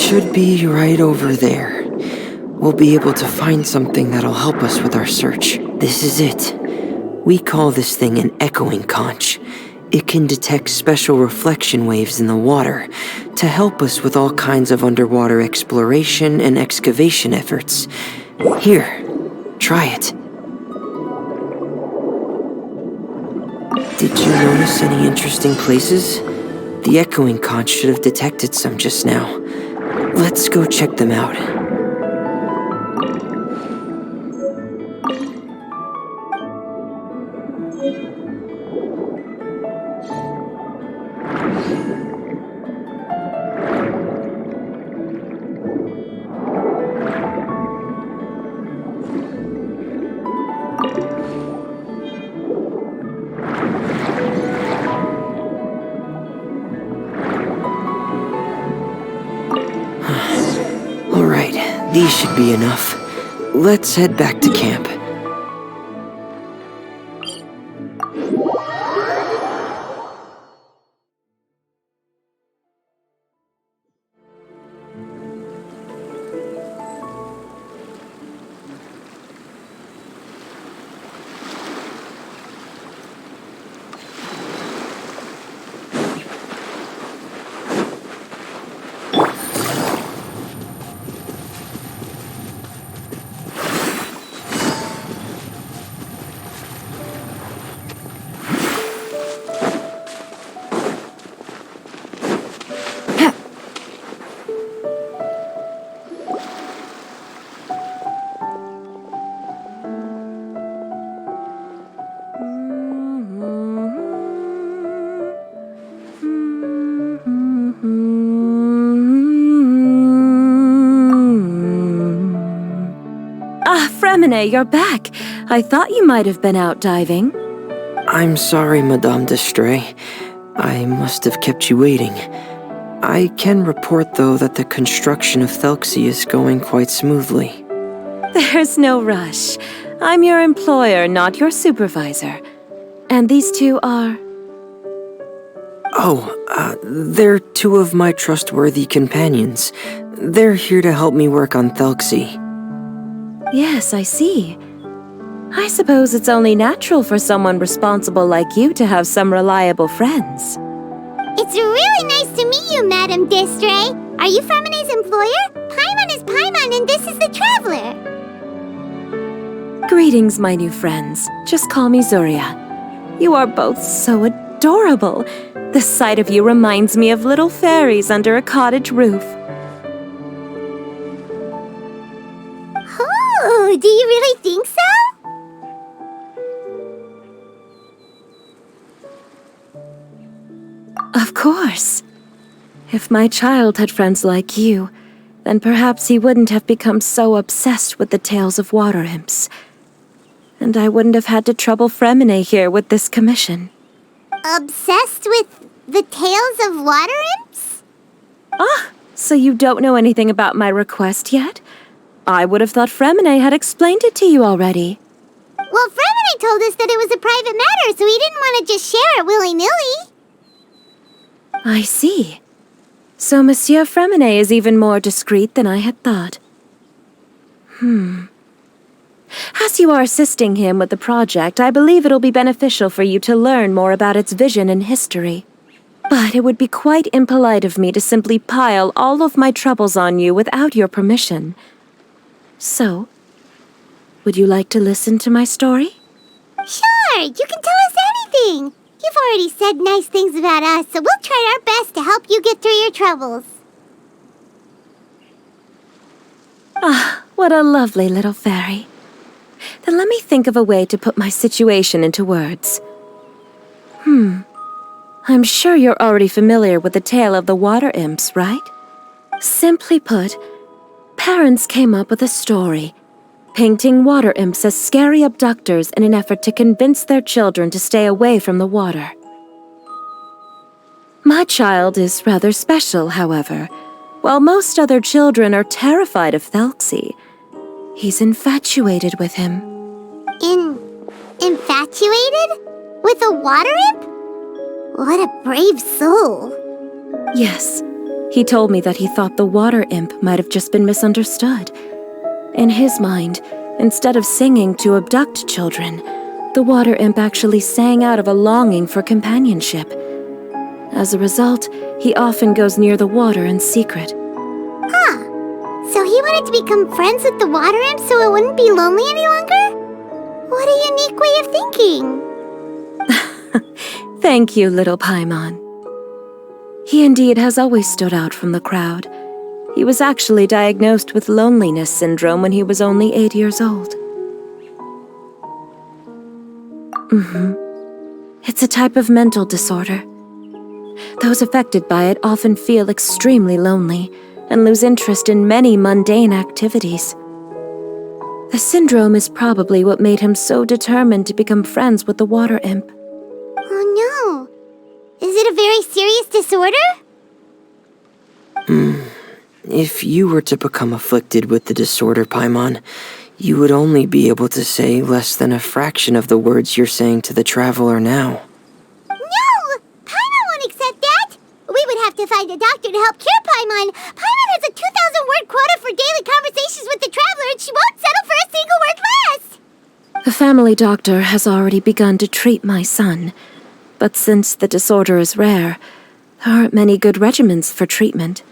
Should be right over there. We'll be able to find something that'll help us with our search. This is it. We call this thing an echoing conch. It can detect special reflection waves in the water to help us with all kinds of underwater exploration and excavation efforts. Here, try it. Did you notice any interesting places? The echoing conch should have detected some just now. Let's go check them out. These should be enough. Let's head back to camp. Fremine, you're back. I thought you might have been out diving. I'm sorry, Madame d'Estray. I must have kept you waiting. I can report, though, that the construction of Thelxie is going quite smoothly. There's no rush. I'm your employer, not your supervisor. And these two are... They're two of my trustworthy companions. They're here to help me work on Thelxie. Yes, I see. I suppose it's only natural for someone responsible like you to have some reliable friends. It's really nice to meet you, Madame d'Estray. Are you Fremine's employer? Paimon is Paimon, and this is the Traveler. Greetings, my new friends. Just call me Zuria. You are both so adorable. The sight of you reminds me of little fairies under a cottage roof. Oh, do you really think so? Of course. If my child had friends like you, then perhaps he wouldn't have become so obsessed with the tales of water imps. And I wouldn't have had to trouble Fremine here with this commission. Obsessed with the tales of water imps? Ah, so you don't know anything about my request yet? I would have thought Fremine had explained it to you already. Well, Fremine told us that it was a private matter, so he didn't want to just share it willy-nilly. I see. So Monsieur Fremine is even more discreet than I had thought. As you are assisting him with the project, I believe it'll be beneficial for you to learn more about its vision and history. But it would be quite impolite of me to simply pile all of my troubles on you without your permission. So, would you like to listen to my story? Sure, you can tell us anything. You've already said nice things about us, so we'll try our best to help you get through your troubles. Ah, what a lovely little fairy. Then let me think of a way to put my situation into words. I'm sure you're already familiar with the tale of the water imps, right? Simply put, parents came up with a story, painting water imps as scary abductors in an effort to convince their children to stay away from the water. My child is rather special, however. While most other children are terrified of Thelxie, he's infatuated with him. Infatuated? With a water imp? What a brave soul. Yes, he told me that he thought the water imp might have just been misunderstood. In his mind, instead of singing to abduct children, the water imp actually sang out of a longing for companionship. As a result, he often goes near the water in secret. So he wanted to become friends with the water imp so it wouldn't be lonely any longer? What a unique way of thinking. Thank you, little Paimon. He indeed has always stood out from the crowd. He was actually diagnosed with loneliness syndrome when he was only 8 years old. It's a type of mental disorder. Those affected by it often feel extremely lonely and lose interest in many mundane activities. The syndrome is probably what made him so determined to become friends with the water imp. Oh no. Is it a very serious disorder? If you were to become afflicted with the disorder, Paimon, you would only be able to say less than a fraction of the words you're saying to the traveler now. No! Paimon won't accept that! We would have to find a doctor to help cure Paimon. Paimon has a 2,000-word quota for daily conversations with the traveler, and she won't settle for a single word less! The family doctor has already begun to treat my son, but since the disorder is rare, there aren't many good regimens for treatment.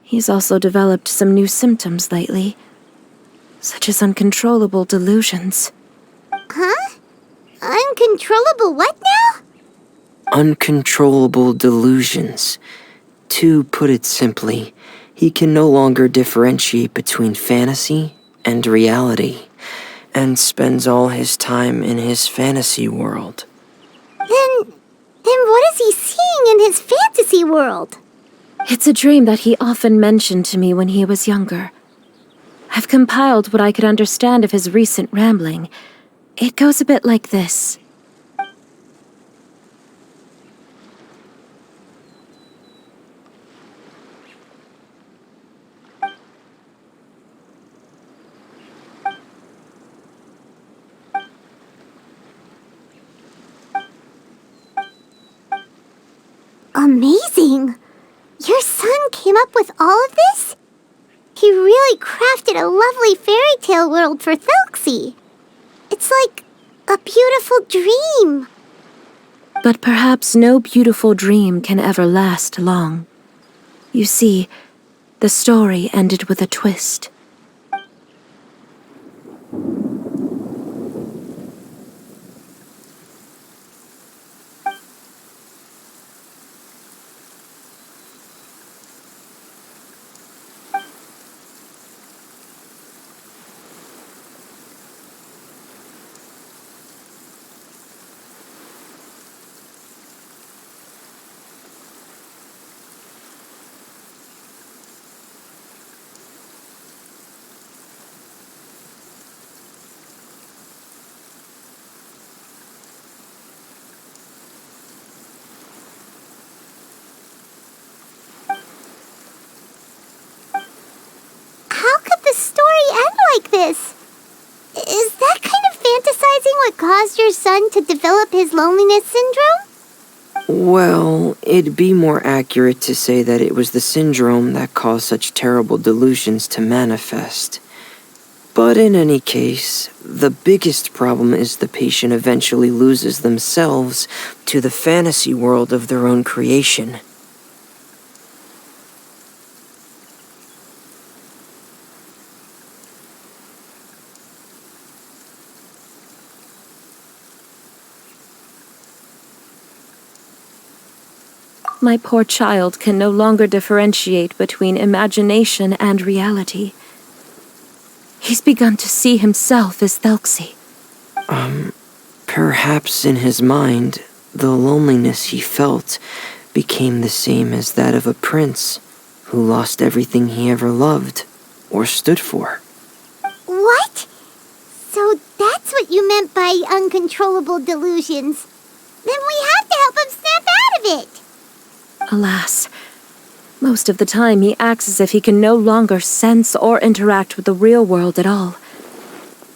He's also developed some new symptoms lately, such as uncontrollable delusions. Huh? Uncontrollable what now? Uncontrollable delusions. To put it simply, he can no longer differentiate between fantasy and reality, and spends all his time in his fantasy world. Then what is he seeing in his fantasy world? It's a dream that he often mentioned to me when he was younger. I've compiled what I could understand of his recent rambling. It goes a bit like this. Amazing! Your son came up with all of this? He really crafted a lovely fairy tale world for Thelxie. It's like a beautiful dream. But perhaps no beautiful dream can ever last long. You see, the story ended with a twist. How could the story end like this? Is that kind of fantasizing what caused your son to develop his loneliness syndrome? Well, it'd be more accurate to say that it was the syndrome that caused such terrible delusions to manifest. But in any case, the biggest problem is the patient eventually loses themselves to the fantasy world of their own creation. My poor child can no longer differentiate between imagination and reality. He's begun to see himself as Thelxie. Perhaps in his mind, the loneliness he felt became the same as that of a prince who lost everything he ever loved or stood for. What? So that's what you meant by uncontrollable delusions. Then we have to help him snap out of it. Alas, most of the time he acts as if he can no longer sense or interact with the real world at all.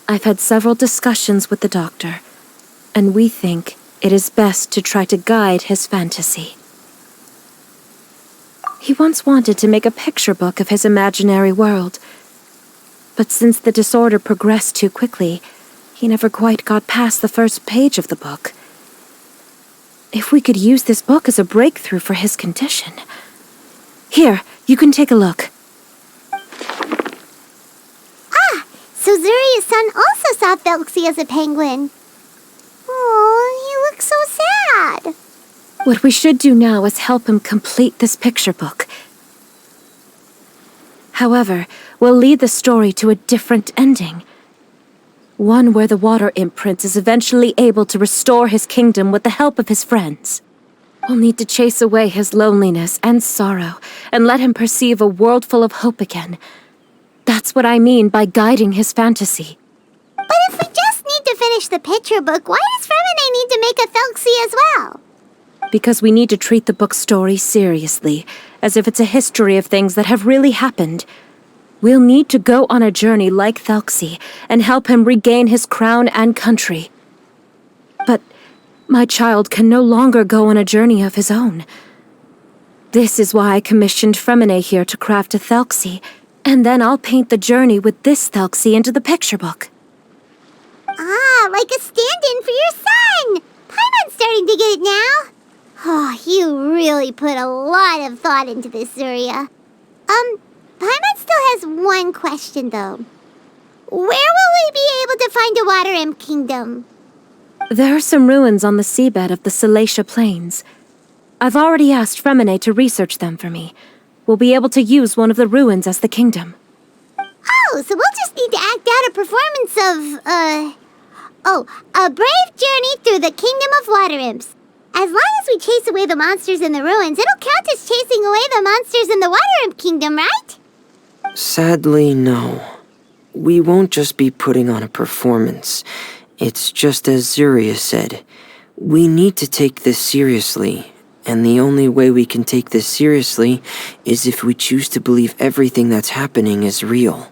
I've had several discussions with the doctor, and we think it is best to try to guide his fantasy. He once wanted to make a picture book of his imaginary world, but since the disorder progressed too quickly, he never quite got past the first page of the book. If we could use this book as a breakthrough for his condition. Here, you can take a look. So Zuria's son also saw Thelxie as a penguin. Oh, he looks so sad. What we should do now is help him complete this picture book. However, we'll lead the story to a different ending. One where the Water Imp Prince is eventually able to restore his kingdom with the help of his friends. We'll need to chase away his loneliness and sorrow and let him perceive a world full of hope again. That's what I mean by guiding his fantasy. But if we just need to finish the picture book, why does Fremine need to make a Thelxie as well? Because we need to treat the book's story seriously, as if it's a history of things that have really happened. We'll need to go on a journey like Thelxie and help him regain his crown and country. But my child can no longer go on a journey of his own. This is why I commissioned Fremine here to craft a Thelxie, and then I'll paint the journey with this Thelxie into the picture book. Ah, like a stand-in for your son! Paimon's starting to get it now. Oh, you really put a lot of thought into this, Zuria. Paimon still has one question, though. Where will we be able to find a Water Imp Kingdom? There are some ruins on the seabed of the Thelxie Plains. I've already asked Fremine to research them for me. We'll be able to use one of the ruins as the kingdom. Oh, so we'll just need to act out a performance of, a brave journey through the Kingdom of Water Imps. As long as we chase away the monsters in the ruins, it'll count as chasing away the monsters in the Water Imp Kingdom, right? Sadly, no. We won't just be putting on a performance. It's just as Zuria said. We need to take this seriously, and the only way we can take this seriously is if we choose to believe everything that's happening is real.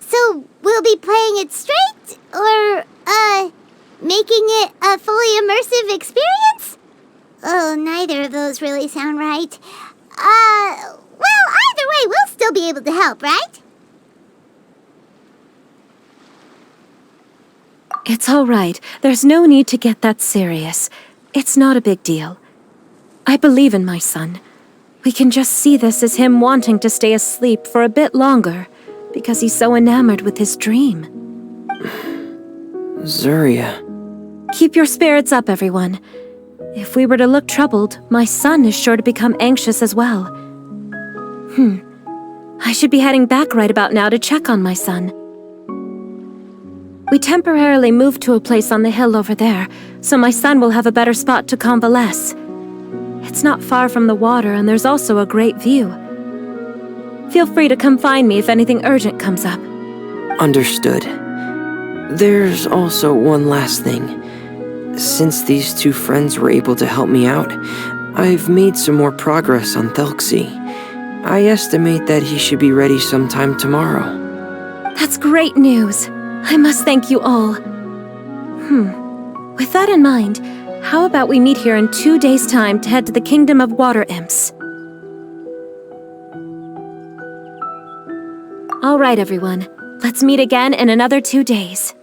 So we'll be playing it straight, or, making it a fully immersive experience? Oh, neither of those really sound right. Well, either way, we'll still be able to help, right? It's all right. There's no need to get that serious. It's not a big deal. I believe in my son. We can just see this as him wanting to stay asleep for a bit longer, because he's so enamored with his dream. Zuria. Keep your spirits up, everyone. If we were to look troubled, my son is sure to become anxious as well. I should be heading back right about now to check on my son. We temporarily moved to a place on the hill over there, so my son will have a better spot to convalesce. It's not far from the water, and there's also a great view. Feel free to come find me if anything urgent comes up. Understood. There's also one last thing. Since these two friends were able to help me out, I've made some more progress on Thelxie. I estimate that he should be ready sometime tomorrow. That's great news. I must thank you all. With that in mind, how about we meet here in 2 days' time to head to the Kingdom of Water Imps? All right, everyone. Let's meet again in another 2 days.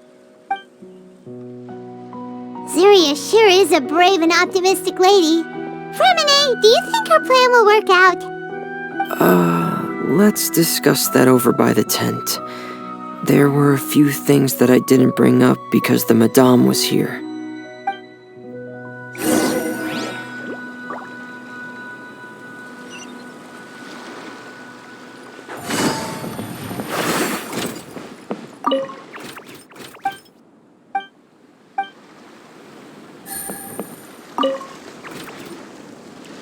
Zuria sure is a brave and optimistic lady. Fremine, do you think her plan will work out? Let's discuss that over by the tent. There were a few things that I didn't bring up because the Madame was here.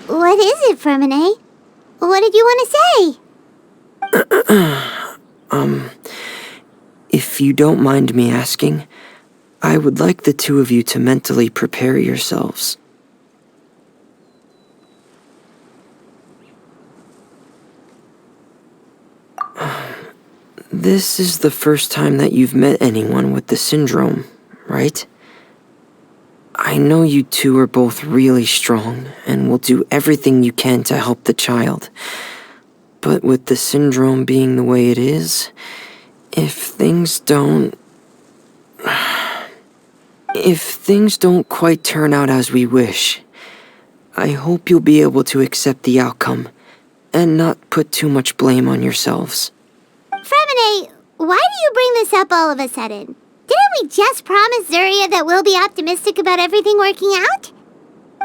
What is it, Fremine? What did you want to say? If you don't mind me asking, I would like the two of you to mentally prepare yourselves. This is the first time that you've met anyone with the syndrome, right? I know you two are both really strong and will do everything you can to help the child. But with the syndrome being the way it is, if things don't quite turn out as we wish, I hope you'll be able to accept the outcome and not put too much blame on yourselves. Fremine, why do you bring this up all of a sudden? Didn't we just promise Zuria that we'll be optimistic about everything working out?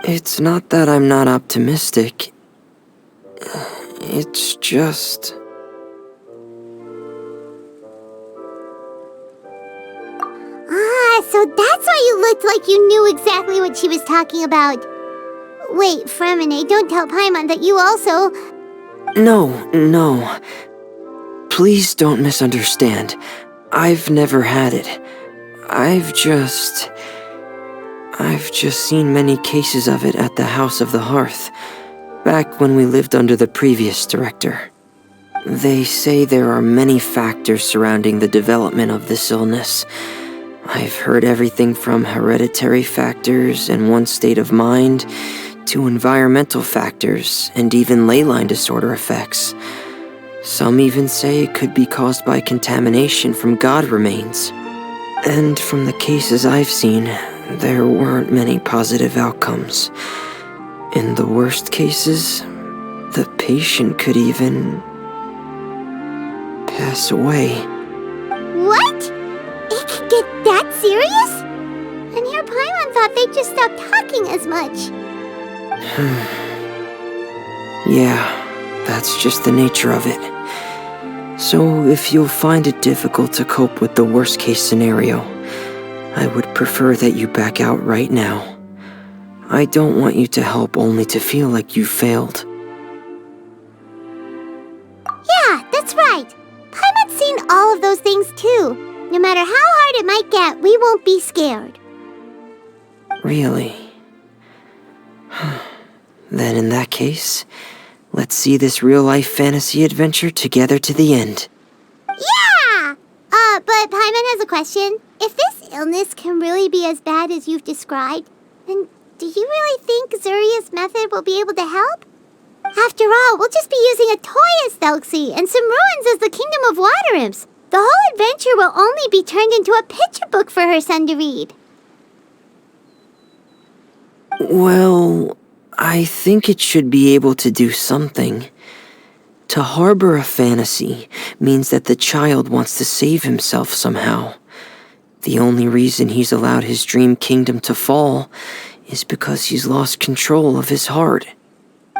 It's not that I'm not optimistic. It's just... So that's why you looked like you knew exactly what she was talking about. Wait, Fremine, don't tell Paimon that you also... No. Please don't misunderstand. I've never had it. I've just seen many cases of it at the House of the Hearth, back when we lived under the previous director. They say there are many factors surrounding the development of this illness. I've heard everything from hereditary factors and one's state of mind, to environmental factors and even ley line disorder effects. Some even say it could be caused by contamination from god remains. And from the cases I've seen, there weren't many positive outcomes. In the worst cases, the patient could even pass away. What? It could get that serious? And here Paimon thought they'd just stop talking as much. Yeah, that's just the nature of it. So if you'll find it difficult to cope with the worst case scenario, I would prefer that you back out right now. I don't want you to help only to feel like you failed. Yeah, that's right. Paimon's seen all of those things too. No matter how hard it might get, we won't be scared. Really? Then in that case, let's see this real-life fantasy adventure together to the end. Yeah! But Paimon has a question. If this illness can really be as bad as you've described, then do you really think Zuria's method will be able to help? After all, we'll just be using a toy as Thelxie and some ruins as the Kingdom of Water Imps. The whole adventure will only be turned into a picture book for her son to read. Well, I think it should be able to do something. To harbor a fantasy means that the child wants to save himself somehow. The only reason he's allowed his dream kingdom to fall is because he's lost control of his heart.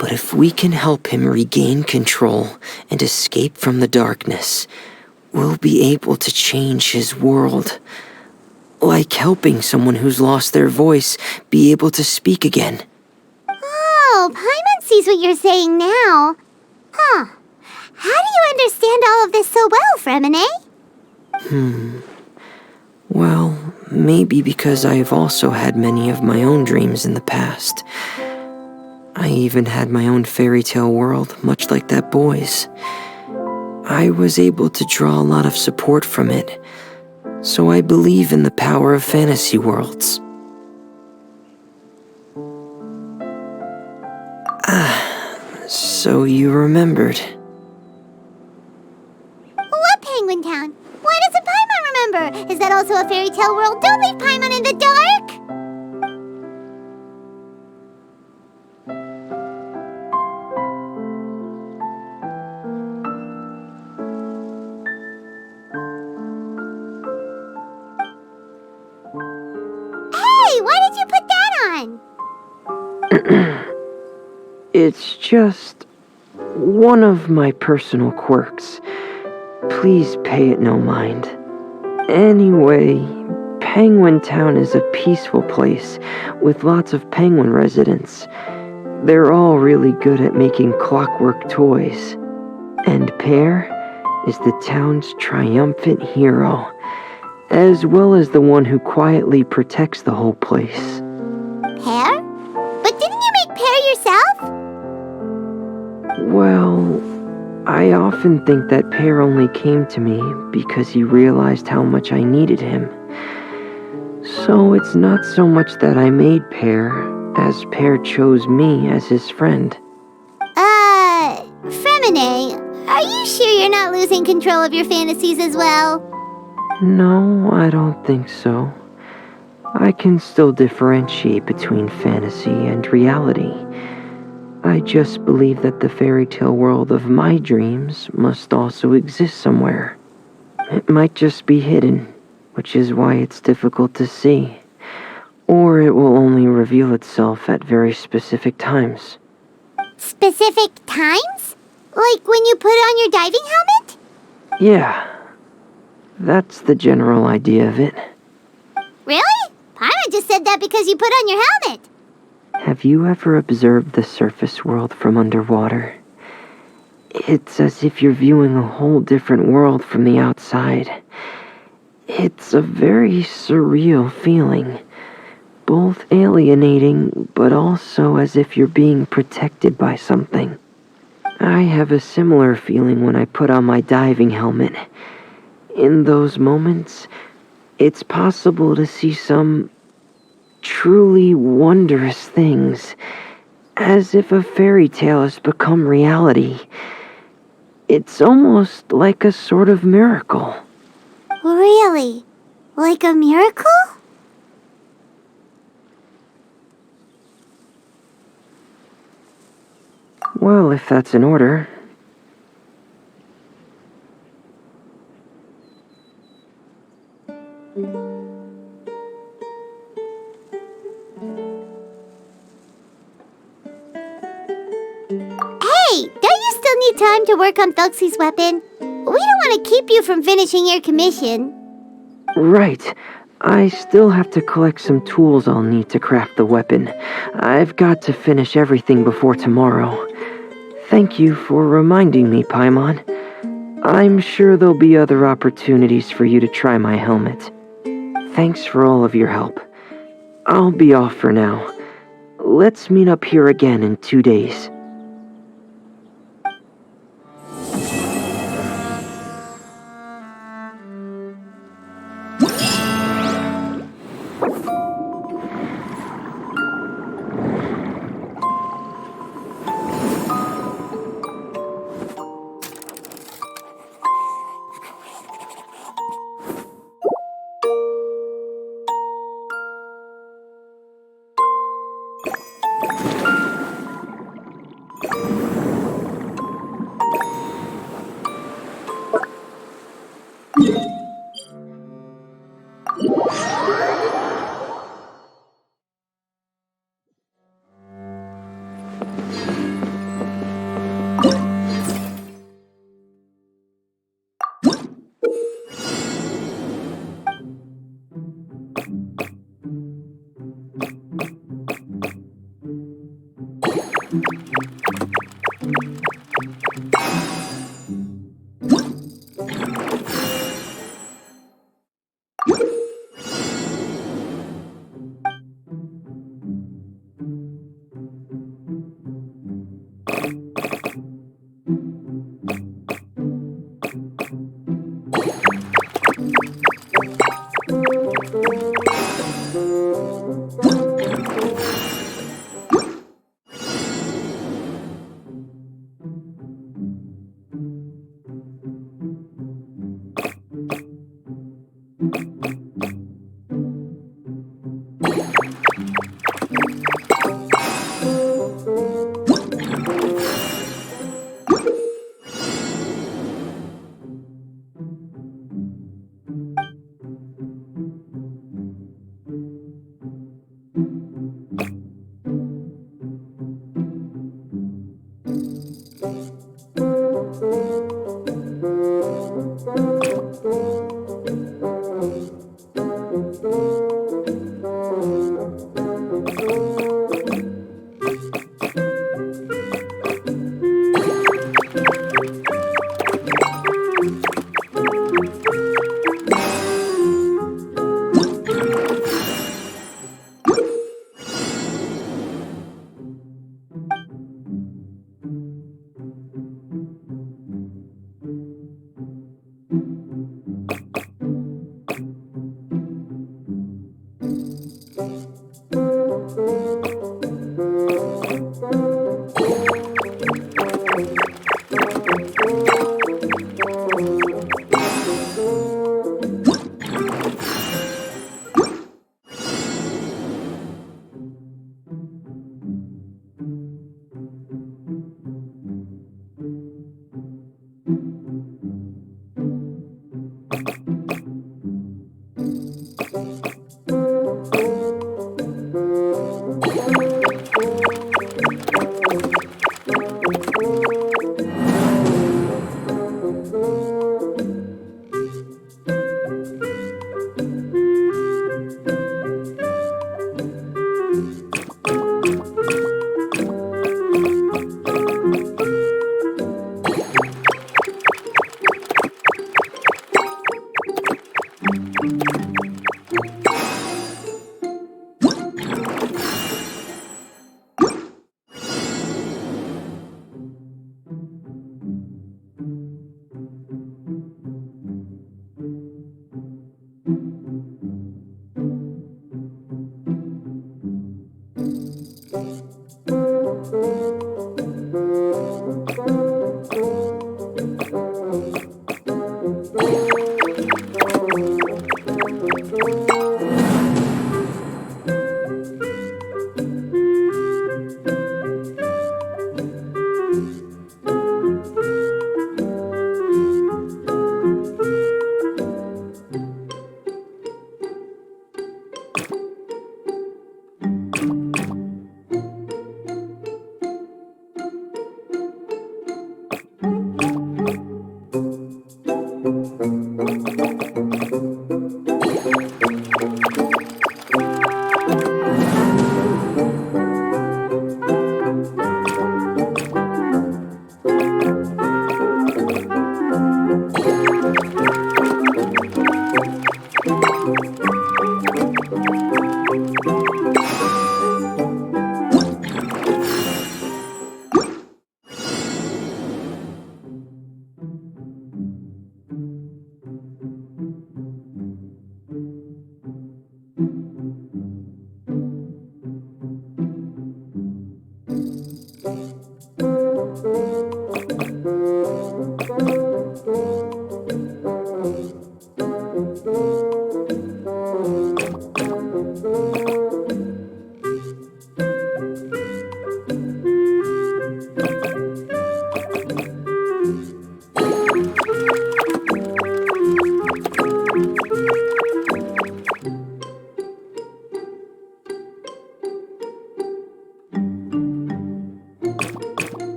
But if we can help him regain control and escape from the darkness, we'll be able to change his world. Like helping someone who's lost their voice be able to speak again. Oh, Paimon sees what you're saying now. Huh. How do you understand all of this so well, Fremine? Well, maybe because I have also had many of my own dreams in the past. I even had my own fairy tale world, much like that boy's. I was able to draw a lot of support from it, so I believe in the power of fantasy worlds. So you remembered. What Penguin Town? Why doesn't Paimon remember? Is that also a fairy tale world? Don't leave Paimon in the dark! Hey, why did you put that on? It's just one of my personal quirks. Please pay it no mind. Anyway, Penguin Town is a peaceful place with lots of penguin residents. They're all really good at making clockwork toys. And Pear is the town's triumphant hero, as well as the one who quietly protects the whole place. Pear? But didn't you make Pear yourself? Well, I often think that Pear only came to me because he realized how much I needed him. So it's not so much that I made Pear, as Pear chose me as his friend. Fremine, are you sure you're not losing control of your fantasies as well? No, I don't think so. I can still differentiate between fantasy and reality. I just believe that the fairy tale world of my dreams must also exist somewhere. It might just be hidden, which is why it's difficult to see. Or it will only reveal itself at very specific times. Specific times? Like when you put on your diving helmet? Yeah, that's the general idea of it. Really? Paimon just said that because you put on your helmet. Have you ever observed the surface world from underwater? It's as if you're viewing a whole different world from the outside. It's a very surreal feeling. Both alienating, but also as if you're being protected by something. I have a similar feeling when I put on my diving helmet. In those moments, it's possible to see some truly wondrous things, as if a fairy tale has become reality. It's almost like a sort of miracle. Really? Like a miracle? Well, if that's in order. Hey, don't you still need time to work on Thelxie's weapon? We don't want to keep you from finishing your commission. Right. I still have to collect some tools I'll need to craft the weapon. I've got to finish everything before tomorrow. Thank you for reminding me, Paimon. I'm sure there'll be other opportunities for you to try my helmet. Thanks for all of your help. I'll be off for now. Let's meet up here again in 2 days.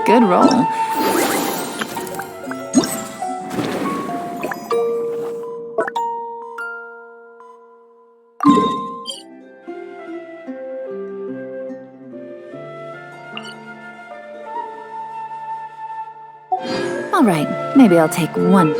Good roll. All right, maybe I'll take one.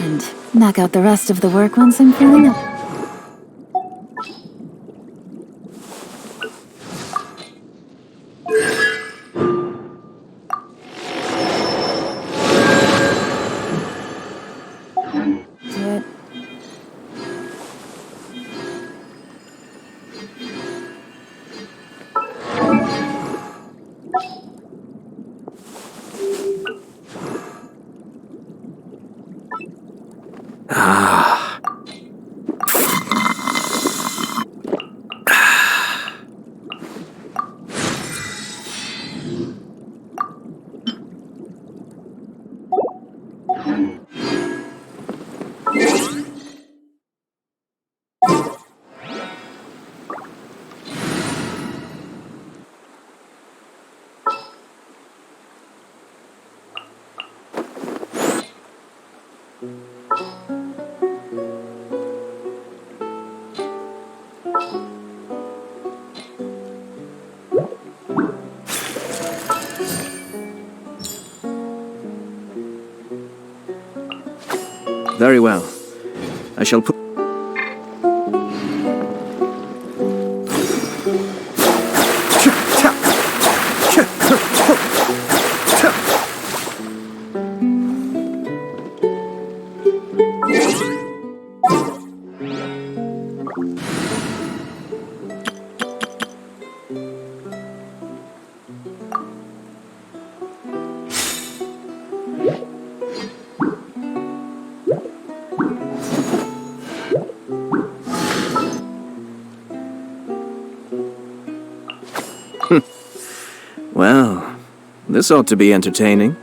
And knock out the rest of the work once I'm feeling up. Do it. Very well. I shall put... Well, this ought to be entertaining.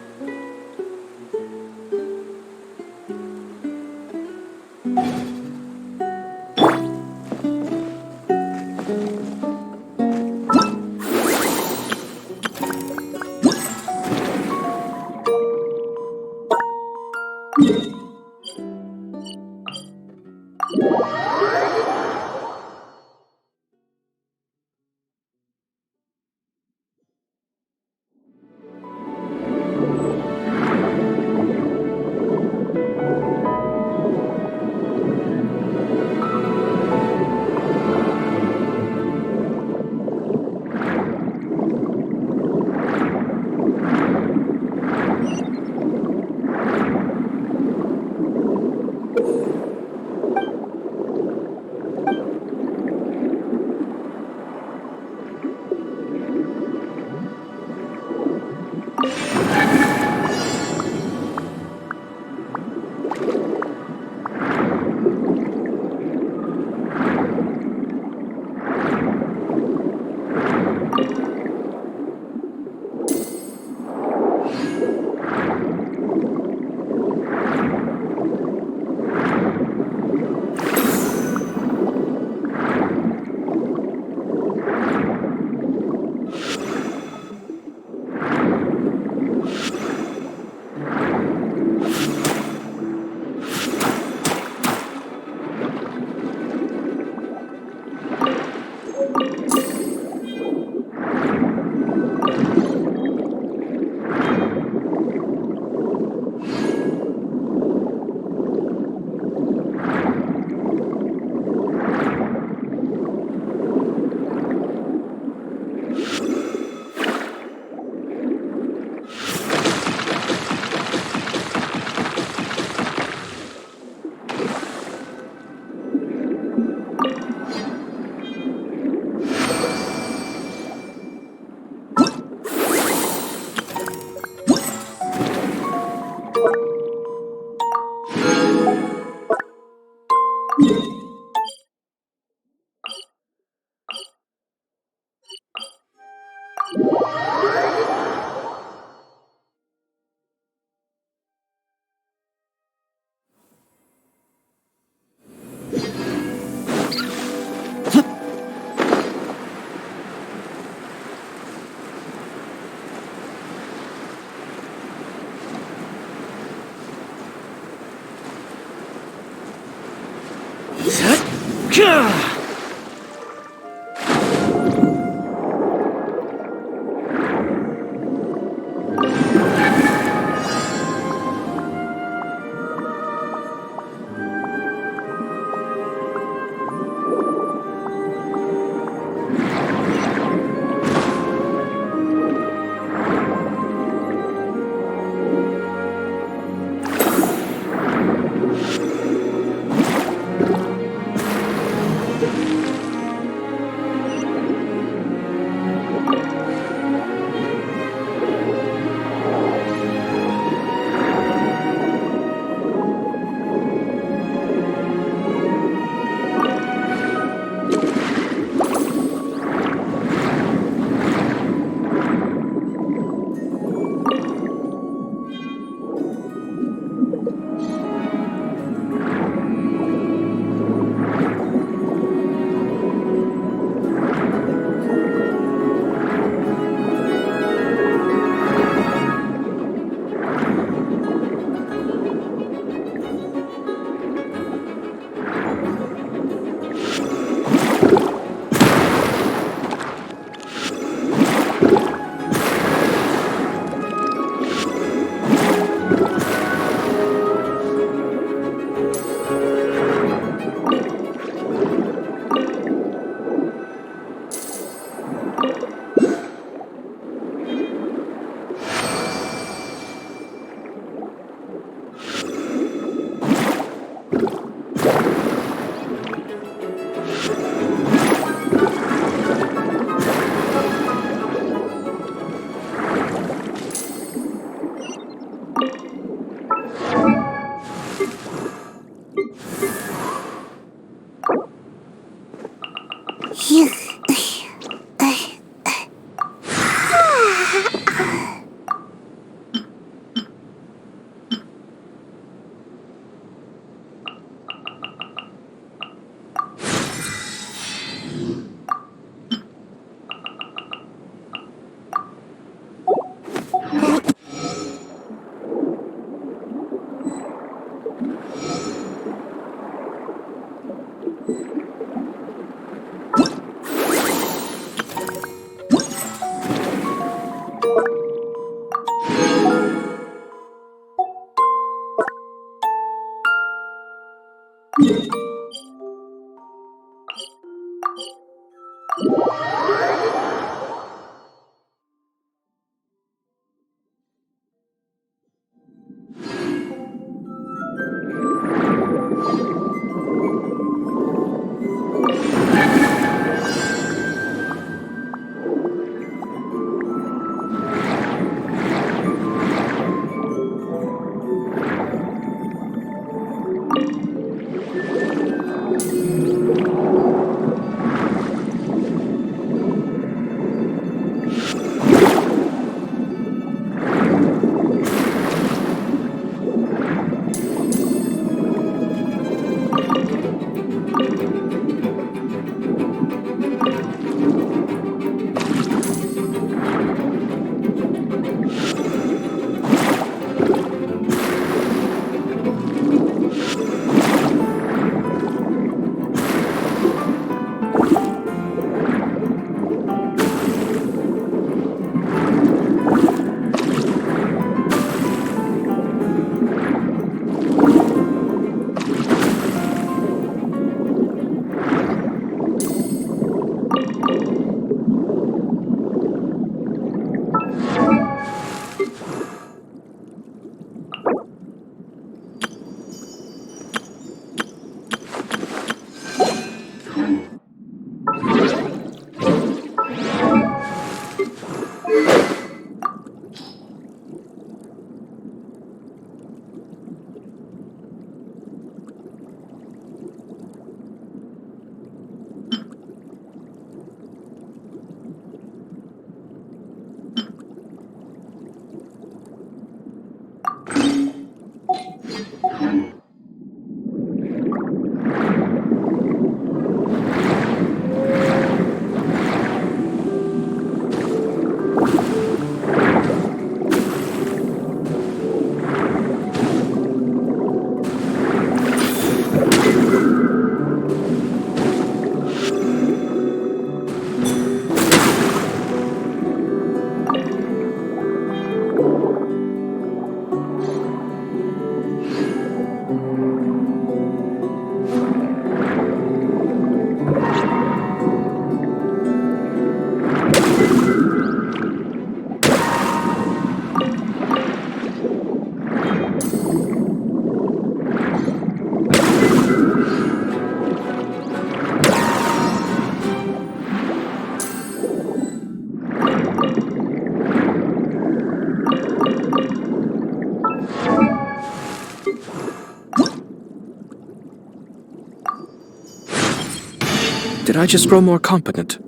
did I just grow more competent?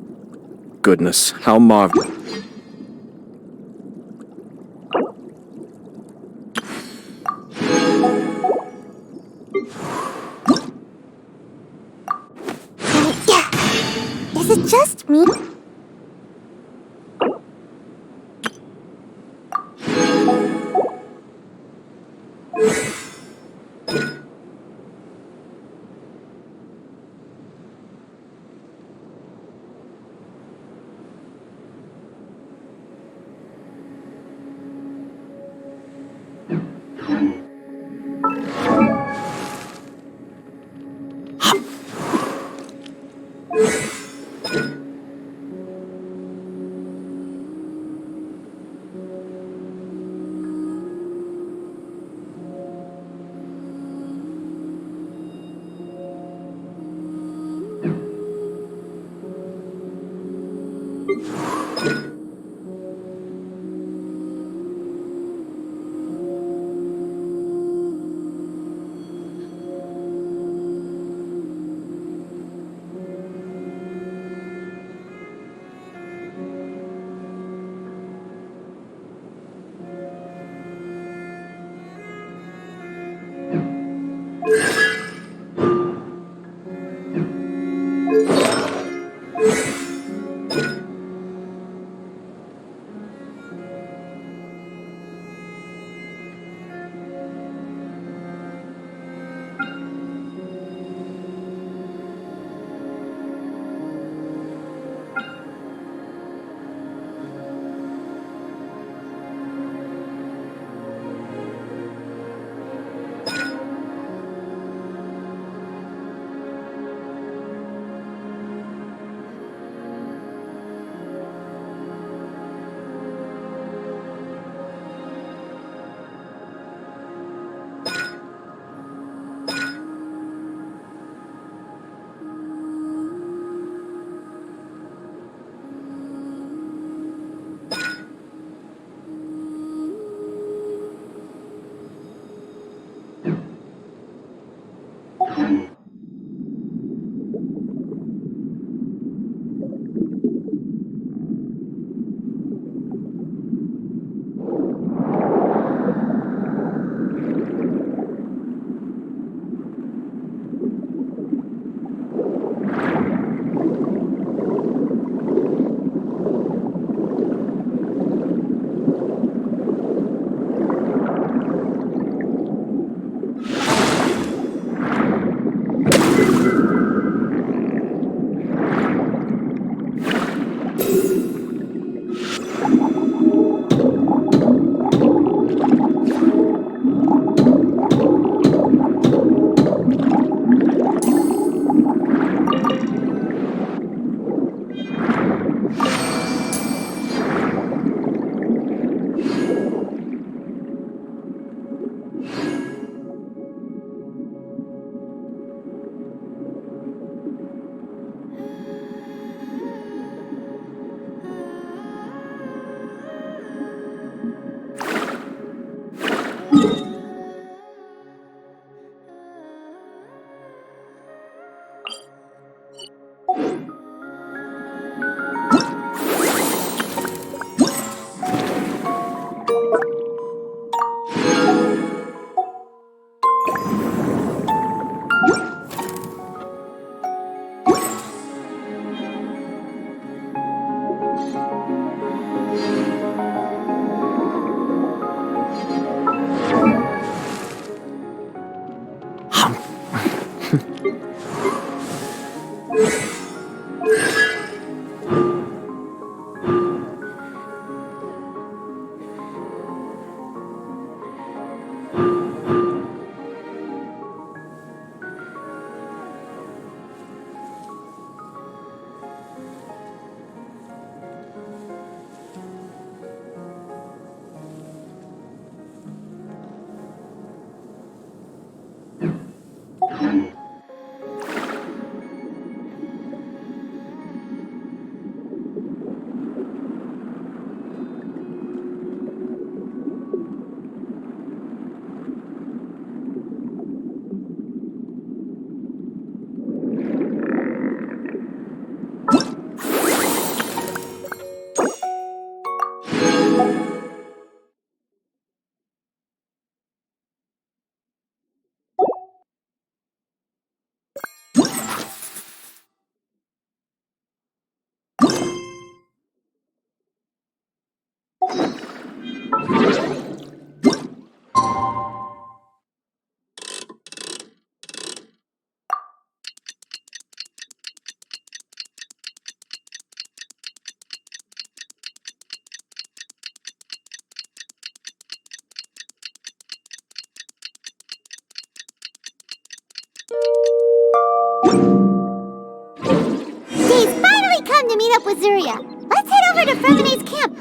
Goodness, how marvelous. Is it just me? Dave's finally come to meet up with Zuria. Let's head over to Fremene's camp.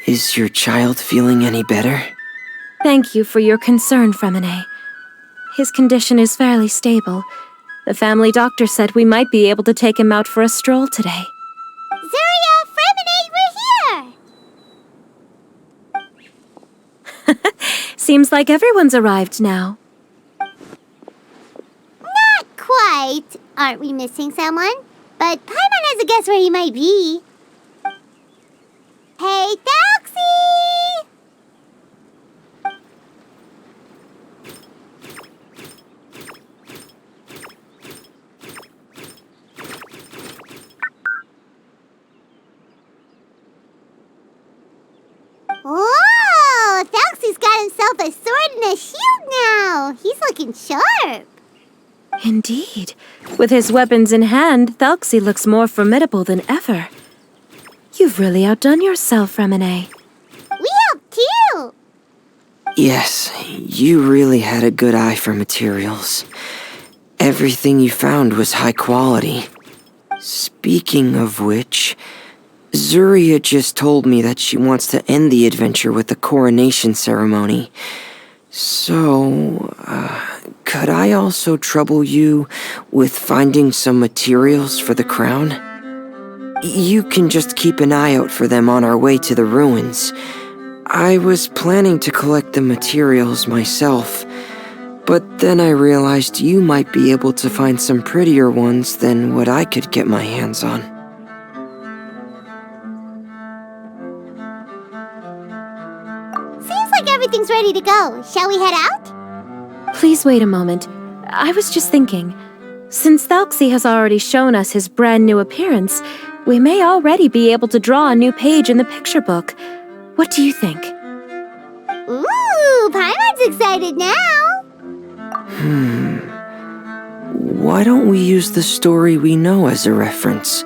Is your child feeling any better? Thank you for your concern, Fremene. His condition is fairly stable. The family doctor said we might be able to take him out for a stroll today. Zuria, Fremene, we're here! Seems like everyone's arrived now. Not quite. Aren't we missing someone? But Paimon has a guess where he might be. Hey, Thelxie! Whoa! Thelxie's got himself a sword and a shield now. He's looking sharp. Indeed. With his weapons in hand, Thelxie looks more formidable than ever. You've really outdone yourself, Fremene. We helped too. Yes, you really had a good eye for materials. Everything you found was high quality. Speaking of which, Zuria just told me that she wants to end the adventure with a coronation ceremony. So, could I also trouble you with finding some materials for the crown? You can just keep an eye out for them on our way to the ruins. I was planning to collect the materials myself, but then I realized you might be able to find some prettier ones than what I could get my hands on. Seems like everything's ready to go. Shall we head out? Please wait a moment. I was just thinking. Since Thelxie has already shown us his brand new appearance, we may already be able to draw a new page in the picture book. What do you think? Ooh, Paimon's excited now. Why don't we use the story we know as a reference?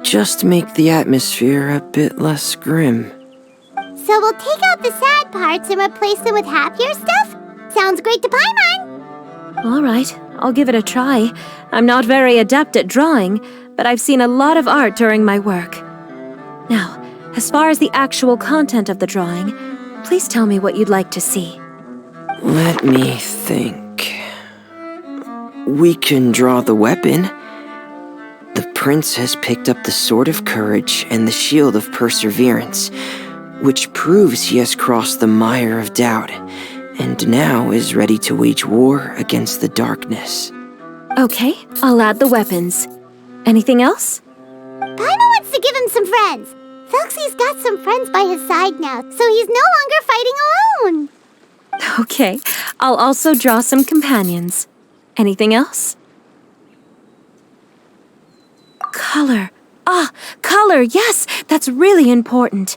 Just make the atmosphere a bit less grim. So we'll take out the sad parts and replace them with happier stuff? Sounds great to Paimon. All right, I'll give it a try. I'm not very adept at drawing, but I've seen a lot of art during my work. Now, as far as the actual content of the drawing, please tell me what you'd like to see. Let me think. We can draw the weapon. The prince has picked up the Sword of Courage and the Shield of Perseverance, which proves he has crossed the mire of doubt, and now is ready to wage war against the darkness. Okay, I'll add the weapons. Anything else? Paimon wants to give him some friends. Thelxie's got some friends by his side now, so he's no longer fighting alone. Okay, I'll also draw some companions. Anything else? Color. Ah, color, yes, that's really important.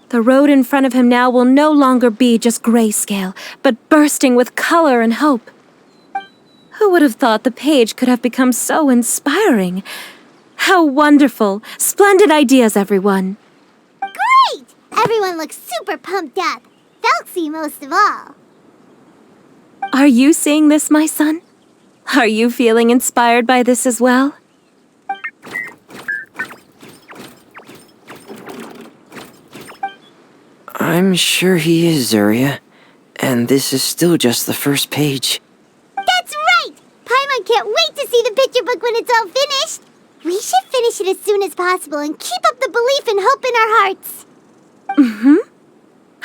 The road in front of him now will no longer be just grayscale, but bursting with color and hope. Who would have thought the page could have become so inspiring? How wonderful! Splendid ideas, everyone! Great! Everyone looks super pumped up. Thelxie most of all. Are you seeing this, my son? Are you feeling inspired by this as well? I'm sure he is, Zarya. And this is still just the first page. That's right! Paimon can't wait to see the picture book when it's all finished. We should finish it as soon as possible and keep up the belief and hope in our hearts.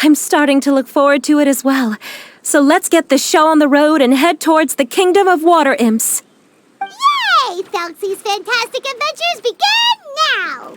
I'm starting to look forward to it as well. So let's get the show on the road and head towards the Kingdom of Water Imps. Yay! Thelxie's fantastic adventures begin now!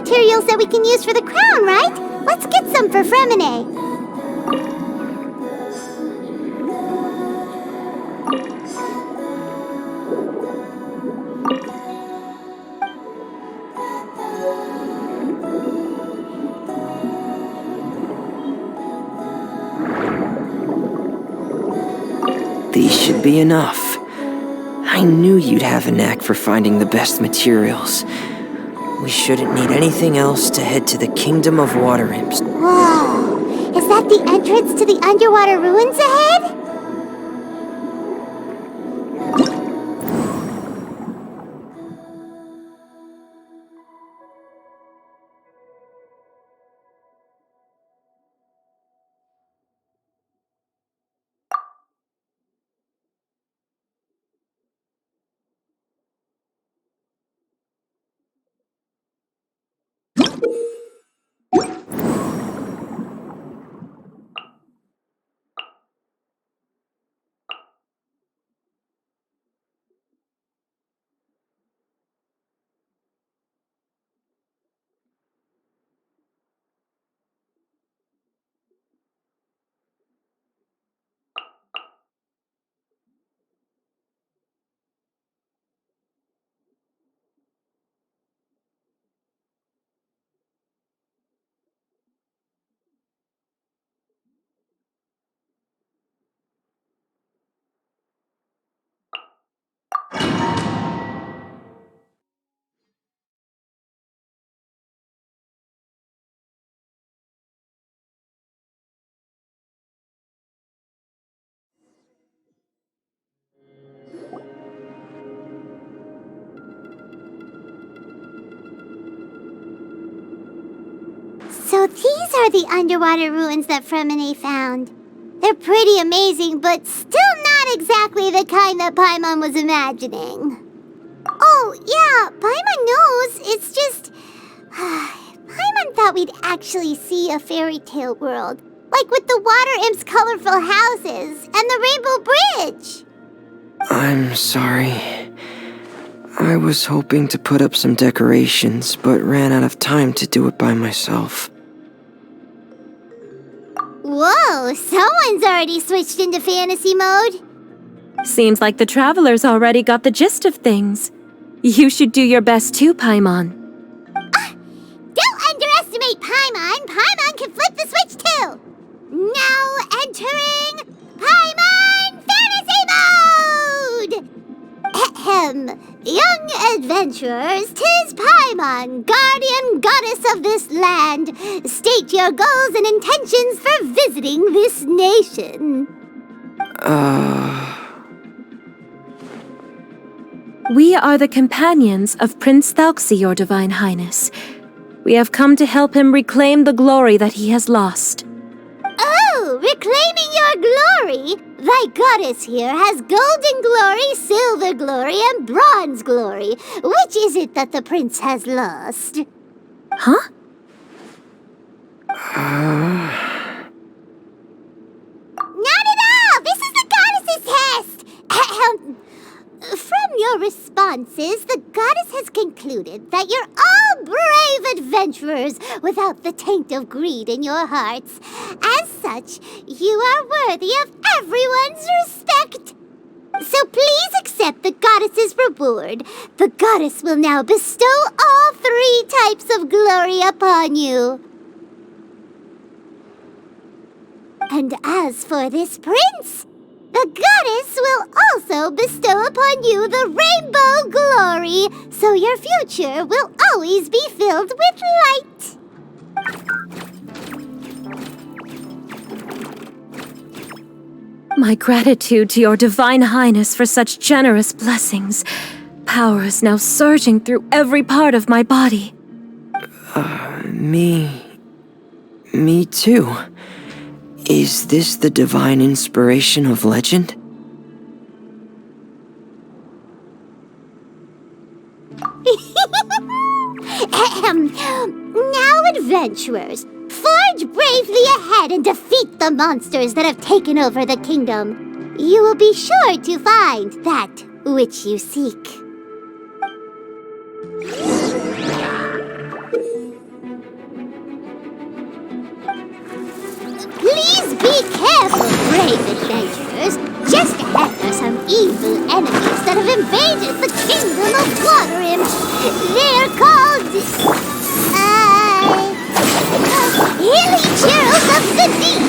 Materials that we can use for the crown, right? Let's get some for Fremine. These should be enough. I knew you'd have a knack for finding the best materials. We shouldn't need anything else to head to the Kingdom of Water Imps. Whoa! Is that the entrance to the underwater ruins ahead? So these are the underwater ruins that Fremine found. They're pretty amazing, but still not exactly the kind that Paimon was imagining. Oh, yeah, Paimon knows. It's just... Paimon thought we'd actually see a fairy tale world. Like with the Water Imp's colorful houses and the Rainbow Bridge. I'm sorry. I was hoping to put up some decorations, but ran out of time to do it by myself. Whoa, someone's already switched into fantasy mode. Seems like the travelers already got the gist of things. You should do your best too, Paimon. Don't underestimate Paimon. Paimon can flip the switch too. Now entering Paimon Fantasy! Young adventurers, 'tis Paimon, guardian goddess of this land. State your goals and intentions for visiting this nation. We are the companions of Prince Thelxie, Your Divine Highness. We have come to help him reclaim the glory that he has lost. Oh, reclaiming your glory! Thy goddess here has golden glory, silver glory, and bronze glory. Which is it that the prince has lost? Huh? Not at all! This is the goddess's test! From your responses, the goddess has concluded that you're all brave adventurers without the taint of greed in your hearts. As such, you are worthy of everyone's respect. So please accept the goddess's reward. The goddess will now bestow all 3 types of glory upon you. And as for this prince, the goddess will also bestow upon you the rainbow glory, so your future will always be filled with light. My gratitude to Your Divine Highness for such generous blessings. Power is now surging through every part of my body. Me too. Is this the divine inspiration of legend? Now, adventurers, forge bravely ahead and defeat the monsters that have taken over the kingdom. You will be sure to find that which you seek. Please be careful, brave adventurers. Just ahead are some evil enemies that have invaded the kingdom of Waterim. They're called... Hilly Churls of the Deep.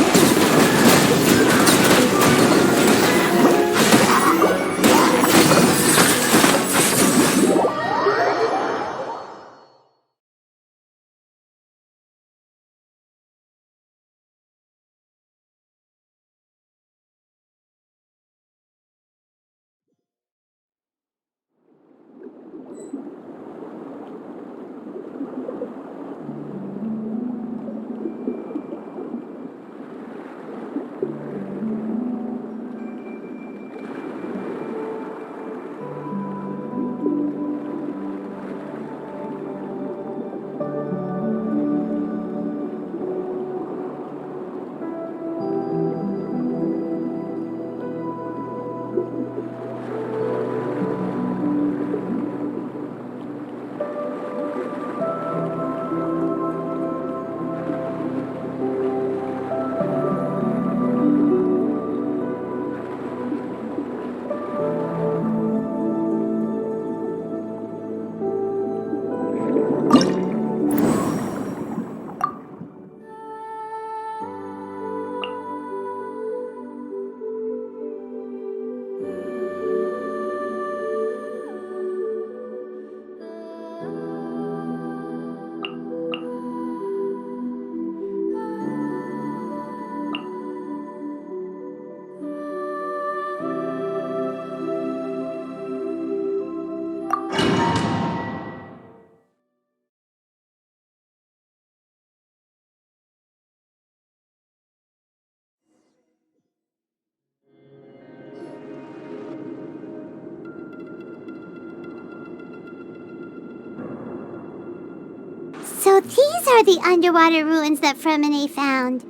So these are the underwater ruins that Fremine found.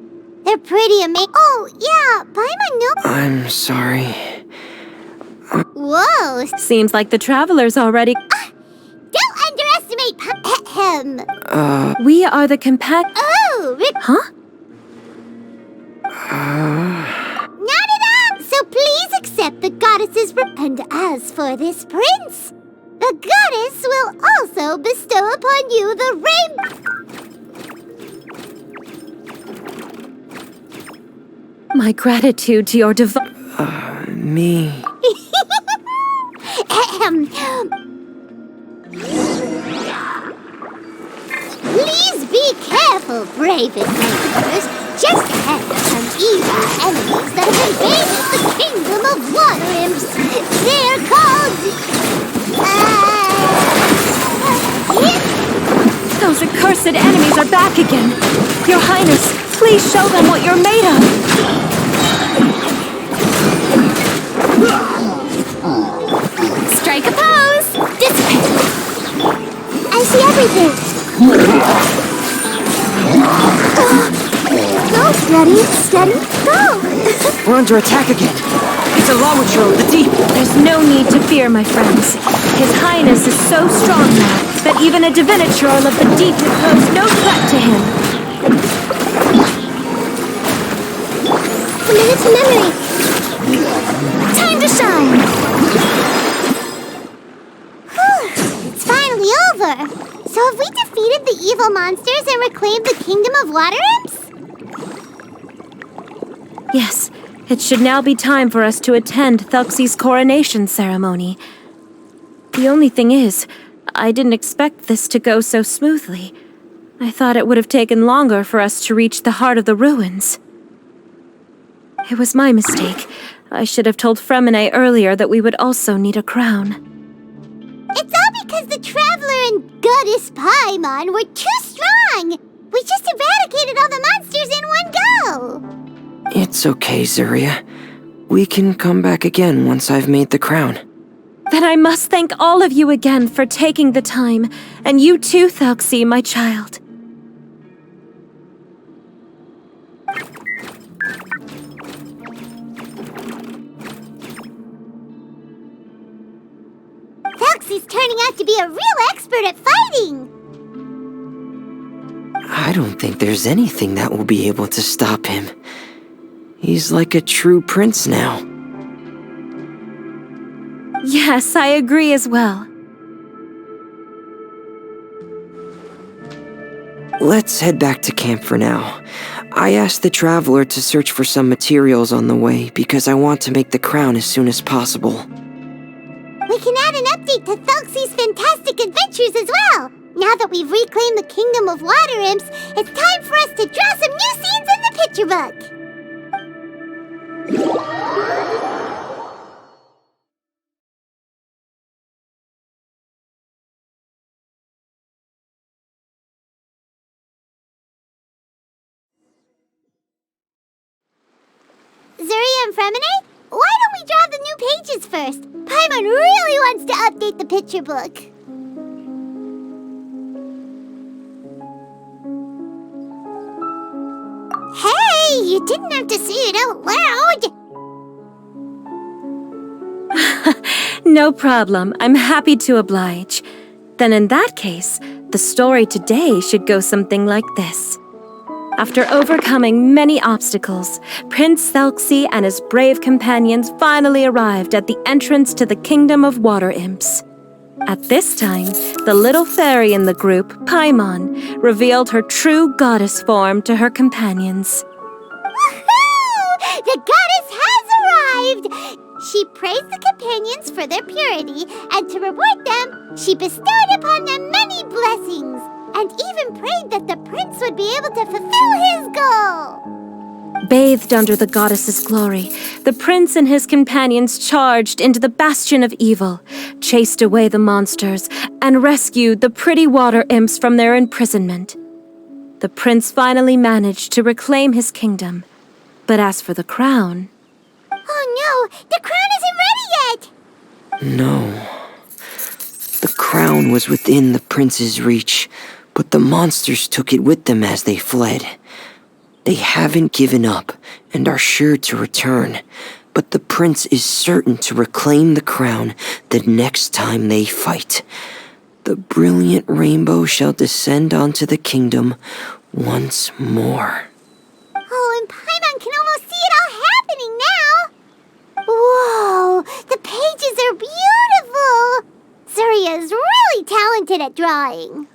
They're pretty amazing. Oh, yeah, Paimon knows. I'm sorry. Whoa. Seems like the travelers already... Don't underestimate We are the Oh, Huh? Not at all! So please accept the goddess's... And as for this prince, the goddess will also bestow upon you the My gratitude to Your divine... Me. Please be careful, brave adventurers. Just ahead are some evil enemies that have invaded the kingdom of water imps. They're called... Those accursed enemies are back again. Your Highness, please show them what you're made of. Strike a pose! Dissipate! I see everything! Go! Ready, steady, go! We're under attack again. It's a Lawitcher of the deep. There's no need to fear, my friends. His Highness is so strong now that even a Diviniture of the deep would pose no threat to him. Commit to memory! Time to shine! It's finally over! So have we defeated the evil monsters and reclaimed the kingdom of water imps? Yes, it should now be time for us to attend Thelxie's coronation ceremony. The only thing is, I didn't expect this to go so smoothly. I thought it would have taken longer for us to reach the heart of the ruins. It was my mistake. I should have told Fremine earlier that we would also need a crown. It's all because the Traveler and Goddess Paimon were too strong! We just eradicated all the monsters in one go! It's okay, Zuria. We can come back again once I've made the crown. Then I must thank all of you again for taking the time, and you too, Thelxie, my child. Thelxie's turning out to be a real expert at fighting! I don't think there's anything that will be able to stop him. He's like a true prince now. Yes, I agree as well. Let's head back to camp for now. I asked the Traveler to search for some materials on the way because I want to make the crown as soon as possible. We can add an update to Thelxie's fantastic adventures as well! Now that we've reclaimed the kingdom of water imps, it's time for us to draw some new scenes in the picture book! Zuria and Fremine, why don't we draw the new pages first? Paimon really wants to update the picture book. Hey, you didn't have to say it out loud. No problem. I'm happy to oblige. Then in that case, the story today should go something like this. After overcoming many obstacles, Prince Thelxie and his brave companions finally arrived at the entrance to the Kingdom of Water Imps. At this time, the little fairy in the group, Paimon, revealed her true goddess form to her companions. Woohoo! The goddess has arrived! She praised the companions for their purity, and to reward them, she bestowed upon them many blessings, and even prayed that the prince would be able to fulfill his goal. Bathed under the goddess's glory, the prince and his companions charged into the bastion of evil, chased away the monsters, and rescued the pretty water imps from their imprisonment. The prince finally managed to reclaim his kingdom. But as for the crown... Oh no, the crown isn't ready yet! No. The crown was within the prince's reach, but the monsters took it with them as they fled. They haven't given up and are sure to return, but the prince is certain to reclaim the crown the next time they fight. The brilliant rainbow shall descend onto the kingdom once more. Oh, and Paimon can almost see it all happening now! Whoa, the pages are beautiful! Zuria is really talented at drawing.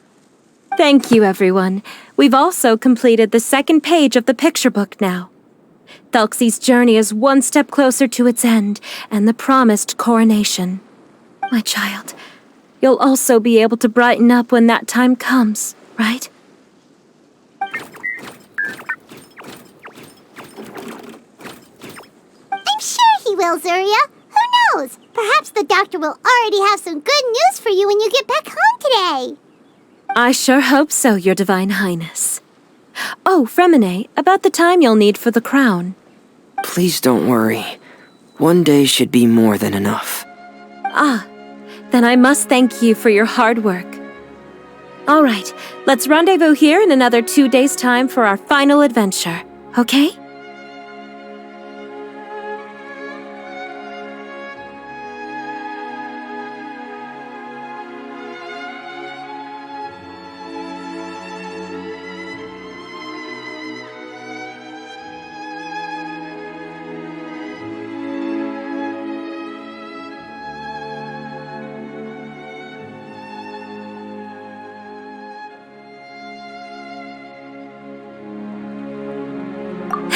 Thank you, everyone. We've also completed the second page of the picture book now. Thelxie's journey is one step closer to its end and the promised coronation. My child, you'll also be able to brighten up when that time comes, right? I'm sure he will, Zuria. Who knows? Perhaps the doctor will already have some good news for you when you get back home today. I sure hope so, Your Divine Highness. Oh, Fremine, about the time you'll need for the crown. Please don't worry. One day should be more than enough. Ah, then I must thank you for your hard work. All right, let's rendezvous here in another 2 days' time for our final adventure, okay?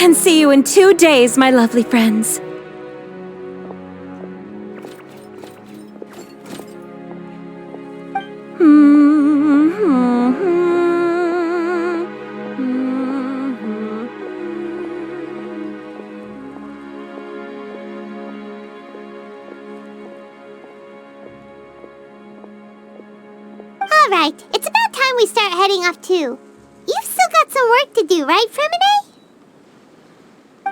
And see you in 2 days, my lovely friends. All right, it's about time we start heading off too. You've still got some work to do, right, Fremine?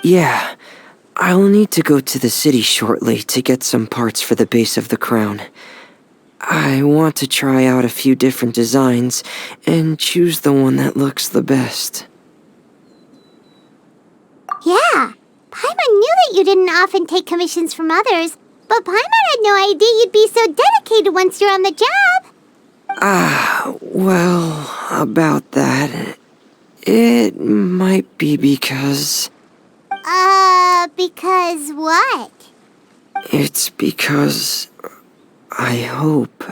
Yeah, I'll need to go to the city shortly to get some parts for the base of the crown. I want to try out a few different designs and choose the one that looks the best. Yeah, Paimon knew that you didn't often take commissions from others, but Paimon had no idea you'd be so dedicated once you're on the job. Well, about that, it might be because... Because what? It's because... I hope...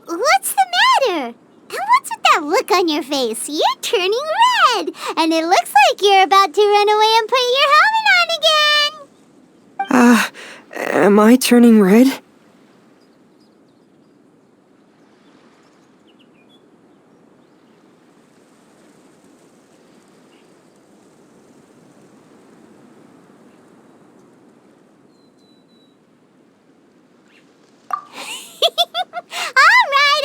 What's the matter? And what's with that look on your face? You're turning red, and it looks like you're about to run away and put your helmet on again. Am I turning red?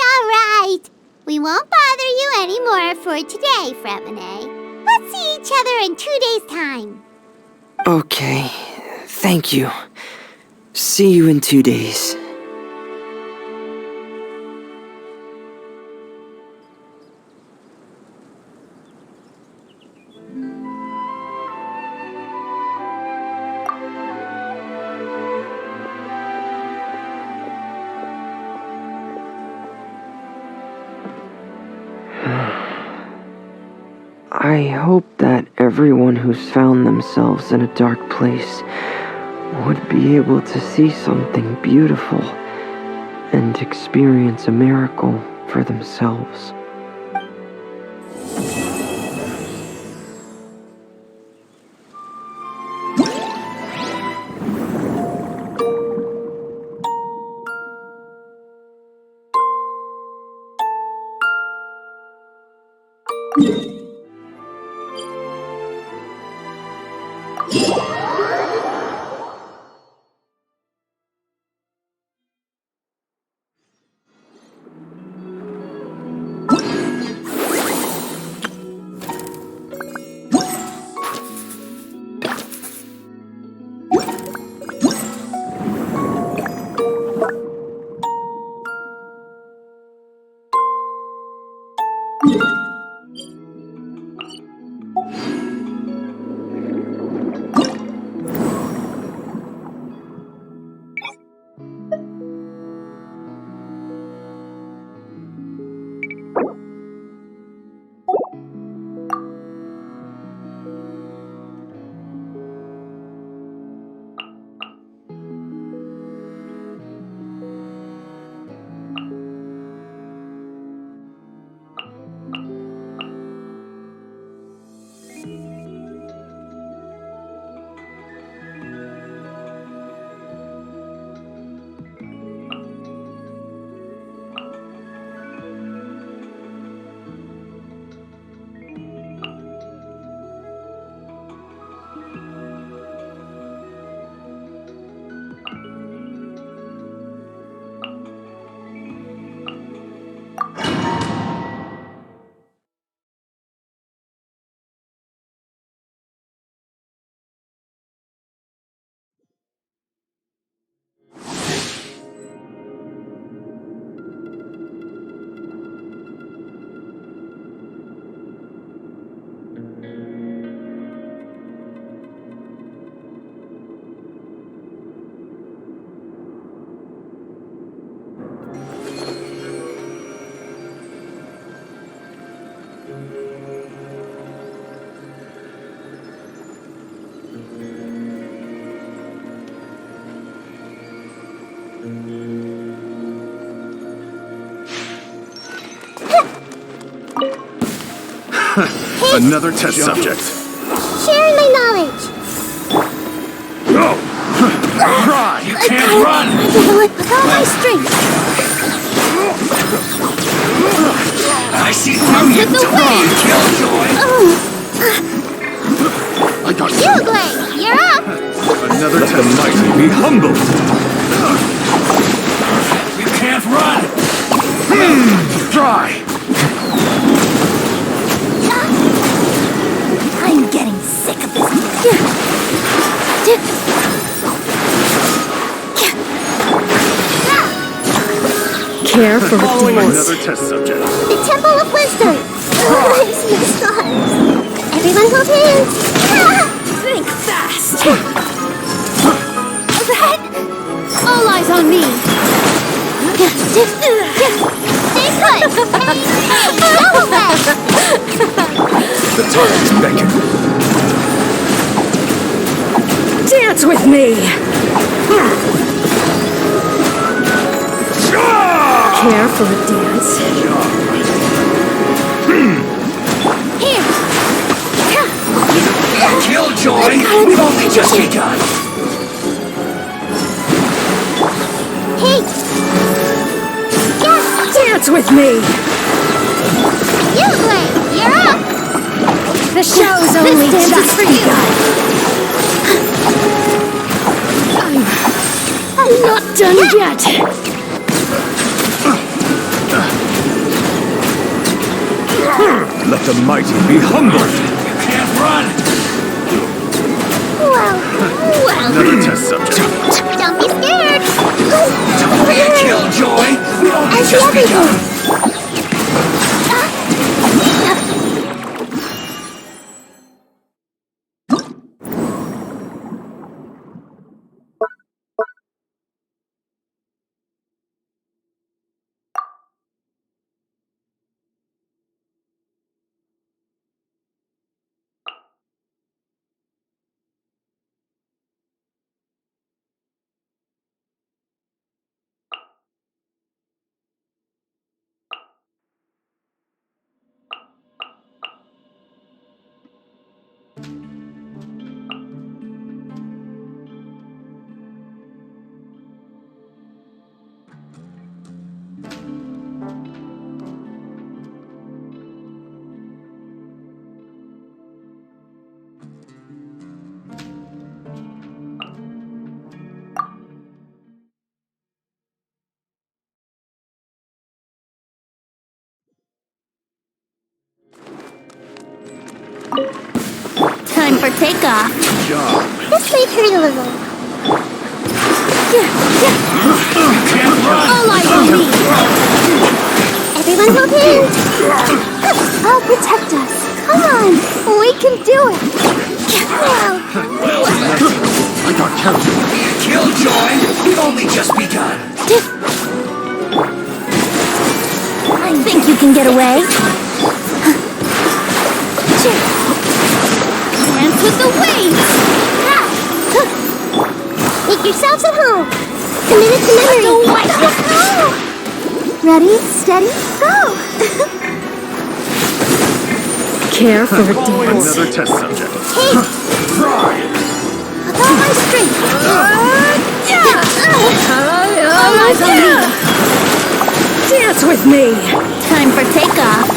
All right. We won't bother you anymore for today, Fremine. Let's see each other in 2 days' time. Okay, thank you. See you in 2 days. I hope that everyone who's found themselves in a dark place would be able to see something beautiful and experience a miracle for themselves. Another test subject. Sharing my knowledge. Go! Try! You can't run! I can do it with all my strength. I see through you, dumb killjoy! I got you! Uglay, you're up! Another test. Let the mighty be humbled! You can't run! Try! I'm getting sick of this. Care for a Following dance. another test subject. The Temple of Wisdom. Makes me stars. Everyone hold hands. Think fast! That? All eyes on me. Stay put. Double back. The time is beckoning. Dance with me! Care for a dance? Here. Killjoy! We've only just begun! Hey. Yes. Dance with me! Uglay, you're up. The show's only This dance is just for you. begun. I'm not done yet. Let the mighty be humbled! You can't run! Well. Another test subject. Don't be scared. Don't be a killjoy! We've only I see just everything. begun! Time for takeoff. Good job. This may hurt a little. All eyes on me. Everyone hold hands. I'll protect us. Come on, we can do it. I got counted. Killjoy! We've only just begun! I think you can get away. Dance with the waves. Make yourselves at home. Commit it to memory. Ready, steady, go. Care for a dance? Another test subject. Hey, Try! with all my strength. All eyes on me. Dance with me! Time for takeoff.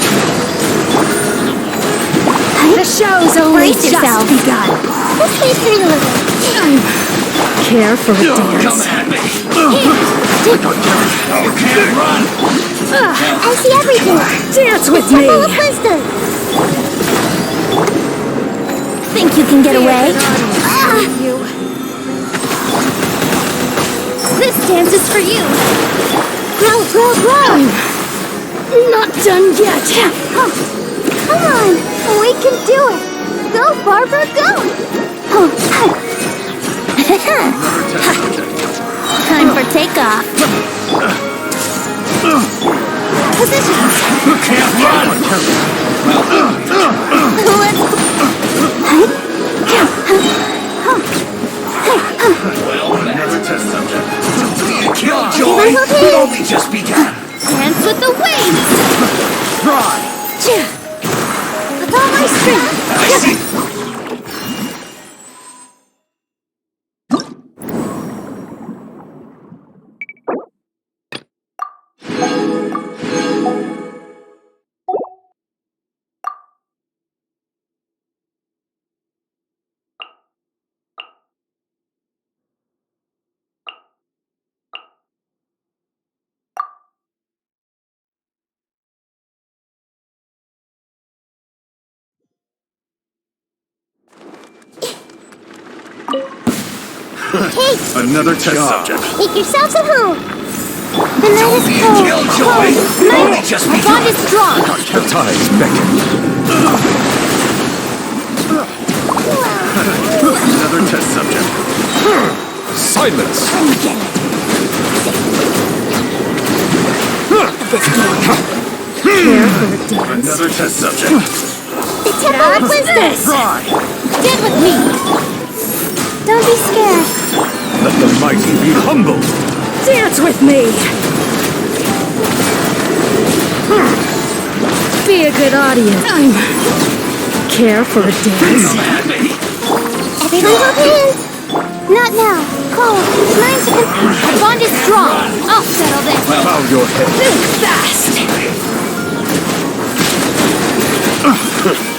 The show's only Brace just yourself. begun. This may hurt a little. Care for a Come dance? at me! I got counted. You can't run! I see everything. Dance with me! Temple of Wisdom. Think you can get away? This dance is for you. Grow, grow, grow. Not done yet! Come on, we can do it. Go, Barbara, go. Time for takeoff. Positions. You can't run! Another test subject. Be a killjoy! Hey, Another test subject. make yourselves at home. The night is cold. Only just My bond is strong. The tides beckon. Another test subject. Silence. Another test subject. The Temple of Wisdom. Stand with me. Don't be scared. Let the mighty be humbled. Dance with me! Be a good audience. Care for a dance? Everyone hold hands. Not now. Cold. Mine to compete. The bond is strong. I'll settle this. Bow your head. Move fast!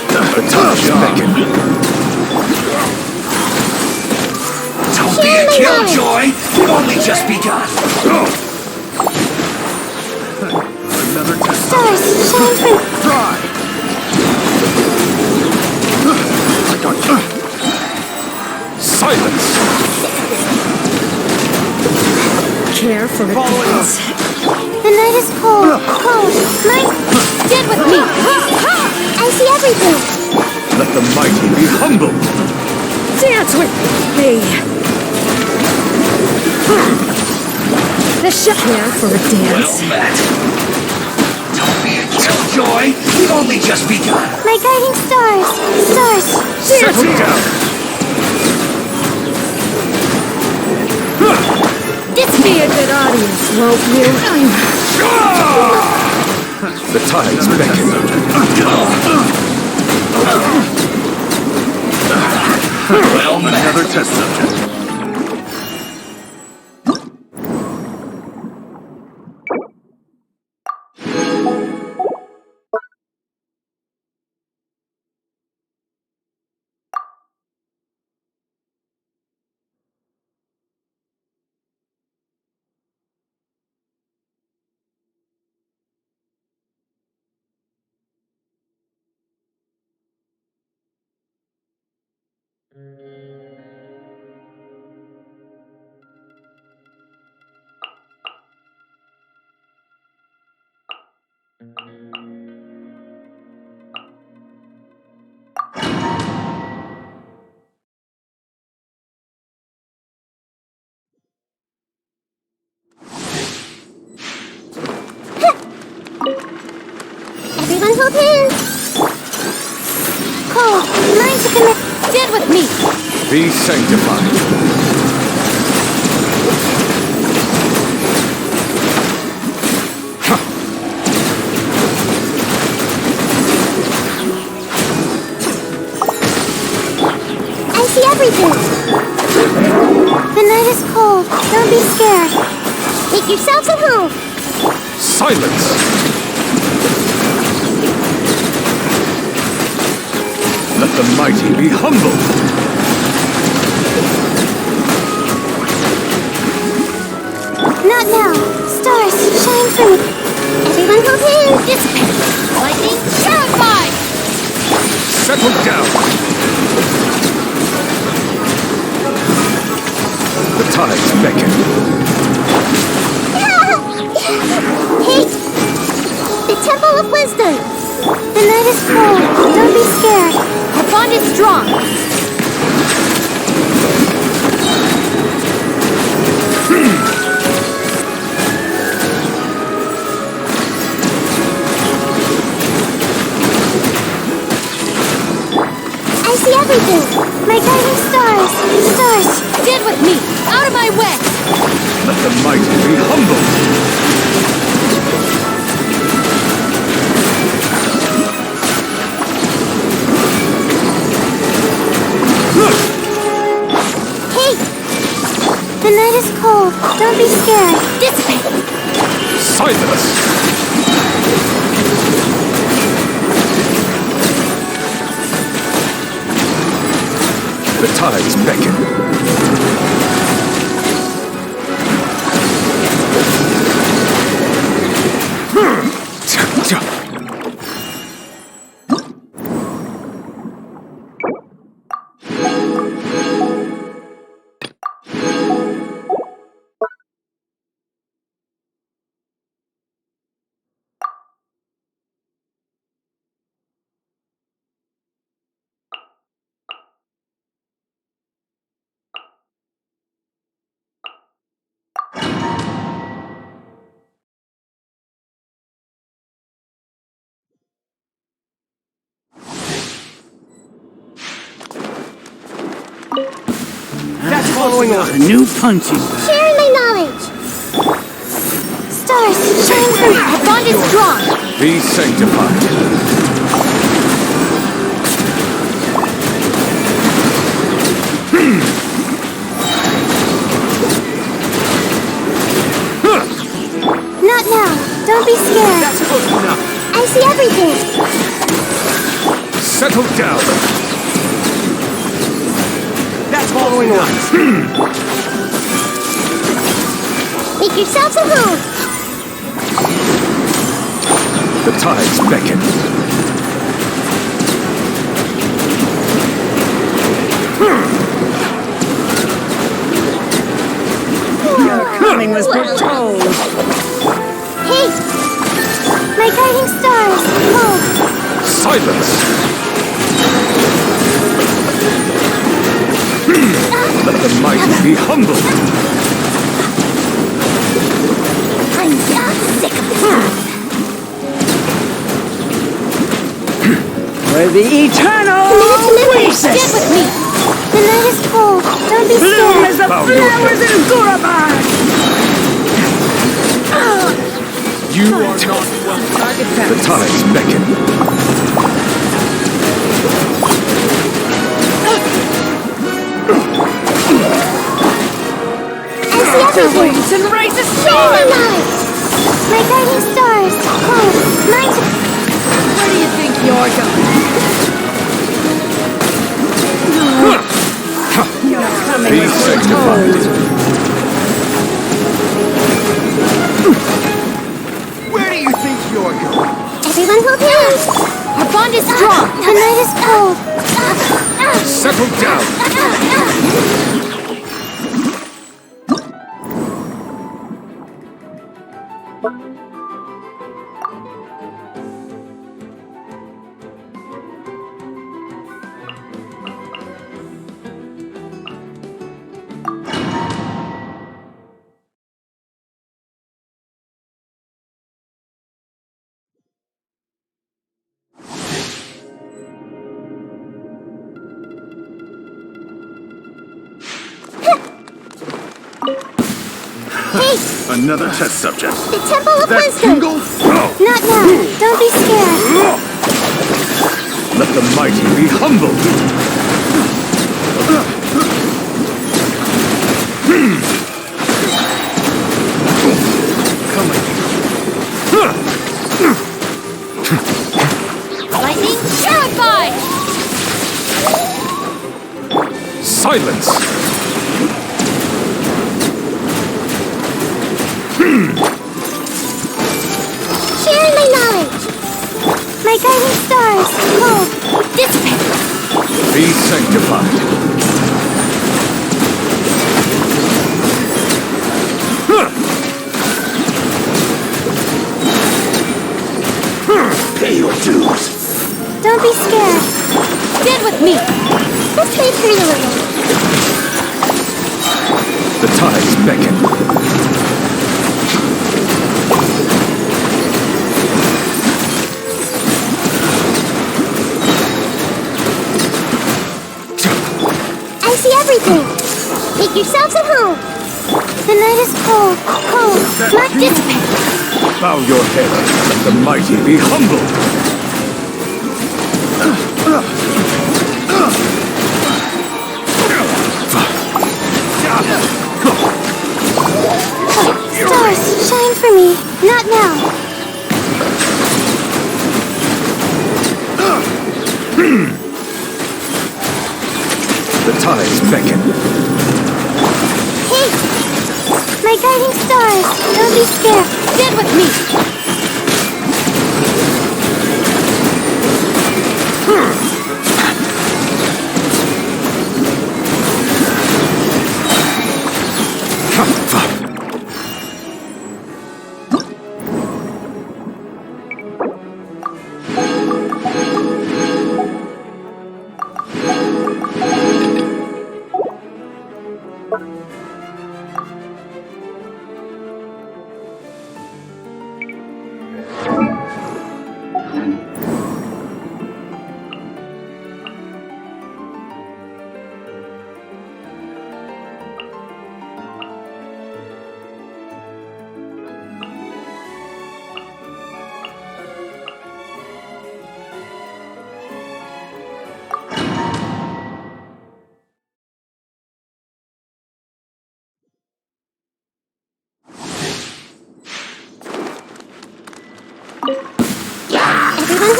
The tides beckon. Don't be a killjoy. We've only just begun. Another test Stars, shine through. Try. Silence. Care for a dance? The night is cold. Cold. Mine. Stand with me. I see everything. Let the mighty be humbled. Dance with me! The care for a dance? Well met. Don't be a killjoy. We've only just begun. My guiding stars. Stars. Settle down. Be a good audience, won't you? The tides beckon. Well met. Another test subject. Everyone hold hands. Cold. Mine to commit. Stand with me. Be sanctified. I see everything. The night is cold. Don't be scared. Make yourselves at home. Silence. Let the mighty be humbled. Not now. Stars, shine for me. Everyone hold hands. Dissipate. Lightning, terrified. Settle down. The tides beckon. Hey! The Temple of Wisdom. The night is cold. Don't be scared. Our bond is strong. I see everything. My guiding stars. Stars. Stand with me. Out of my way. Let the mighty be humbled. Hey! The night is cold. Don't be scared. Dissipate. Silence. The tides beckon. following on. A new punching bag. Sharing my knowledge. Stars, shine for me. A bond is drawn. Be sanctified. Not now. Don't be scared. That's close enough. I see everything. Settle down. That's following on. Make yourselves at home. The tides beckon. Coming was proposed. Hey! My guiding stars. Hold. Silence. Let the mighty be humble. I'm not sick of this. For the eternal Get with me. The night is cold. Don't be bloom as scared. the Bow your flowers head. in Gurabar. You are not welcome. The tides beckon. I see everything. and raise a Share my knowledge. My guiding stars. Hold. Mine to... Where do you think you're going? You're coming Be with sanctified. Where do you think you're going? Everyone hold hands. Our bond is strong. The night is cold. Settle down. Hey, Another test subject. the Temple of That Wisdom. tingle? Oh. Not now. Don't be scared. Let the mighty be humbled. Coming. Lightning terrified. Silence. Sharing my knowledge. My guiding stars. Hold. Dissipate. Be sanctified. Pay your dues. Don't be scared. Stand with me. Let's trade for a little. The tides beckon. I see everything. Make yourselves at home. The night is cold. Cold. Not dissipate. Bow your head. Let the mighty be humbled. Stars, shine for me. Not now. The tides beckon. Hey! My guiding stars. Don't be scared. Stand with me.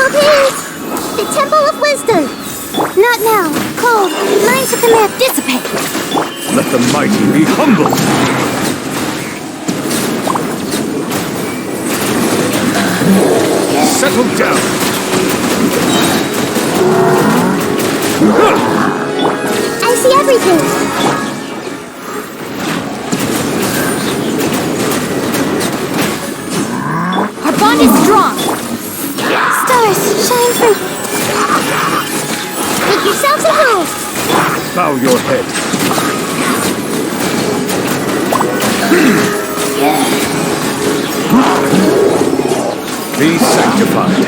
Please! The Temple of Wisdom! Not now. Cold. Minds of command. Dissipate. Let the mighty be humbled! Settle down! I see everything. Our bond is strong. Stars, shine free. Make yourselves at home. Bow your head. Be sanctified.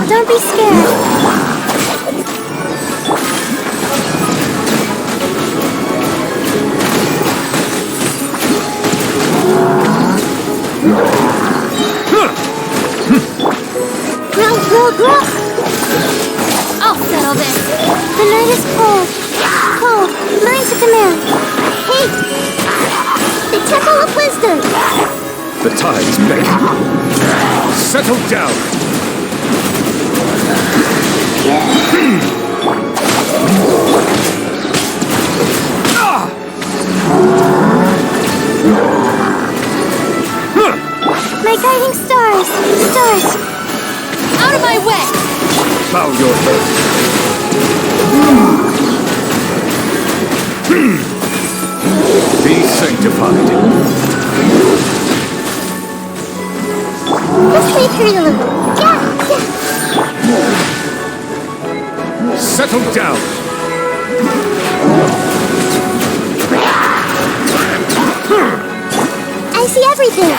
Don't be scared. Grow. I'll settle this. The night is cold. Cold. Mine to command. Hey! The Temple of Wisdom. The tides beckon. Settle down. My guiding stars. Stars. Out of my way. Bow your head. Be sanctified. Let's leave her a little. Yeah. Settle down. I see everything.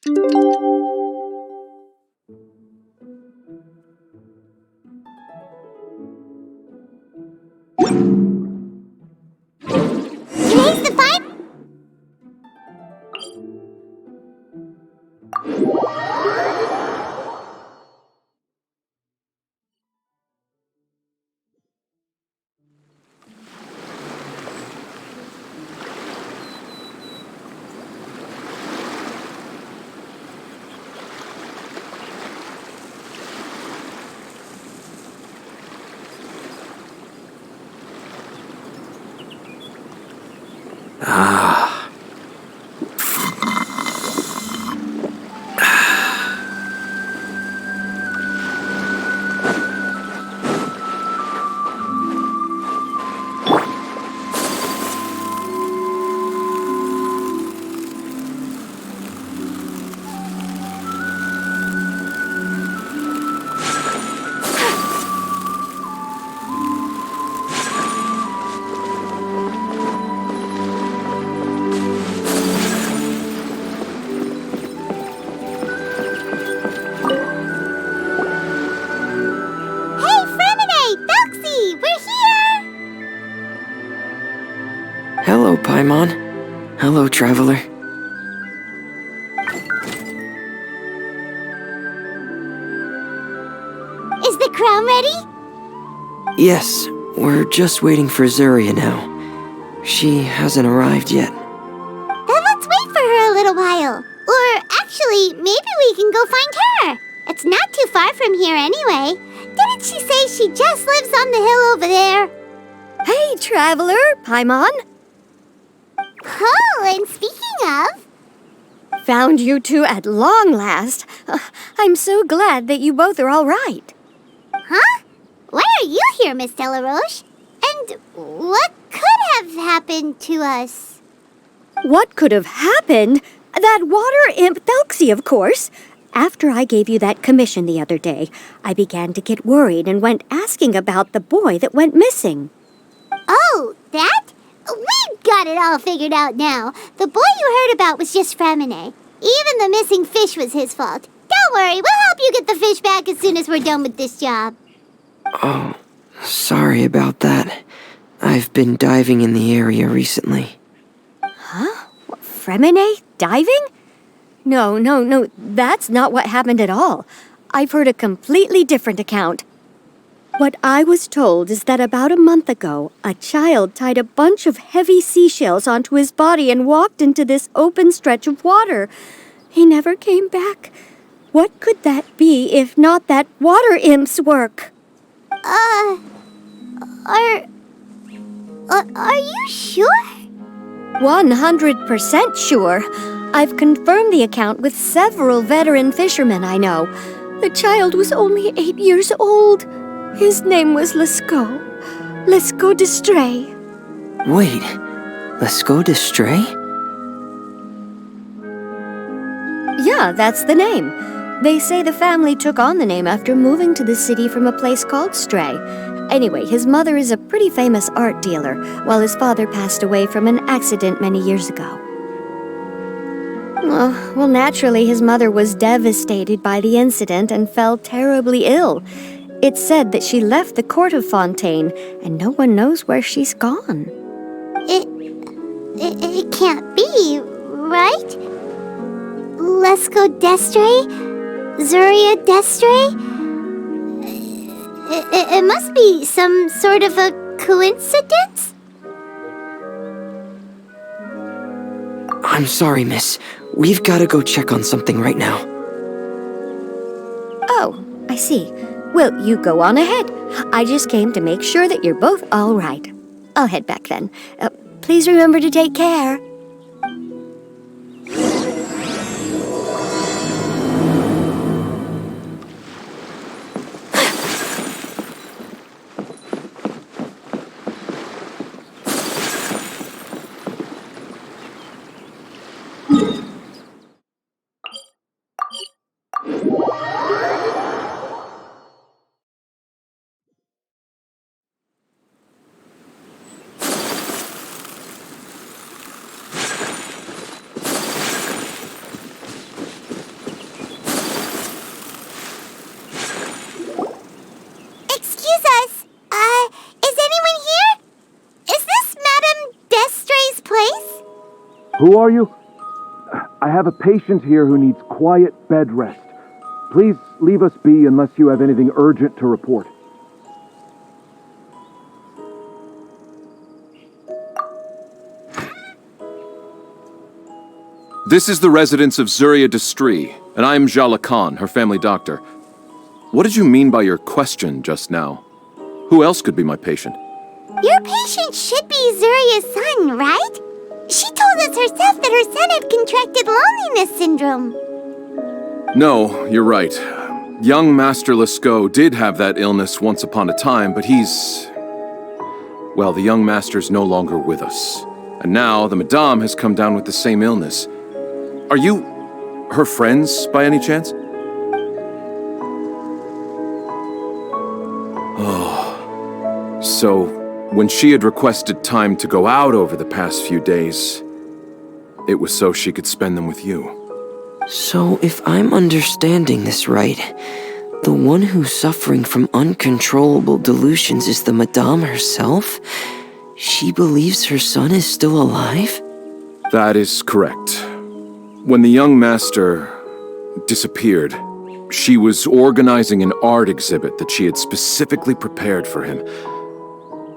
Today's the final. Hey, Fremine! Thelxie! We're here! Hello, Paimon. Hello, traveler. Is the crown ready? Yes, we're just waiting for Zuria now. She hasn't arrived yet. Then let's wait for her a little while. Or actually, maybe we can go find her. It's not too far from here anyway. Didn't she say she just lives on the hill over there? Hey, traveler, Paimon. Oh, and speaking of, Found you two at long last. I'm so glad that you both are all right. huh? Why are you here, Miss Delaroche? And what could have happened to us? What could have happened? That water imp Thelxie, of course. After I gave you that commission the other day, I began to get worried and went asking about the boy that went missing. Oh, that? We've got it all figured out now. The boy you heard about was just Fremine. Even the missing fish was his fault. Don't worry, we'll help you get the fish back as soon as we're done with this job. Oh, sorry about that. I've been diving in the area recently. Fremine? Diving? No, that's not what happened at all. I've heard a completely different account. What I was told is that about a month ago, a child tied a bunch of heavy seashells onto his body and walked into this open stretch of water. He never came back. What could that be if not that water imp's work? Are you sure? 100% sure. I've confirmed the account with several veteran fishermen I know. The child was only 8 years old. His name was Lescaut. Lescaut d'Estray. Wait, let's go to Stray? Yeah, that's the name. They say the family took on the name after moving to the city from a place called Stray. Anyway, his mother is a pretty famous art dealer, while his father passed away from an accident many years ago. Well, naturally, his mother was devastated by the incident and fell terribly ill. It's said that she left the court of Fontaine, and no one knows where she's gone. It can't be, right? Lescaut d'Estray? Zuria d'Estray? It must be some sort of a coincidence? I'm sorry, miss. We've got to go check on something right now. Oh, I see. Well, you go on ahead. I just came to make sure that you're both all right. I'll head back then. Please remember to take care. Who are you? I have a patient here who needs quiet bed rest. Please leave us be unless you have anything urgent to report. This is the residence of Zuria Destri, and I'm Jala Khan, her family doctor. What did you mean by your question just now? Who else could be my patient? Your patient should be Zuria's son, right? She told us herself that her son had contracted loneliness syndrome. No, you're right. Young Master Lescaut did have that illness once upon a time, but he's... Well, the young master's no longer with us. And now the Madame has come down with the same illness. Are you her friends, by any chance? Oh. So, when she had requested time to go out over the past few days, it was so she could spend them with you. So, if I'm understanding this right, the one who's suffering from uncontrollable delusions is the Madame herself? She believes her son is still alive? That is correct. When the young master disappeared, she was organizing an art exhibit that she had specifically prepared for him.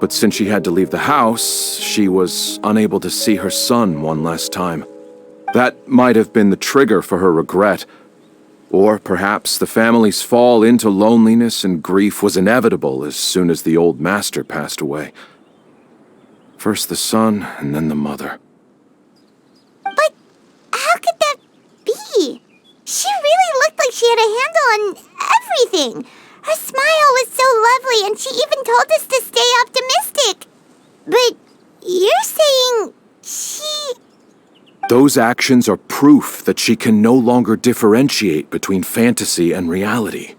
But since she had to leave the house, she was unable to see her son one last time. That might have been the trigger for her regret. Or perhaps the family's fall into loneliness and grief was inevitable as soon as the old master passed away. First the son, and then the mother. But how could that be? She really looked like she had a handle on everything. Her smile was so lovely, and she even told us to stay optimistic. But you're saying she... Those actions are proof that she can no longer differentiate between fantasy and reality.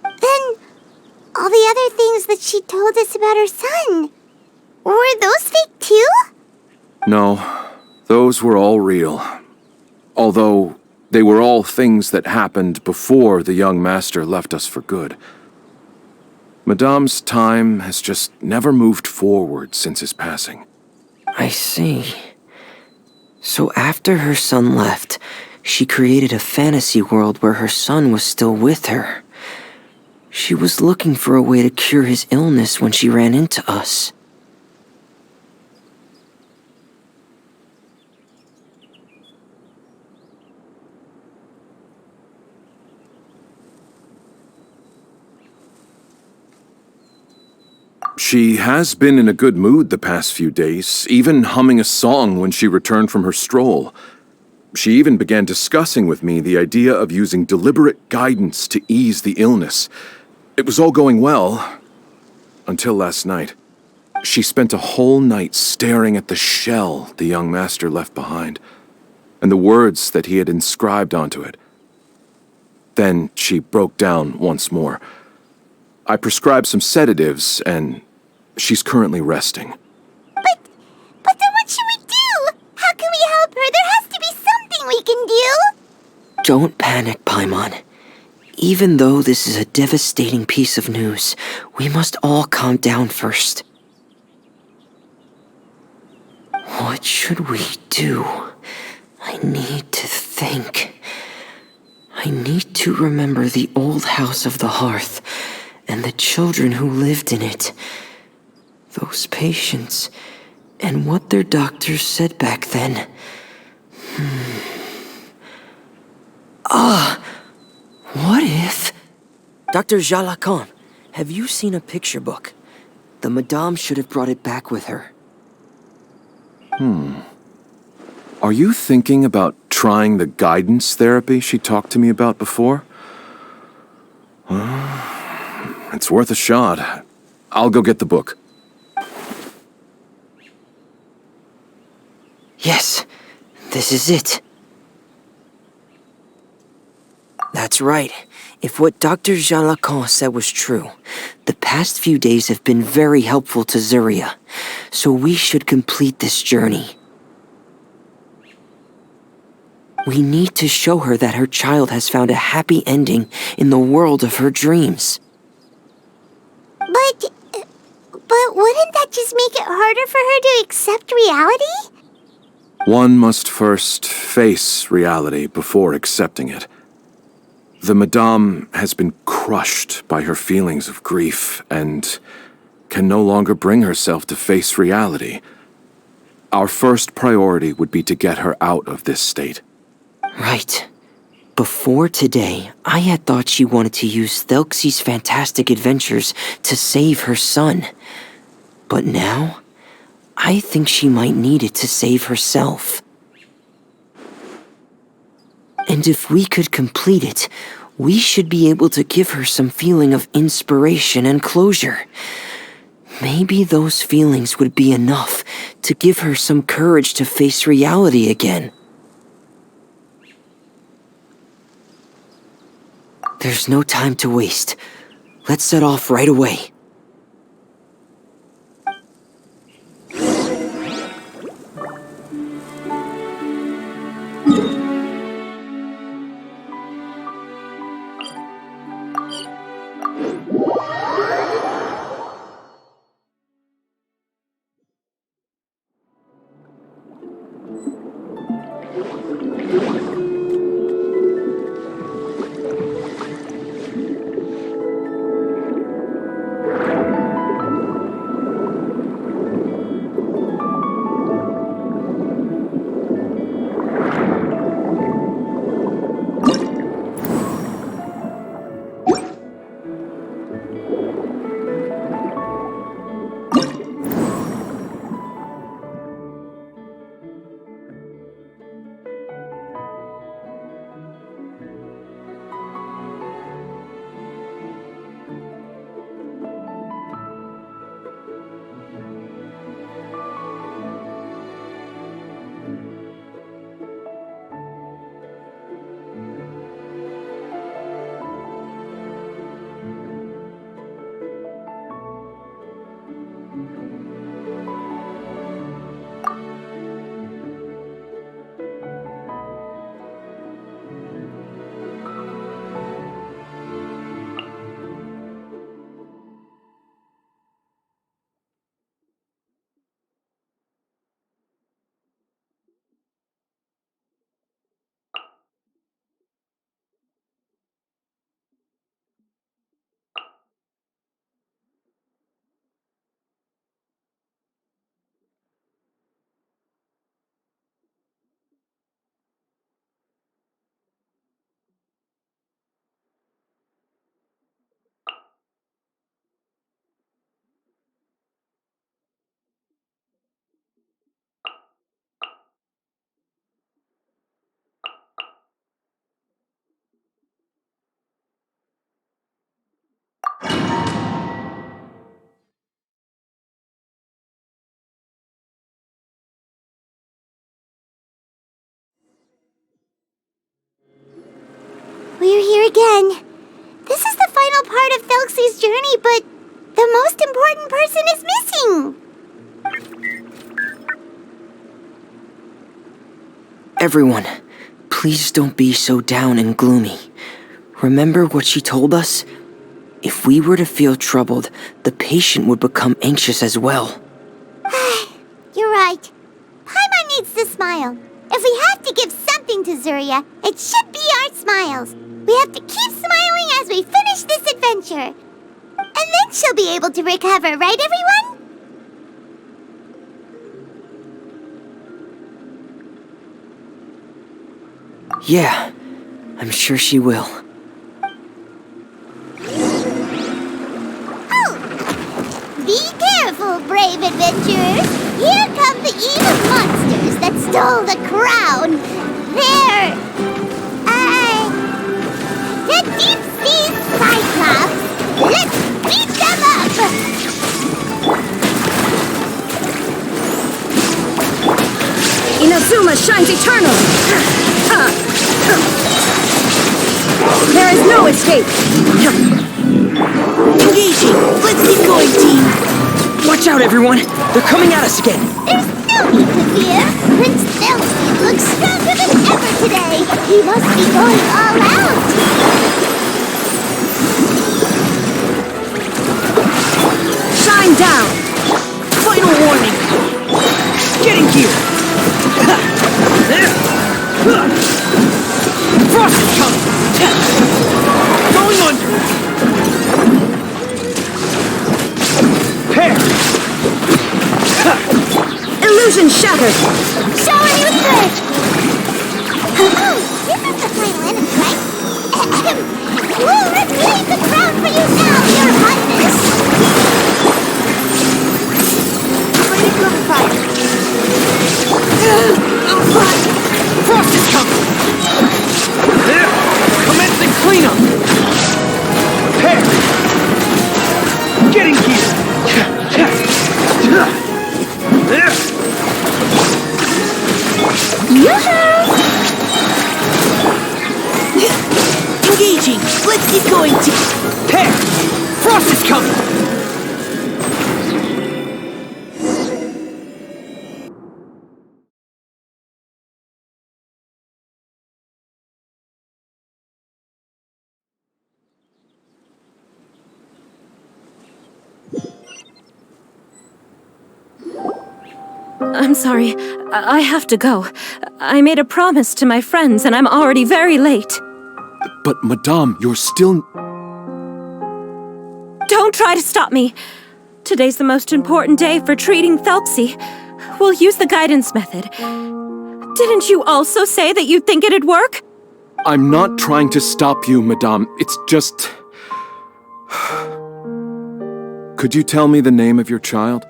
Then, all the other things that she told us about her son, were those fake too? No, those were all real. Although, they were all things that happened before the young master left us for good. Madame's time has just never moved forward since his passing. I see. So after her son left, she created a fantasy world where her son was still with her. She was looking for a way to cure his illness when she ran into us. She has been in a good mood the past few days, even humming a song when she returned from her stroll. She even began discussing with me the idea of using deliberate guidance to ease the illness. It was all going well, until last night. She spent a whole night staring at the shell the young master left behind, and the words that he had inscribed onto it. Then she broke down once more. I prescribed some sedatives, and she's currently resting. But then what should we do? How can we help her? There has to be something we can do. Don't panic, Paimon. Even though this is a devastating piece of news, we must all calm down first. What should we do? I need to think. I need to remember the old house of the hearth and the children who lived in it. Those patients, and what their doctors said back then. What if... Dr. Jala Khan, have you seen a picture book? The Madame should have brought it back with her. Are you thinking about trying the guidance therapy she talked to me about before? It's worth a shot. I'll go get the book. Yes, this is it. That's right. If what Dr. Jalacan said was true, the past few days have been very helpful to Zuria, so we should complete this journey. We need to show her that her child has found a happy ending in the world of her dreams. But wouldn't that just make it harder for her to accept reality? One must first face reality before accepting it. The Madame has been crushed by her feelings of grief and can no longer bring herself to face reality. Our first priority would be to get her out of this state. Right. Before today, I had thought she wanted to use Thelxie's fantastic adventures to save her son. But now, I think she might need it to save herself. And if we could complete it, we should be able to give her some feeling of inspiration and closure. Maybe those feelings would be enough to give her some courage to face reality again. There's no time to waste. Let's set off right away. We're here again. This is the final part of Thelxie's journey, but the most important person is missing. Everyone, please don't be so down and gloomy. Remember what she told us? If we were to feel troubled, the patient would become anxious as well. You're right. Paimon needs to smile. If we have to give something to Zuria, it should be our smiles. We have to keep smiling as we finish this adventure. And then she'll be able to recover, right, everyone? Yeah, I'm sure she will. Oh! Be careful, brave adventurers! Here come the evil monsters that stole the crown! They're... the deep sea Cyclops! Let's beat them up! Inazuma shines eternal! There is no escape! Engaging! Let's keep going, team! Watch out, everyone! They're coming at us again! There's no need to fear! Prince Thelxie looks stronger than ever today! He must be going all out! Shine down! Final warning! Get in gear! I'm sorry. I have to go. I made a promise to my friends, and I'm already very late. But, Madame, you're still... Don't try to stop me. Today's the most important day for treating Thelxie. We'll use the guidance method. Didn't you also say that you'd think it'd work? I'm not trying to stop you, Madame. It's just... Could you tell me the name of your child?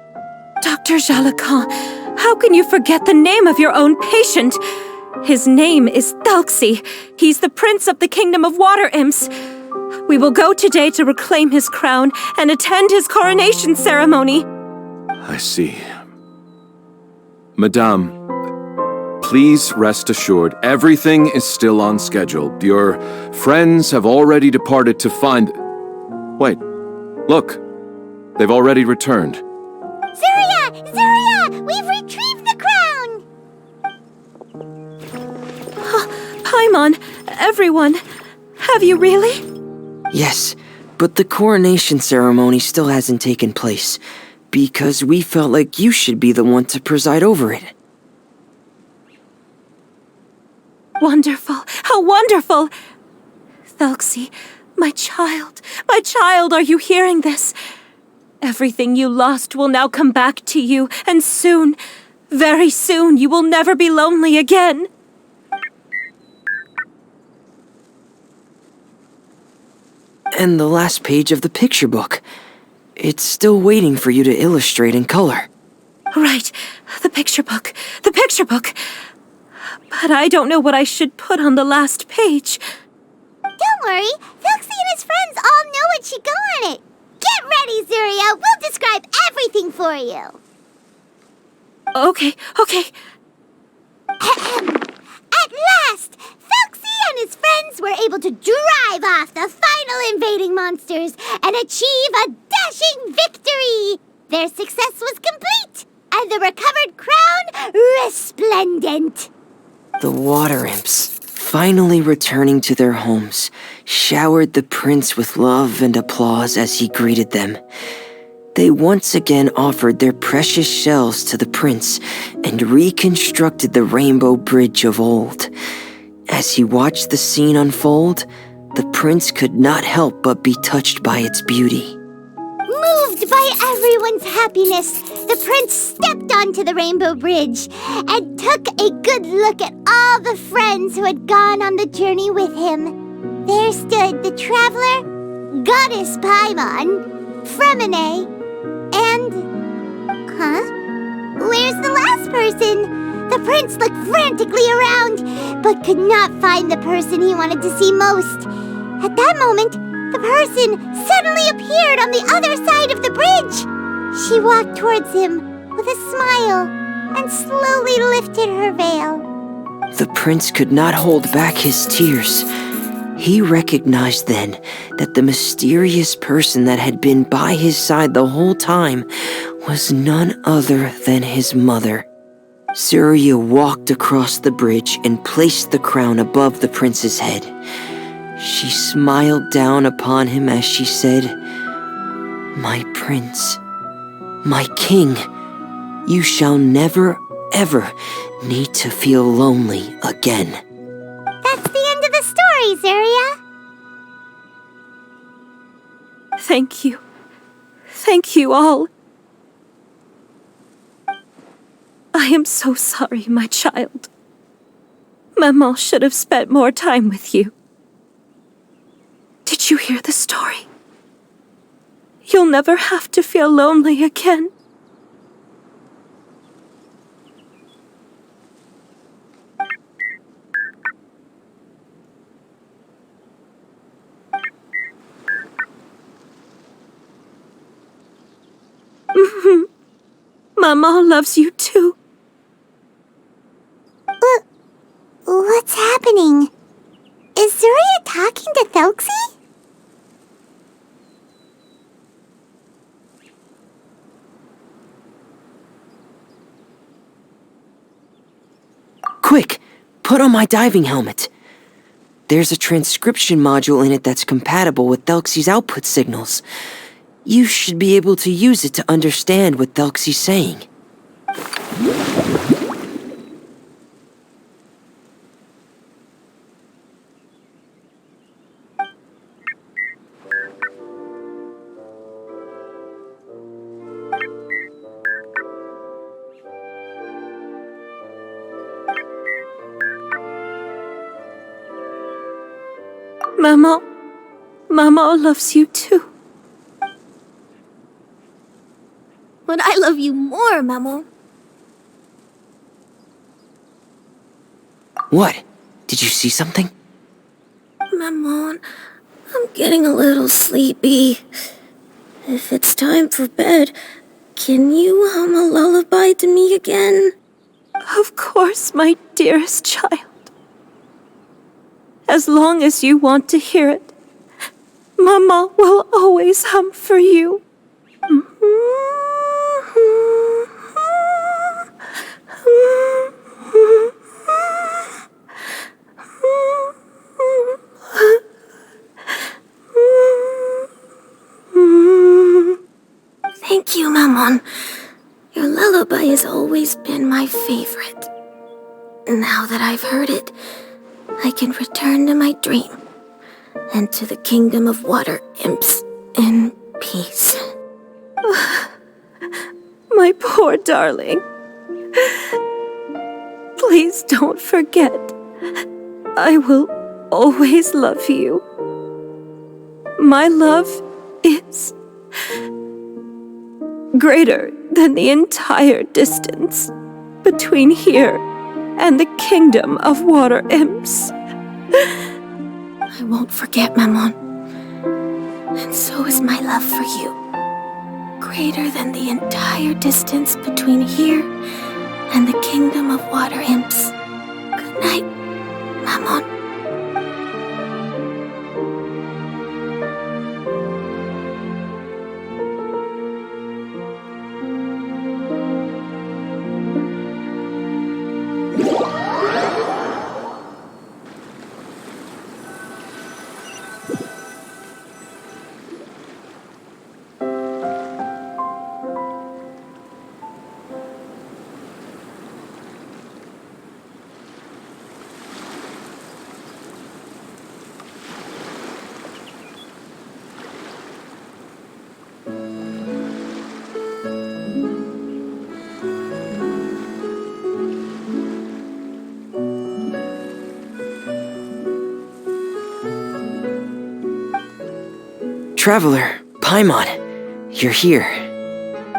Dr. Jalacan, how can you forget the name of your own patient? His name is Thelxie. He's the prince of the kingdom of water imps. We will go today to reclaim his crown and attend his coronation ceremony. I see. Madame, please rest assured, everything is still on schedule. Your friends have already departed to find... Wait, look. They've already returned. Zuria! Zuria! We've retrieved the crown! Paimon, everyone, have you really? Yes, but the coronation ceremony still hasn't taken place, because we felt like you should be the one to preside over it. Wonderful! How wonderful! Thelxie, my child, are you hearing this? Everything you lost will now come back to you, and soon, very soon, you will never be lonely again. And the last page of the picture book. It's still waiting for you to illustrate in color. Right, the picture book. But I don't know what I should put on the last page. Don't worry, Thelxie and his friends all know what should go on it. Get ready, Zuria. We'll describe everything for you. Okay. At last, Thelxie and his friends were able to drive off the final invading monsters and achieve a dashing victory. Their success was complete, and the recovered crown resplendent. The water imps, finally returning to their homes, showered the prince with love and applause as he greeted them. They once again offered their precious shells to the prince and reconstructed the rainbow bridge of old. As he watched the scene unfold, the prince could not help but be touched by its beauty. Moved by everyone's happiness, the prince stepped onto the rainbow bridge and took a good look at all the friends who had gone on the journey with him. There stood the traveler, Goddess Paimon, Fremine, and... Where's the last person? The prince looked frantically around, but could not find the person he wanted to see most. At that moment, the person suddenly appeared on the other side of the bridge. She walked towards him with a smile and slowly lifted her veil. The prince could not hold back his tears. He recognized then that the mysterious person that had been by his side the whole time was none other than his mother. Zuria walked across the bridge and placed the crown above the prince's head. She smiled down upon him as she said, "My prince, my king, you shall never, ever need to feel lonely again." That's the end of the story, Zuria. Thank you. Thank you all. I am so sorry, my child. Maman should have spent more time with you. Did you hear the story? You'll never have to feel lonely again. Maman loves you too. What's happening? Is Zuria talking to Thelxie? Quick, put on my diving helmet. There's a transcription module in it that's compatible with Thelxie's output signals. You should be able to use it to understand what Thelxie's saying. Maman. Maman loves you too. But I love you more, Maman. What? Did you see something? Maman, I'm getting a little sleepy. If it's time for bed, can you hum a lullaby to me again? Of course, my dearest child. As long as you want to hear it, Mama will always hum for you. Thank you, Maman. Your lullaby has always been my favorite. Now that I've heard it, I can return to my dream and to the kingdom of water imps in peace. My poor darling. Please don't forget. I will always love you. My love is greater than the entire distance between here and the kingdom of water imps. I won't forget, Maman. And so is my love for you. Greater than the entire distance between here and the kingdom of water imps. Good night, Maman. Traveler, Paimon, you're here.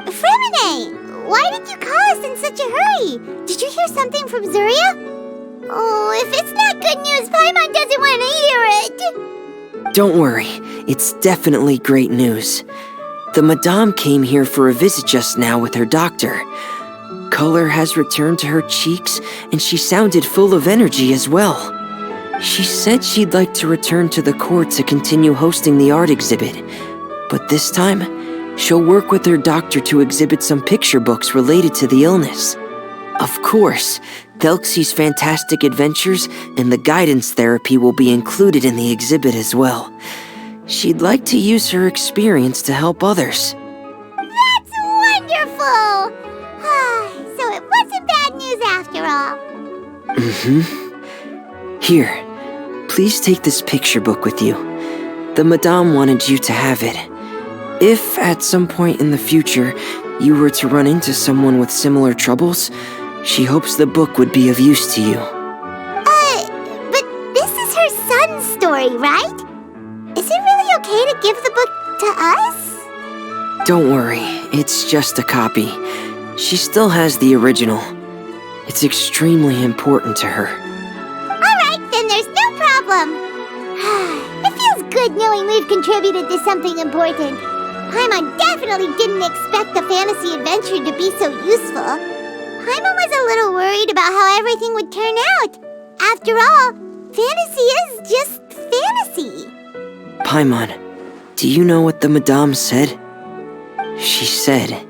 Fremine! Why did you call us in such a hurry? Did you hear something from Zuria? Oh, if it's not good news, Paimon doesn't want to hear it! Don't worry, it's definitely great news. The Madame came here for a visit just now with her doctor. Color has returned to her cheeks, and she sounded full of energy as well. She said she'd like to return to the court to continue hosting the art exhibit, but this time, she'll work with her doctor to exhibit some picture books related to the illness. Of course, Thelxie's fantastic adventures and the guidance therapy will be included in the exhibit as well. She'd like to use her experience to help others. That's wonderful! So it wasn't bad news after all. Here, please take this picture book with you. The Madame wanted you to have it. If, at some point in the future, you were to run into someone with similar troubles, she hopes the book would be of use to you. But this is her son's story, right? Is it really okay to give the book to us? Don't worry, it's just a copy. She still has the original. It's extremely important to her. Alright, then there's no problem. It feels good knowing we've contributed to something important. Paimon definitely didn't expect the fantasy adventure to be so useful. Paimon was a little worried about how everything would turn out. After all, fantasy is just fantasy. Paimon, do you know what the Madame said? She said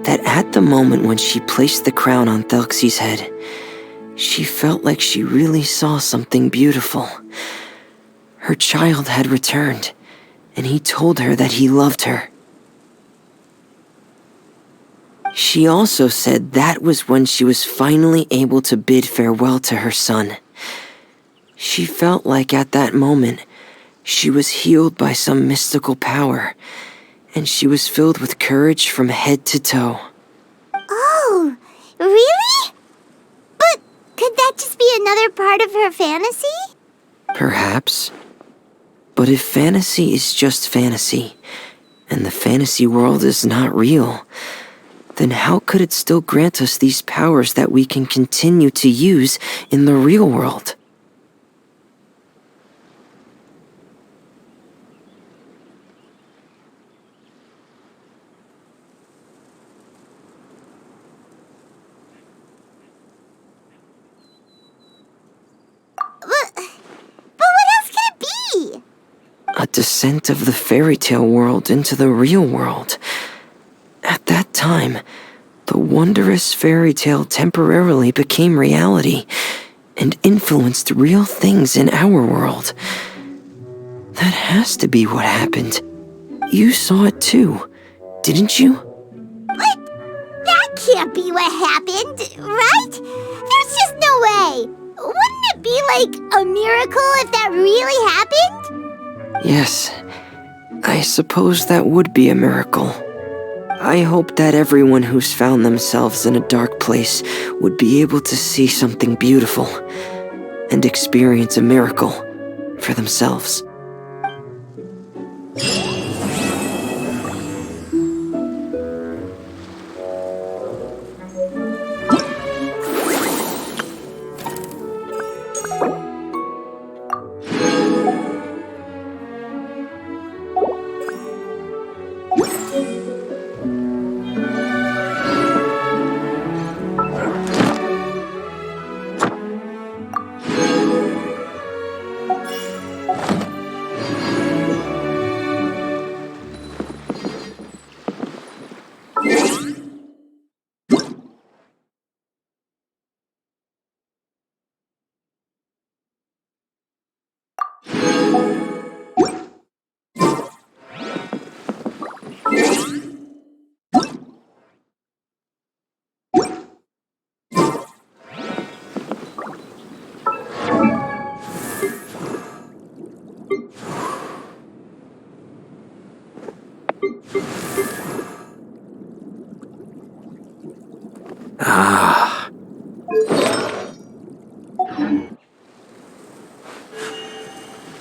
that at the moment when she placed the crown on Thelxie's head, she felt like she really saw something beautiful. Her child had returned, and he told her that he loved her. She also said that was when she was finally able to bid farewell to her son. She felt like at that moment, she was healed by some mystical power, and she was filled with courage from head to toe. Oh, really? But could that just be another part of her fantasy? Perhaps. But if fantasy is just fantasy, and the fantasy world is not real, then how could it still grant us these powers that we can continue to use in the real world? But what else could it be? A descent of the fairy tale world into the real world. At that time, the wondrous fairy tale temporarily became reality and influenced real things in our world. That has to be what happened. You saw it too, didn't you? What? That can't be what happened, right? There's just no way. Wouldn't it be like a miracle if that really happened? Yes, I suppose that would be a miracle. I hope that everyone who's found themselves in a dark place would be able to see something beautiful and experience a miracle for themselves.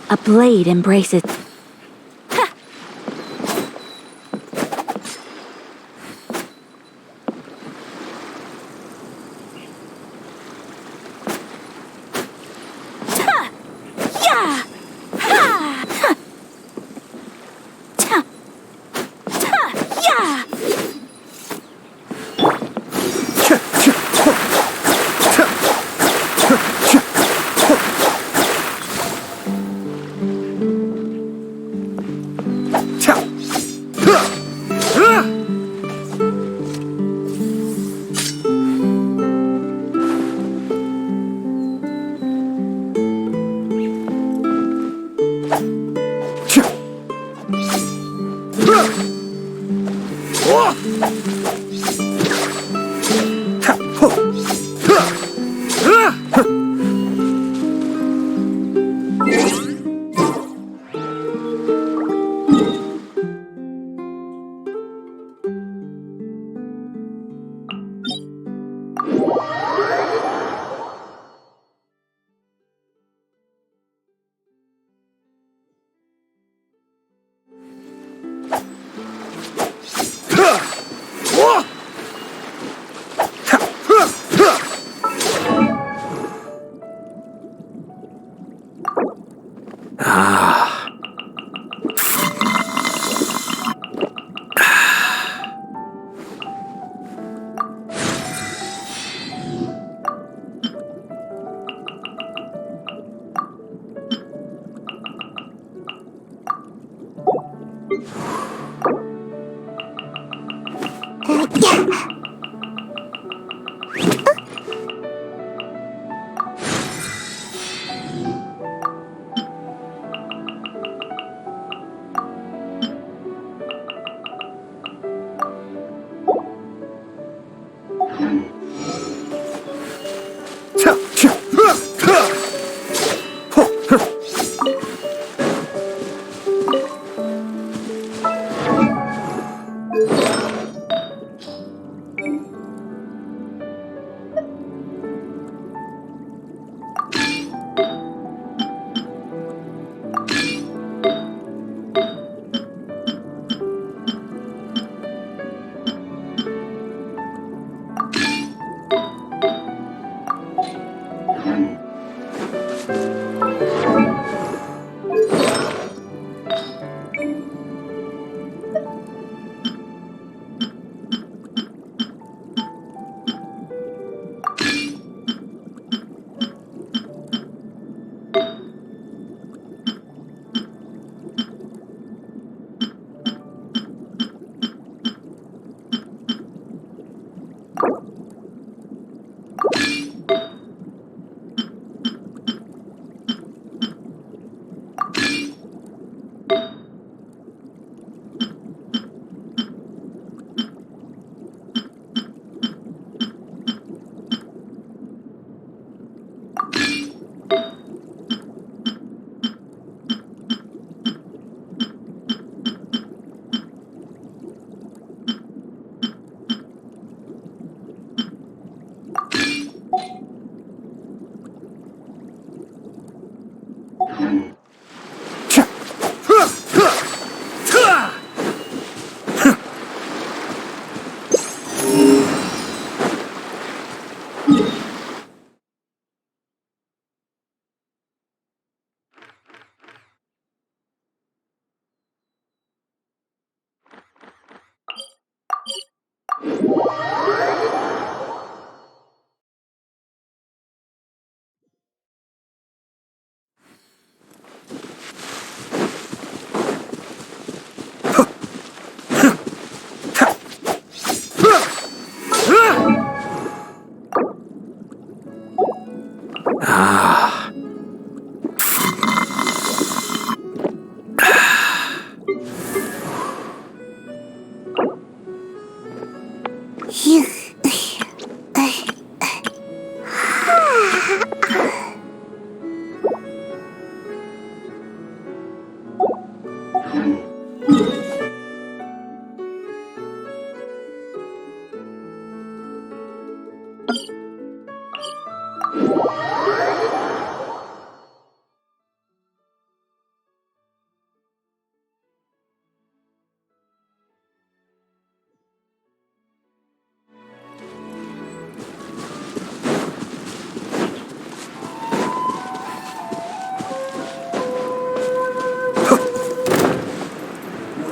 A blade embraces.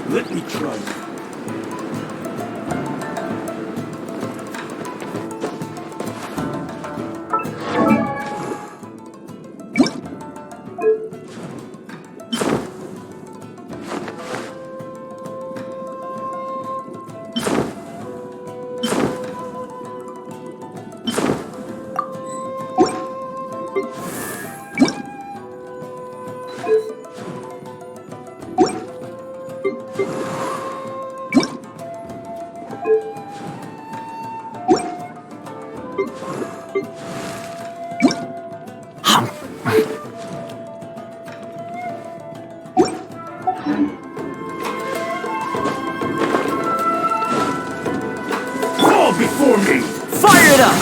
Let me try. Fall before me! Fire it up!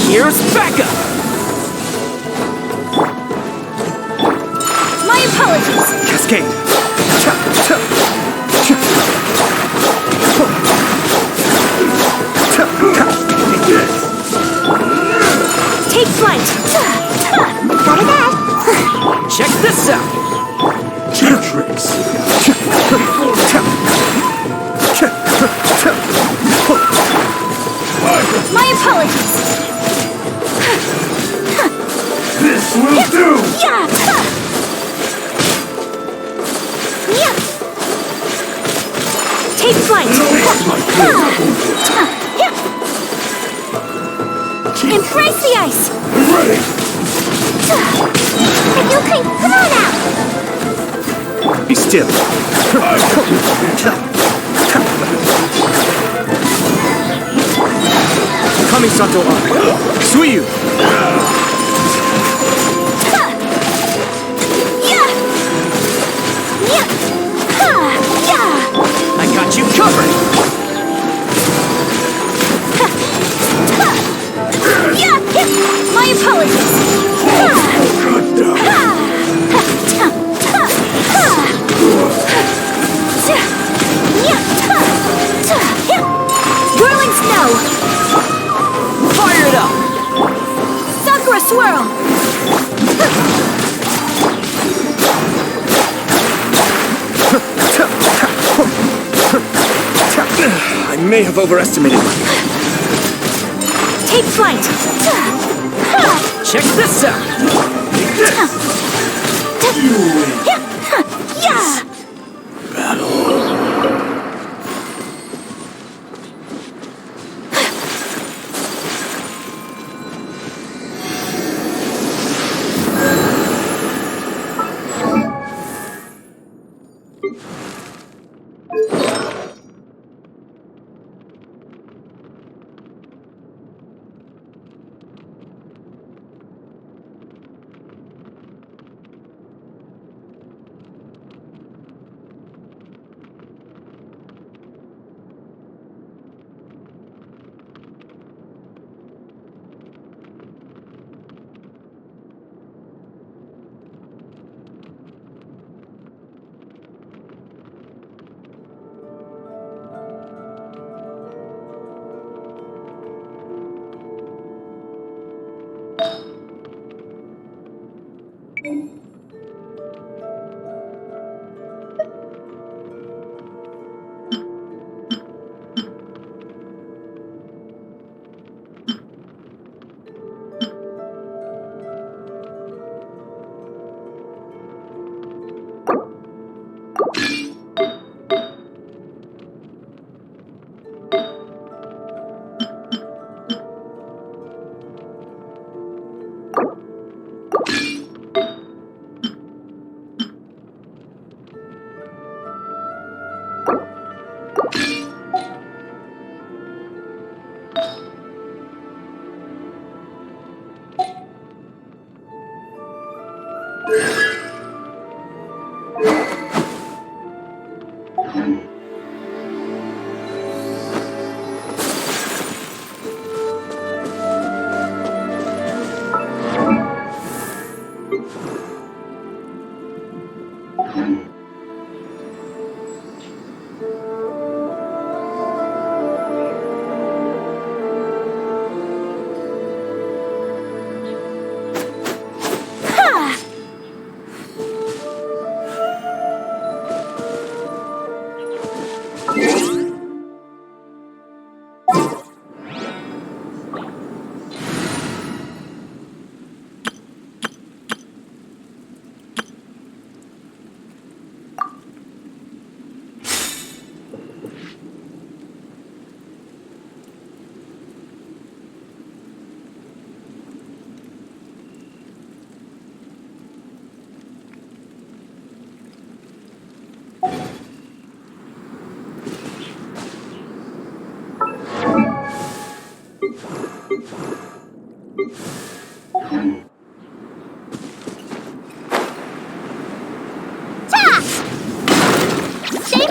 Here's backup! My apologies! Cascade! Take flight! Got it back. Check this out! Tricks! My apologies! This will do! Yeah! Yeah! Take flight! Embrace the ice! Ready! You come on out. Be still. Kamisato on. Suiyu! I got you covered! My apologies! Whirling snow! Fire it up! Sakura swirl! I may have overestimated. Take flight! Check this out! Yeah!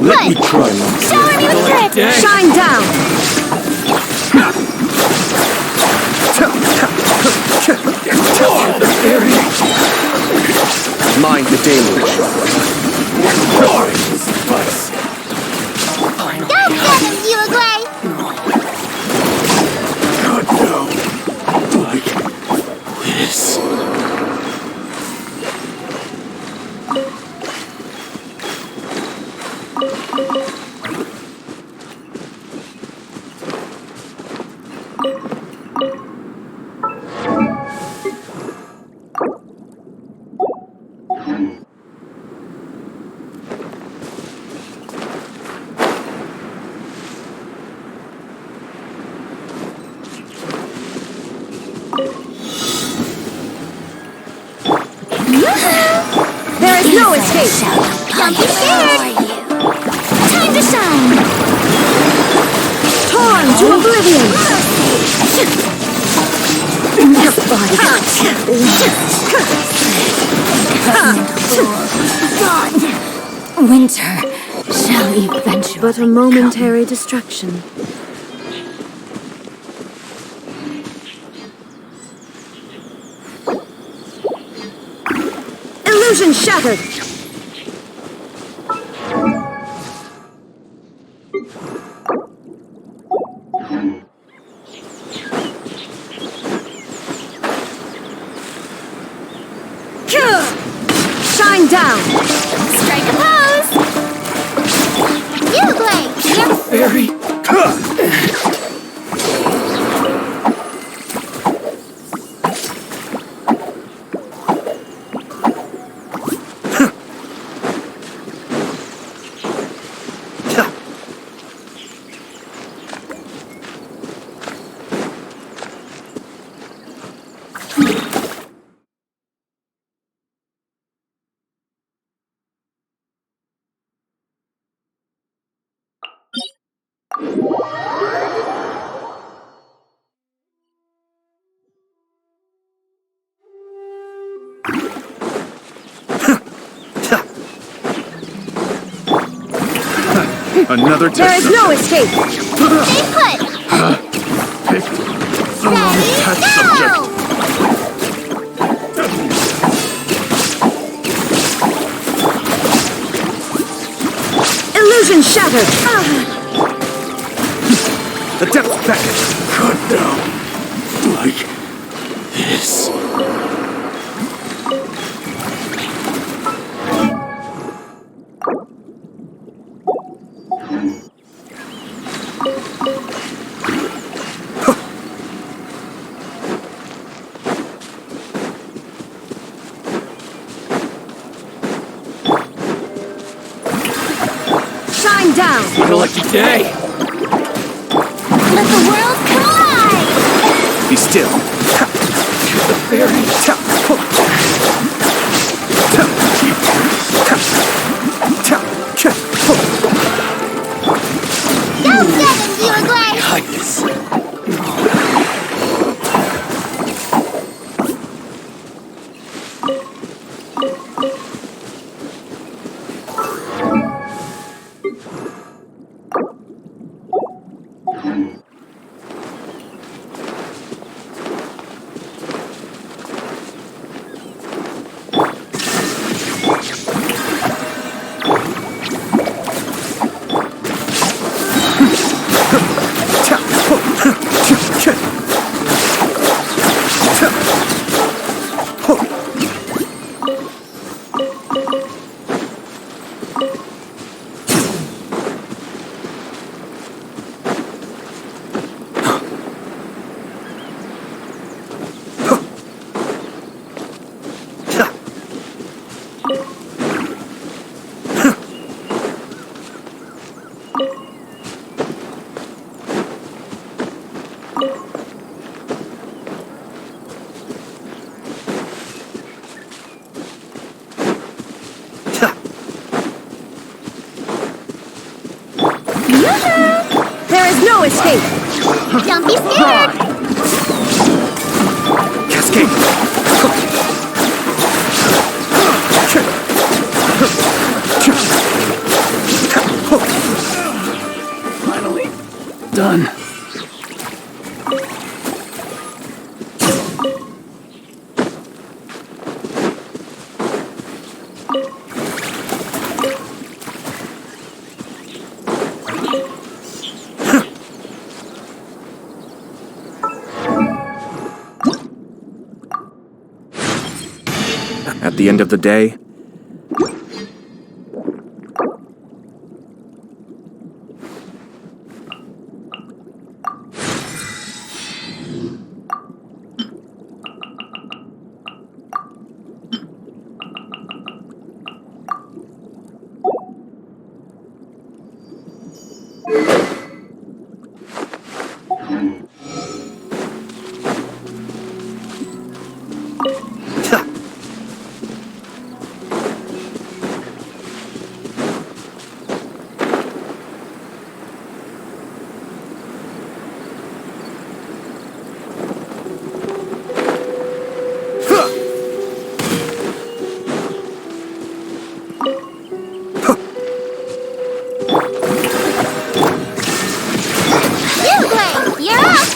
Let me try. Shower me with drip! Shine down! Mind the deluge. Go get him, Uruguay! God, no. Like this. There is no escape! Don't be scared! Time to shine! Torn to oblivion! Winter shall eventually But a momentary distraction. Illusion shattered! Shine down! Strike a pose! Uruguay! Yep. Fairy. Another There test. is no escape! Stay put! Pick the wrong test subject. Go! Illusion shattered! The depths beckon. Cut down. Like this. Shine down! What a lucky day. Let the world collide! Be still. The fairy. Go get him, Uruguay! Highness. There is no escape! Don't be scared! Cascade. At the end of the day, You're up!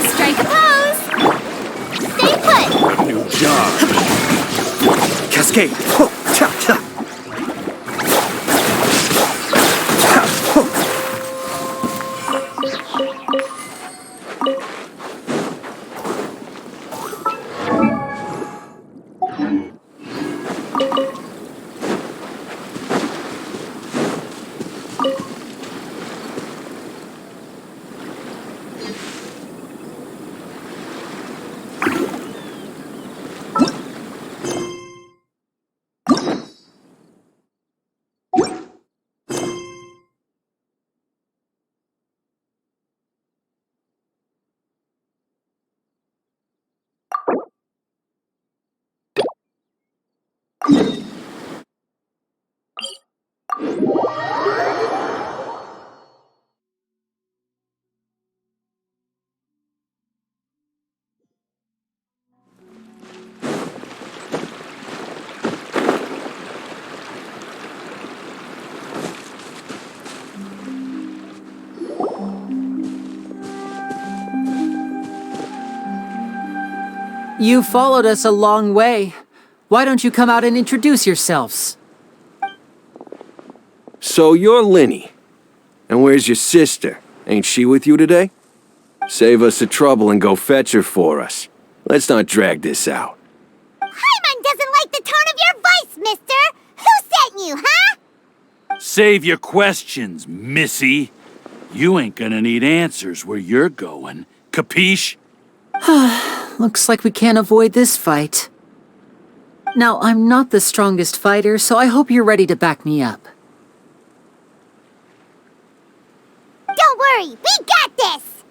Strike a pose! Stay put! New job. cascade. You followed us a long way. Why don't you come out and introduce yourselves? So you're Linny. And where's your sister? Ain't she with you today? Save us the trouble and go fetch her for us. Let's not drag this out. Paimon doesn't like the tone of your voice, mister! Who sent you, huh? Save your questions, missy. You ain't gonna need answers where you're going. Capiche? Looks like we can't avoid this fight. Now, I'm not the strongest fighter, so I hope you're ready to back me up. Don't worry, we got this!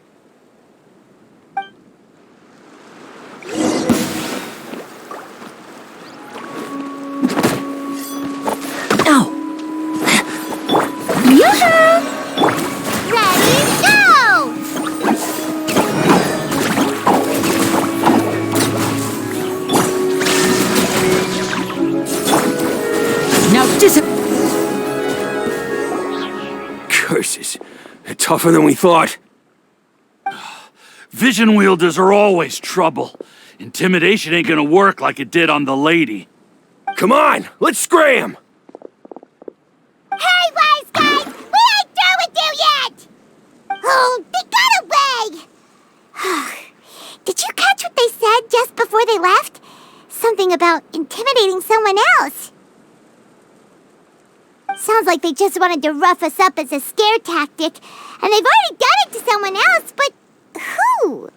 Ow! Yoo-hoo! Ready, go! Now Curses. They're tougher than we thought. Vision wielders are always trouble. Intimidation ain't gonna work like it did on the lady. Come on, let's scram! Hey, wise guys! We ain't through with you yet! Oh, they got away! Did you catch what they said just before they left? Something about intimidating someone else. Sounds like they just wanted to rough us up as a scare tactic, and they've already done it to someone else, but who?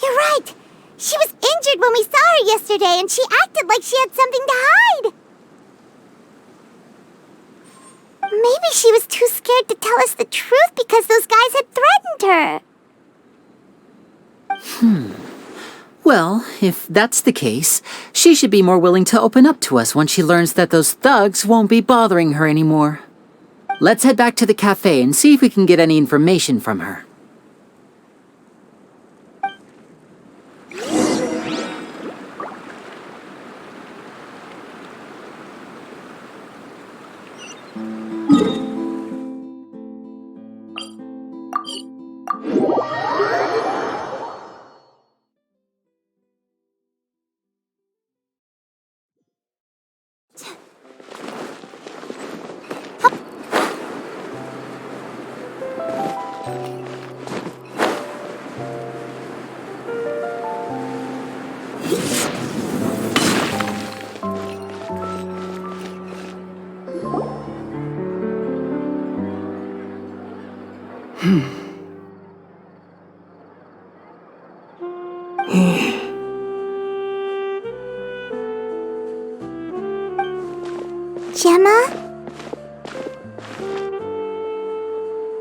You're right. She was injured when we saw her yesterday, and she acted like she had something to hide. Maybe she was too scared to tell us the truth because those guys had threatened her. Well, if that's the case, she should be more willing to open up to us once she learns that those thugs won't be bothering her anymore. Let's head back to the cafe and see if we can get any information from her. Gemma?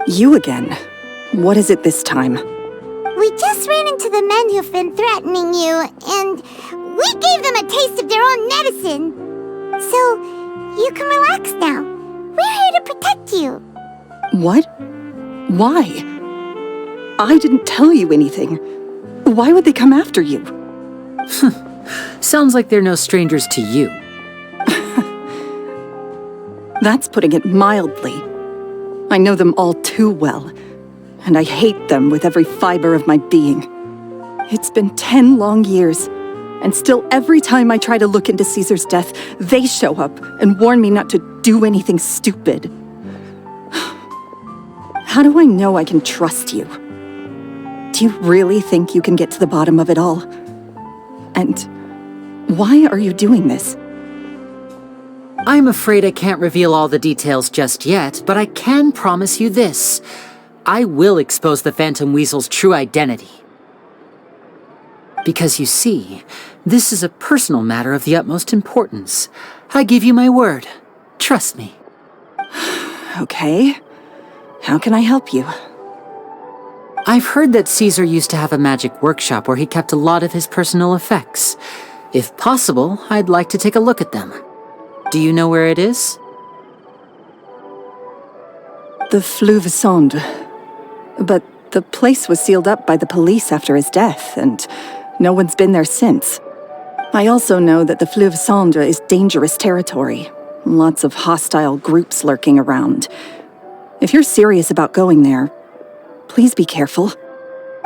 You again. What is it this time? We just ran into the men who've been threatening you, and we gave them a taste of their own medicine. So, you can relax now. We're here to protect you. What? Why? I didn't tell you anything. Why would they come after you? Sounds like they're no strangers to you. That's putting it mildly. I know them all too well, and I hate them with every fiber of my being. It's been 10 long years, and still every time I try to look into Caesar's death, they show up and warn me not to do anything stupid. How do I know I can trust you? Do you really think you can get to the bottom of it all? And why are you doing this? I'm afraid I can't reveal all the details just yet, but I can promise you this. I will expose the Phantom Weasel's true identity. Because you see, this is a personal matter of the utmost importance. I give you my word. Trust me. Okay. How can I help you? I've heard that Caesar used to have a magic workshop where he kept a lot of his personal effects. If possible, I'd like to take a look at them. Do you know where it is? The Fleuve Sonde. But the place was sealed up by the police after his death, and no one's been there since. I also know that the Fleuve Sonde is dangerous territory. Lots of hostile groups lurking around. If you're serious about going there, please be careful.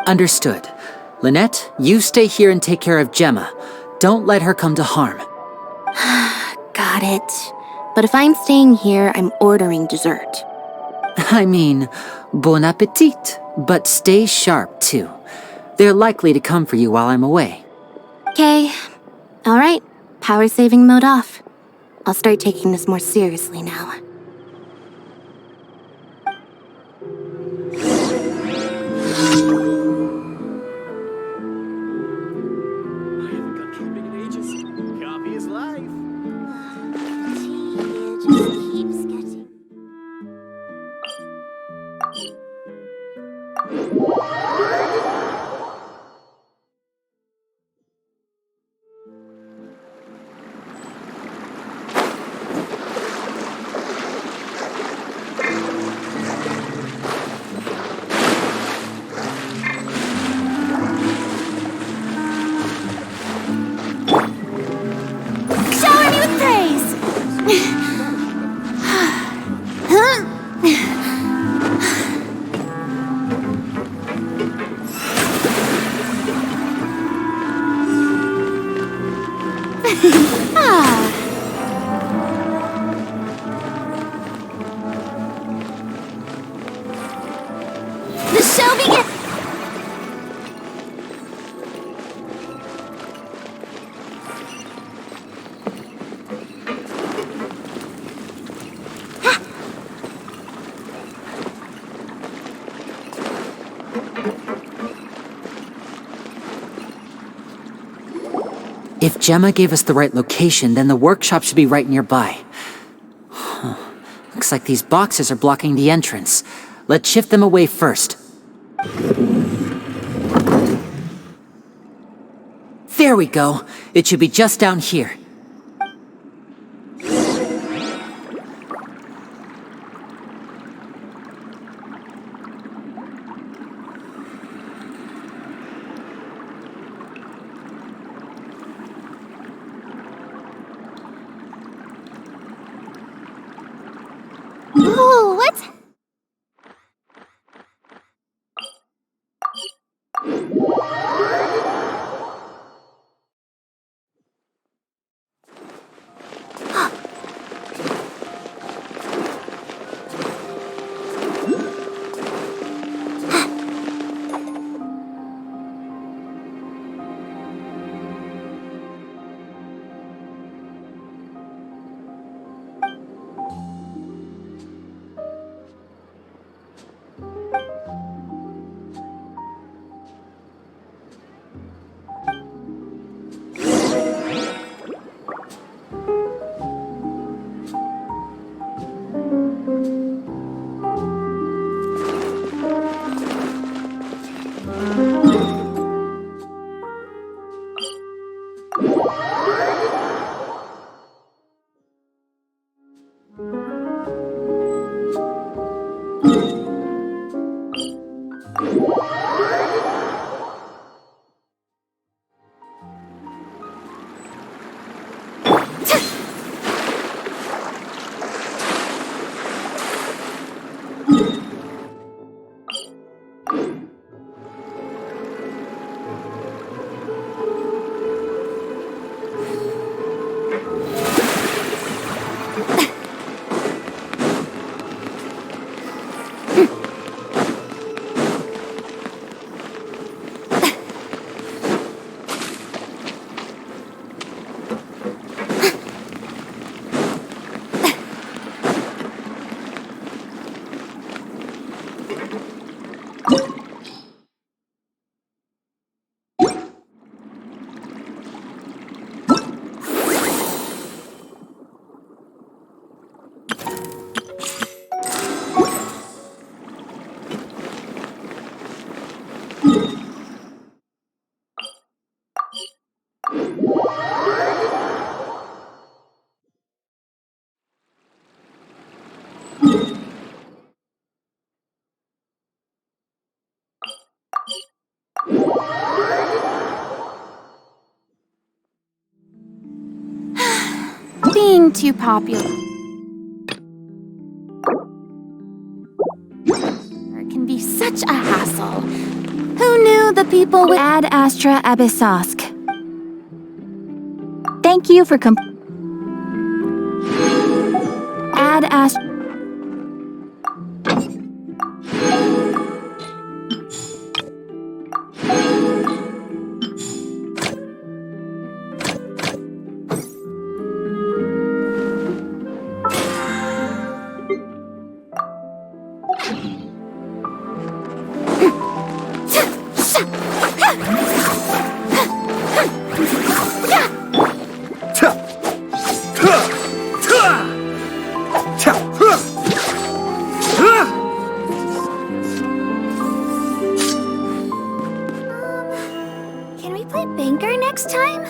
Understood. Lynette, you stay here and take care of Gemma. Don't let her come to harm. Got it. But if I'm staying here, I'm ordering dessert. I mean, bon appetit, but stay sharp, too. They're likely to come for you while I'm away. Okay. All right. Power saving mode off. I'll start taking this more seriously now. The show begins! If Gemma gave us the right location, then the workshop should be right nearby. Looks like these boxes are blocking the entrance. Let's shift them away first. There we go. It should be just down here. Ooh, what's... Being too popular can be such a hassle. Who knew the people would Ad Astra Abyssosk? Thank you for Ad Astra. Can we play Banker next time?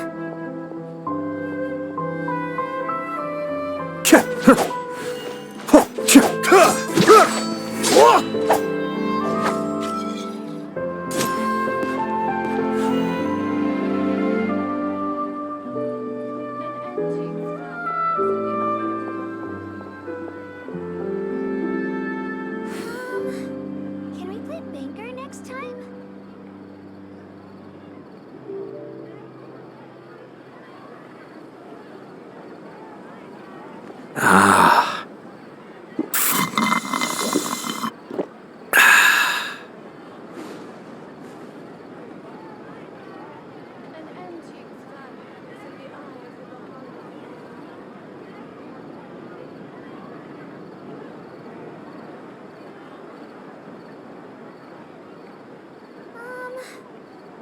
Can we play Banker next time? Ah.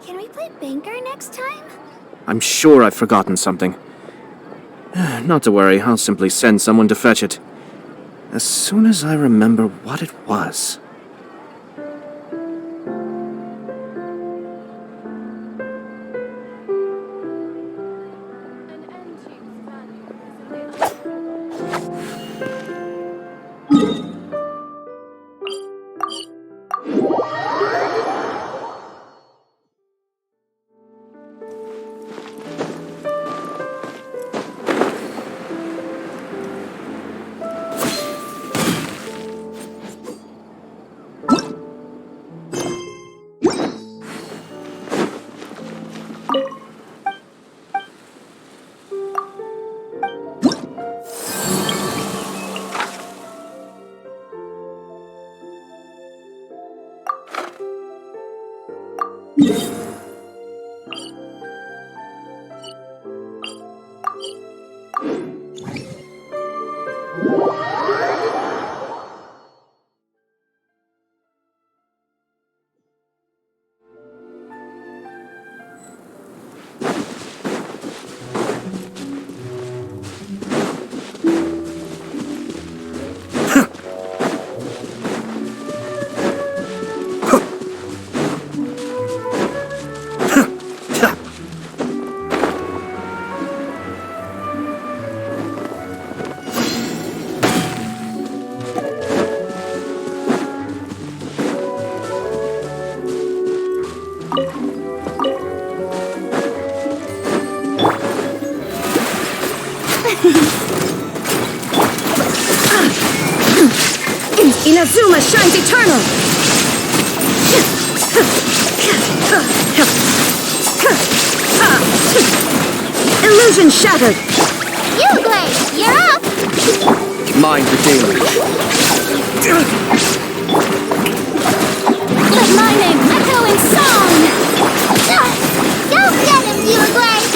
Can we play Banker next time? I'm sure I've forgotten something. Not to worry, I'll simply send someone to fetch it. As soon as I remember what it was. Azuma shines eternal! Illusion shattered! Uglade, you're up! Mind the deluge. Let my name echo in song! Go get him, Uglade!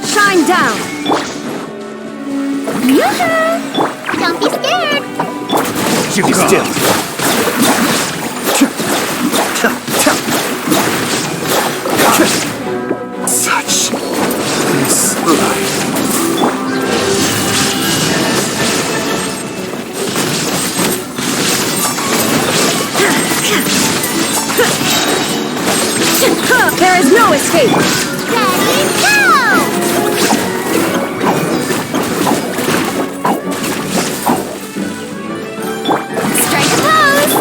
Shine down! Don't be scared! Be still. Such is life. There is no escape! Ready, go! Strike a pose!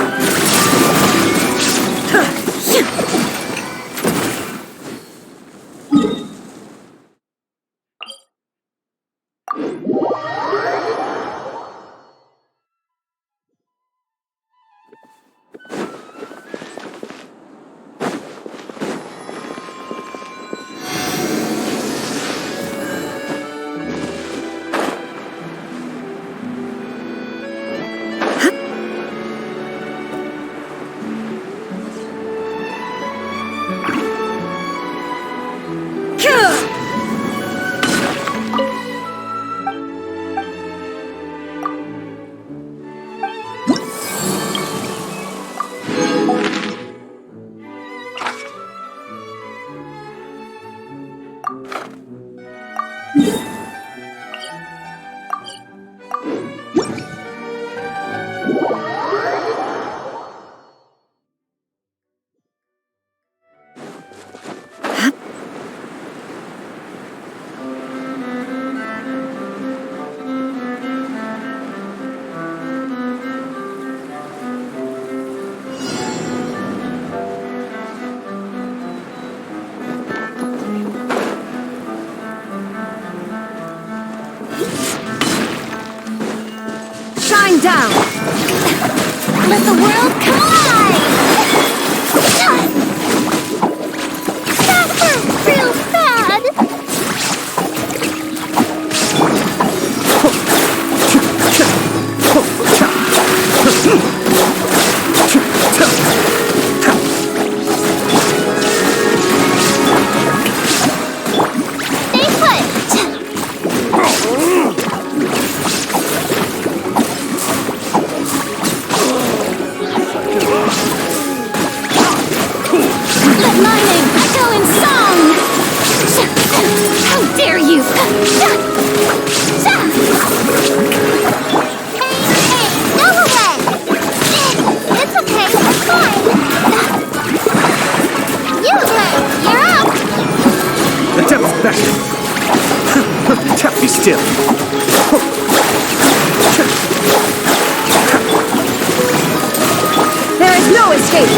Shine down! Let the world collide! That hurt real bad! Stay Let my name echo in song! How dare you! Hey, go away! It's okay, it's fine! You're up! The devil's back. Be still. There is no escape!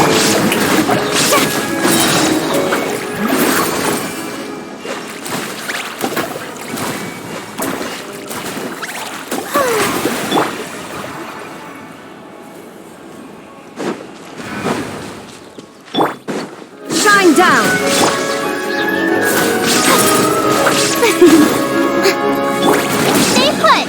One down! Stay put!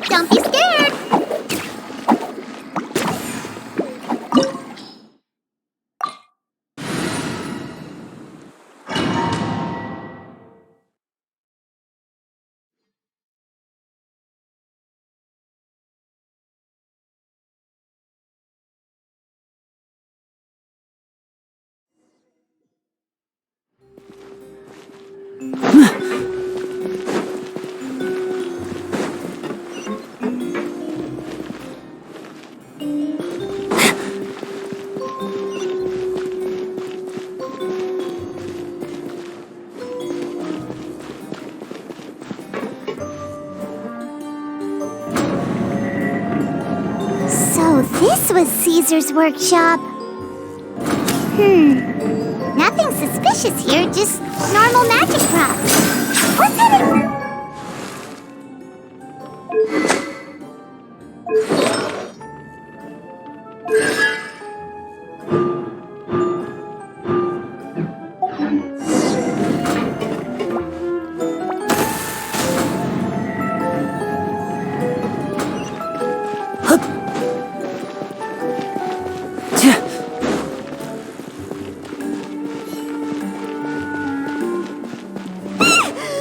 Don't be scared! So this was Caesar's workshop. Nothing suspicious here, just normal magic props. What's in it?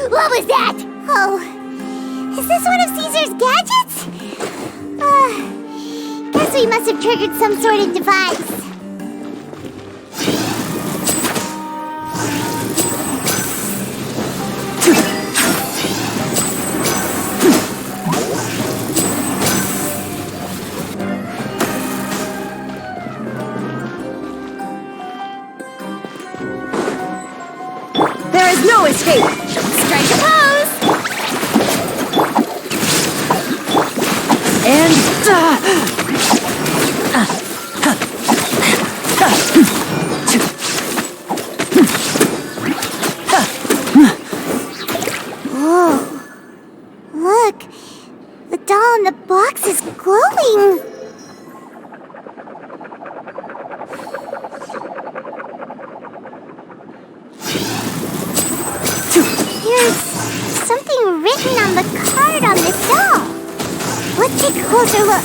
What was that? Oh, is this one of Caesar's gadgets? Guess we must have triggered some sort of device. There is no escape! Strike a pose! And... Whoa. Look, the doll in the box is glowing. There's something written on the card on this doll. Let's take a closer look.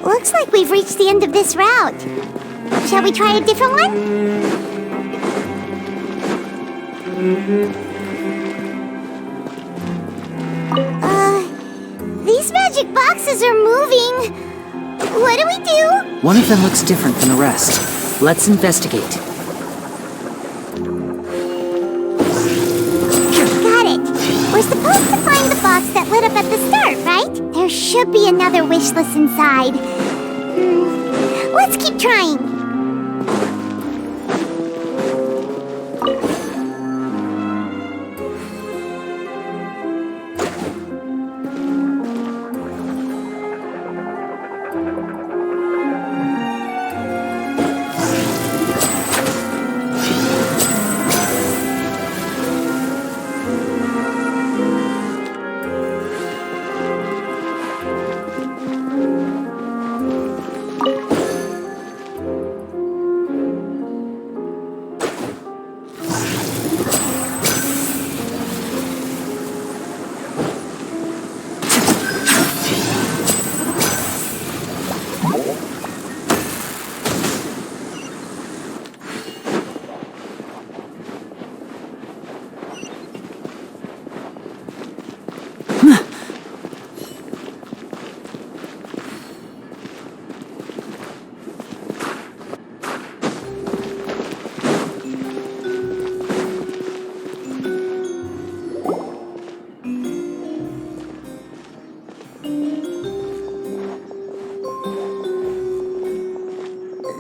Looks like we've reached the end of this route. Shall we try a different one? These magic boxes are moving. What do we do? One of them looks different than the rest. Let's investigate. Got it. We're supposed to find the box that lit up at should be another wish list inside. Let's keep trying.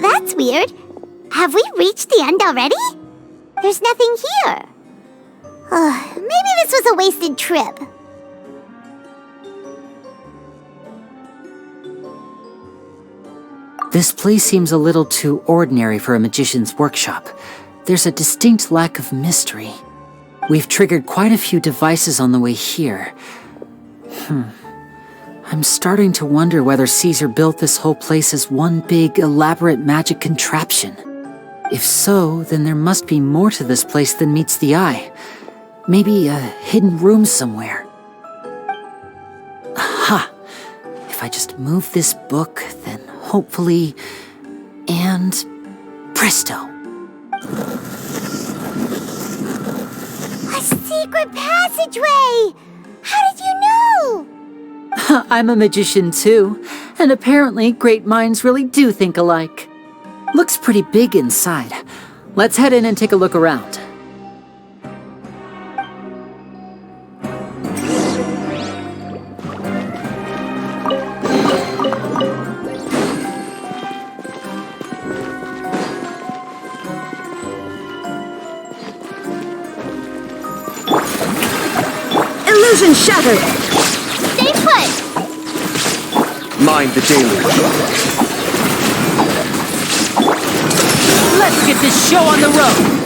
That's weird. Have we reached the end already? There's nothing here. Maybe this was a wasted trip. This place seems a little too ordinary for a magician's workshop. There's a distinct lack of mystery. We've triggered quite a few devices on the way here. I'm starting to wonder whether Caesar built this whole place as one big, elaborate magic contraption. If so, then there must be more to this place than meets the eye. Maybe a hidden room somewhere. Aha! If I just move this book, then hopefully... and... presto! A secret passageway! How did you know? I'm a magician too, and apparently great minds really do think alike. Looks pretty big inside. Let's head in and take a look around. Illusion shattered! Stay put! Mind the deluge. Let's get this show on the road!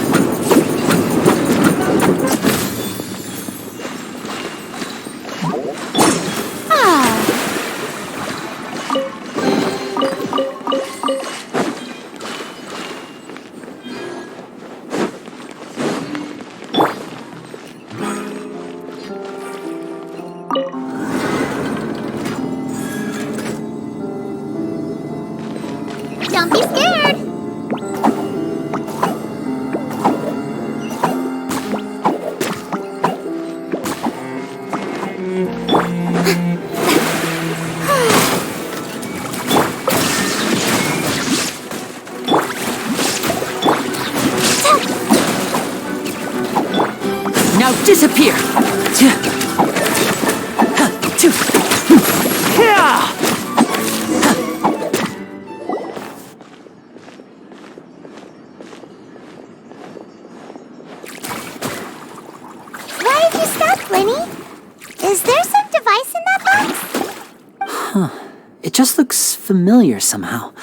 Don't be scared! Now disappear! Why did you stop, Lenny? Is there some device in that box? It just looks familiar somehow.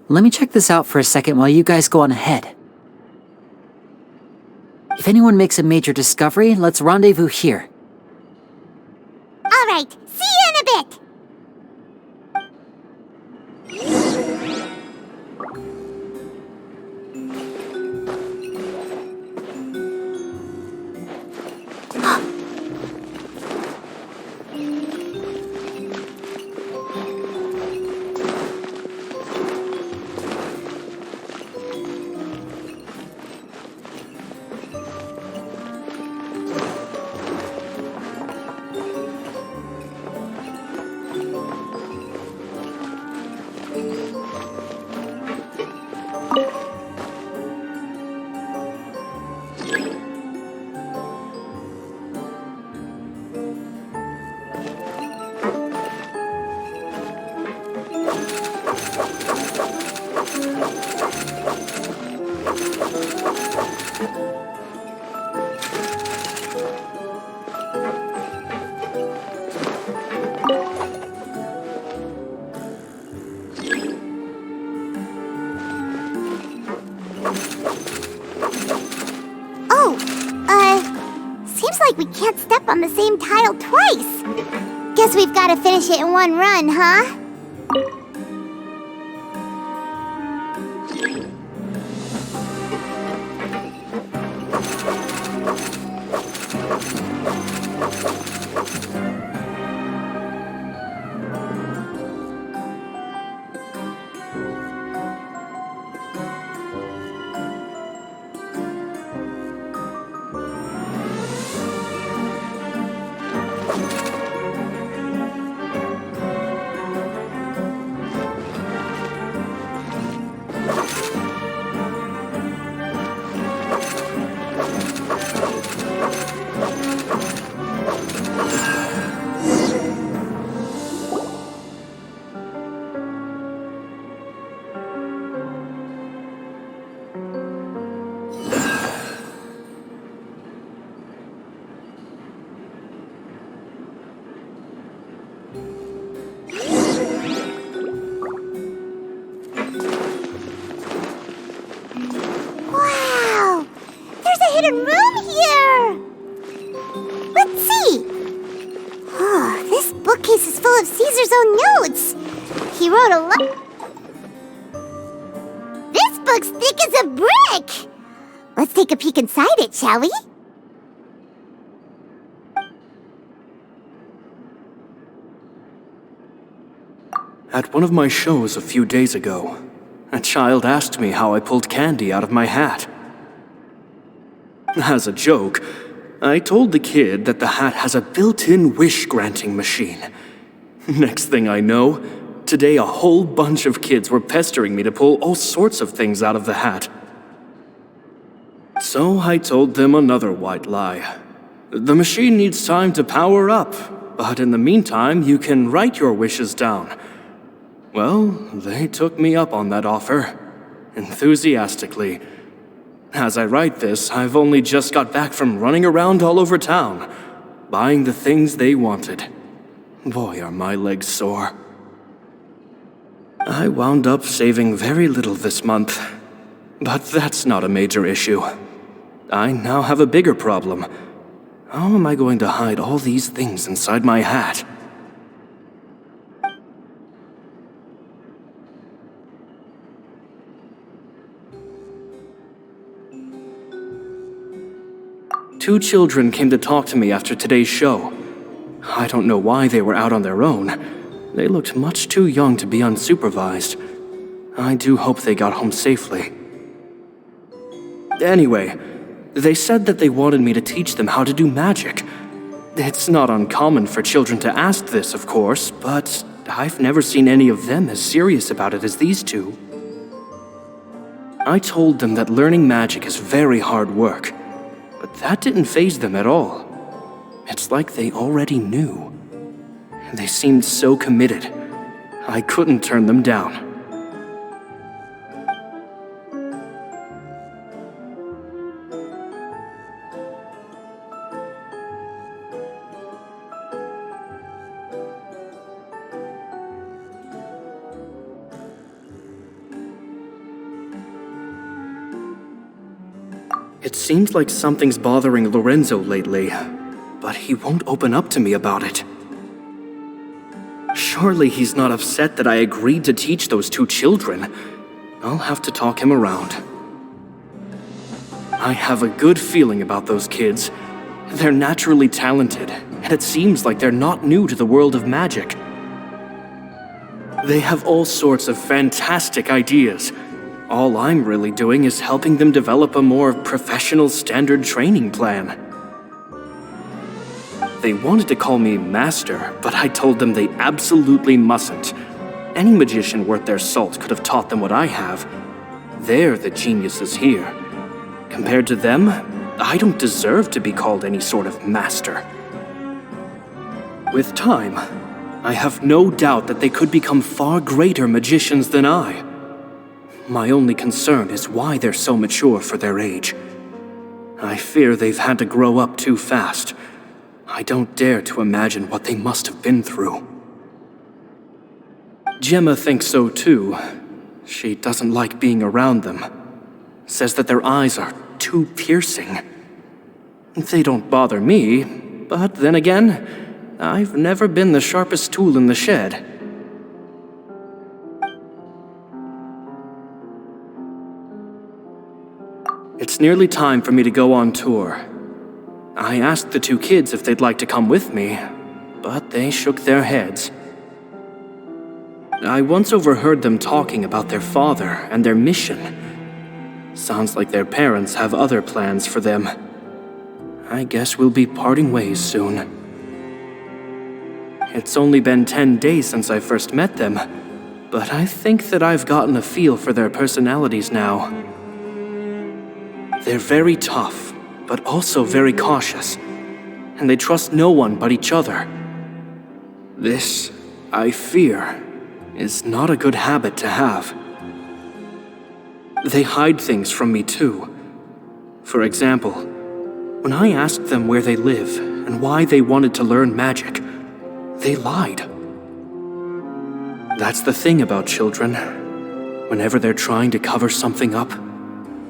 Let me check this out for a second while you guys go on ahead. If anyone makes a major discovery, let's rendezvous here. All right, see you in a bit! Seems like we can't step on the same tile twice. Guess we've got to finish it in one run, huh? Hidden room here! Let's see! Oh, this bookcase is full of Caesar's own notes! He wrote a lot. This book's thick as a brick! Let's take a peek inside it, shall we? At one of my shows a few days ago, a child asked me how I pulled candy out of my hat. As a joke, I told the kid that the hat has a built-in wish-granting machine. Next thing I know, today a whole bunch of kids were pestering me to pull all sorts of things out of the hat. So I told them another white lie. The machine needs time to power up, but in the meantime, you can write your wishes down. Well, they took me up on that offer, enthusiastically. As I write this, I've only just got back from running around all over town, buying the things they wanted. Boy, are my legs sore. I wound up saving very little this month, but that's not a major issue. I now have a bigger problem. How am I going to hide all these things inside my hat? Two children came to talk to me after today's show. I don't know why they were out on their own. They looked much too young to be unsupervised. I do hope they got home safely. Anyway, they said that they wanted me to teach them how to do magic. It's not uncommon for children to ask this, of course, but I've never seen any of them as serious about it as these two. I told them that learning magic is very hard work. But that didn't faze them at all. It's like they already knew. They seemed so committed. I couldn't turn them down. It seems like something's bothering Lorenzo lately, but he won't open up to me about it. Surely he's not upset that I agreed to teach those two children. I'll have to talk him around. I have a good feeling about those kids. They're naturally talented, and it seems like they're not new to the world of magic. They have all sorts of fantastic ideas. All I'm really doing is helping them develop a more professional standard training plan. They wanted to call me Master, but I told them they absolutely mustn't. Any magician worth their salt could have taught them what I have. They're the geniuses here. Compared to them, I don't deserve to be called any sort of master. With time, I have no doubt that they could become far greater magicians than I. My only concern is why they're so mature for their age. I fear they've had to grow up too fast. I don't dare to imagine what they must have been through. Gemma thinks so too. She doesn't like being around them. Says that their eyes are too piercing. They don't bother me, but then again, I've never been the sharpest tool in the shed. It's nearly time for me to go on tour. I asked the two kids if they'd like to come with me, but they shook their heads. I once overheard them talking about their father and their mission. Sounds like their parents have other plans for them. I guess we'll be parting ways soon. It's only been 10 days since I first met them, but I think that I've gotten a feel for their personalities now. They're very tough, but also very cautious, and they trust no one but each other. This, I fear, is not a good habit to have. They hide things from me too. For example, when I asked them where they live and why they wanted to learn magic, they lied. That's the thing about children. Whenever they're trying to cover something up,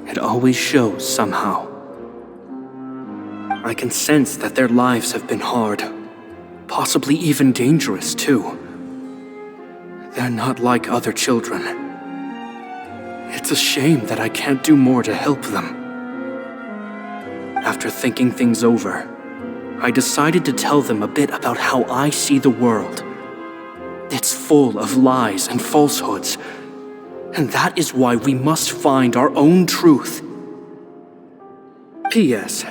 it always shows somehow. I can sense that their lives have been hard, possibly even dangerous too. They're not like other children. It's a shame that I can't do more to help them. After thinking things over, I decided to tell them a bit about how I see the world. It's full of lies and falsehoods, and that is why we must find our own truth. P.S.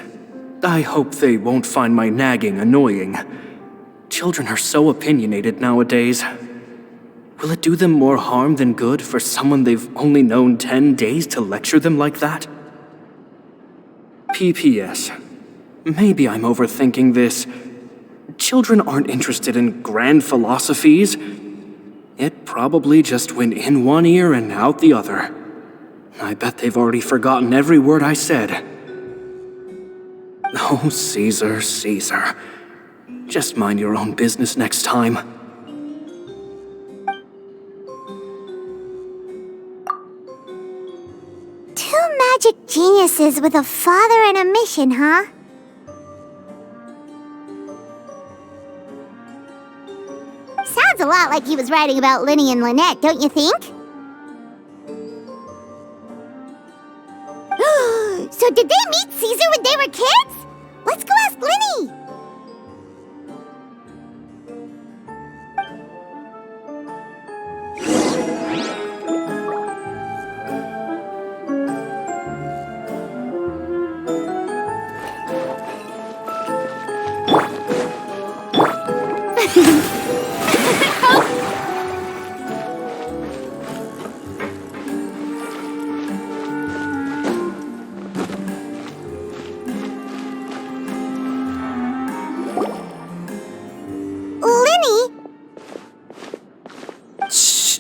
I hope they won't find my nagging annoying. Children are so opinionated nowadays. Will it do them more harm than good for someone they've only known 10 days to lecture them like that? P.P.S. Maybe I'm overthinking this. Children aren't interested in grand philosophies. It probably just went in one ear and out the other. I bet they've already forgotten every word I said. Oh, Caesar, Caesar. Just mind your own business next time. Two magic geniuses with a father and a mission, huh? Sounds a lot like he was writing about Linny and Lynette, don't you think? So did they meet Caesar when they were kids? Let's go ask Linny!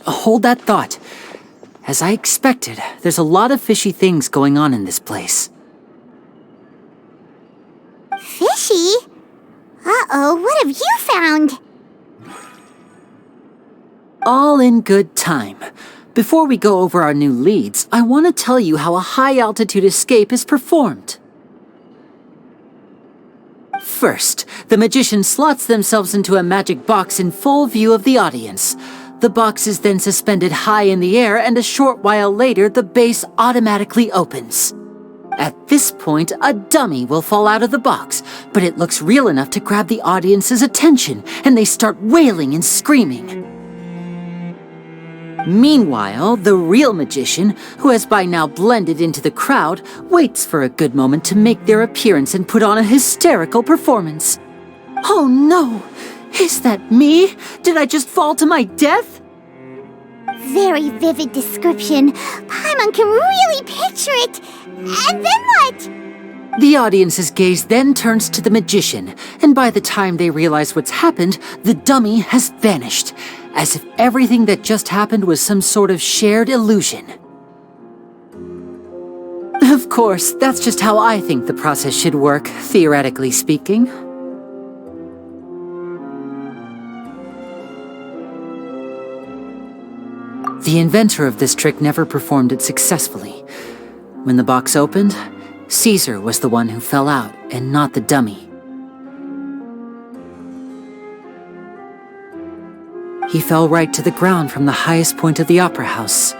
Hold that thought. As I expected, there's a lot of fishy things going on in this place. Fishy? Uh-oh, what have you found? All in good time. Before we go over our new leads, I want to tell you how a high-altitude escape is performed. First, the magician slots themselves into a magic box in full view of the audience. The box is then suspended high in the air, and a short while later, the base automatically opens. At this point, a dummy will fall out of the box, but it looks real enough to grab the audience's attention, and they start wailing and screaming. Meanwhile, the real magician, who has by now blended into the crowd, waits for a good moment to make their appearance and put on a hysterical performance. Oh no! Is that me? Did I just fall to my death? Very vivid description. Paimon can really picture it. And then what? The audience's gaze then turns to the magician, and by the time they realize what's happened, the dummy has vanished, as if everything that just happened was some sort of shared illusion. Of course, that's just how I think the process should work, theoretically speaking. The inventor of this trick never performed it successfully. When the box opened, Caesar was the one who fell out, and not the dummy. He fell right to the ground from the highest point of the opera house.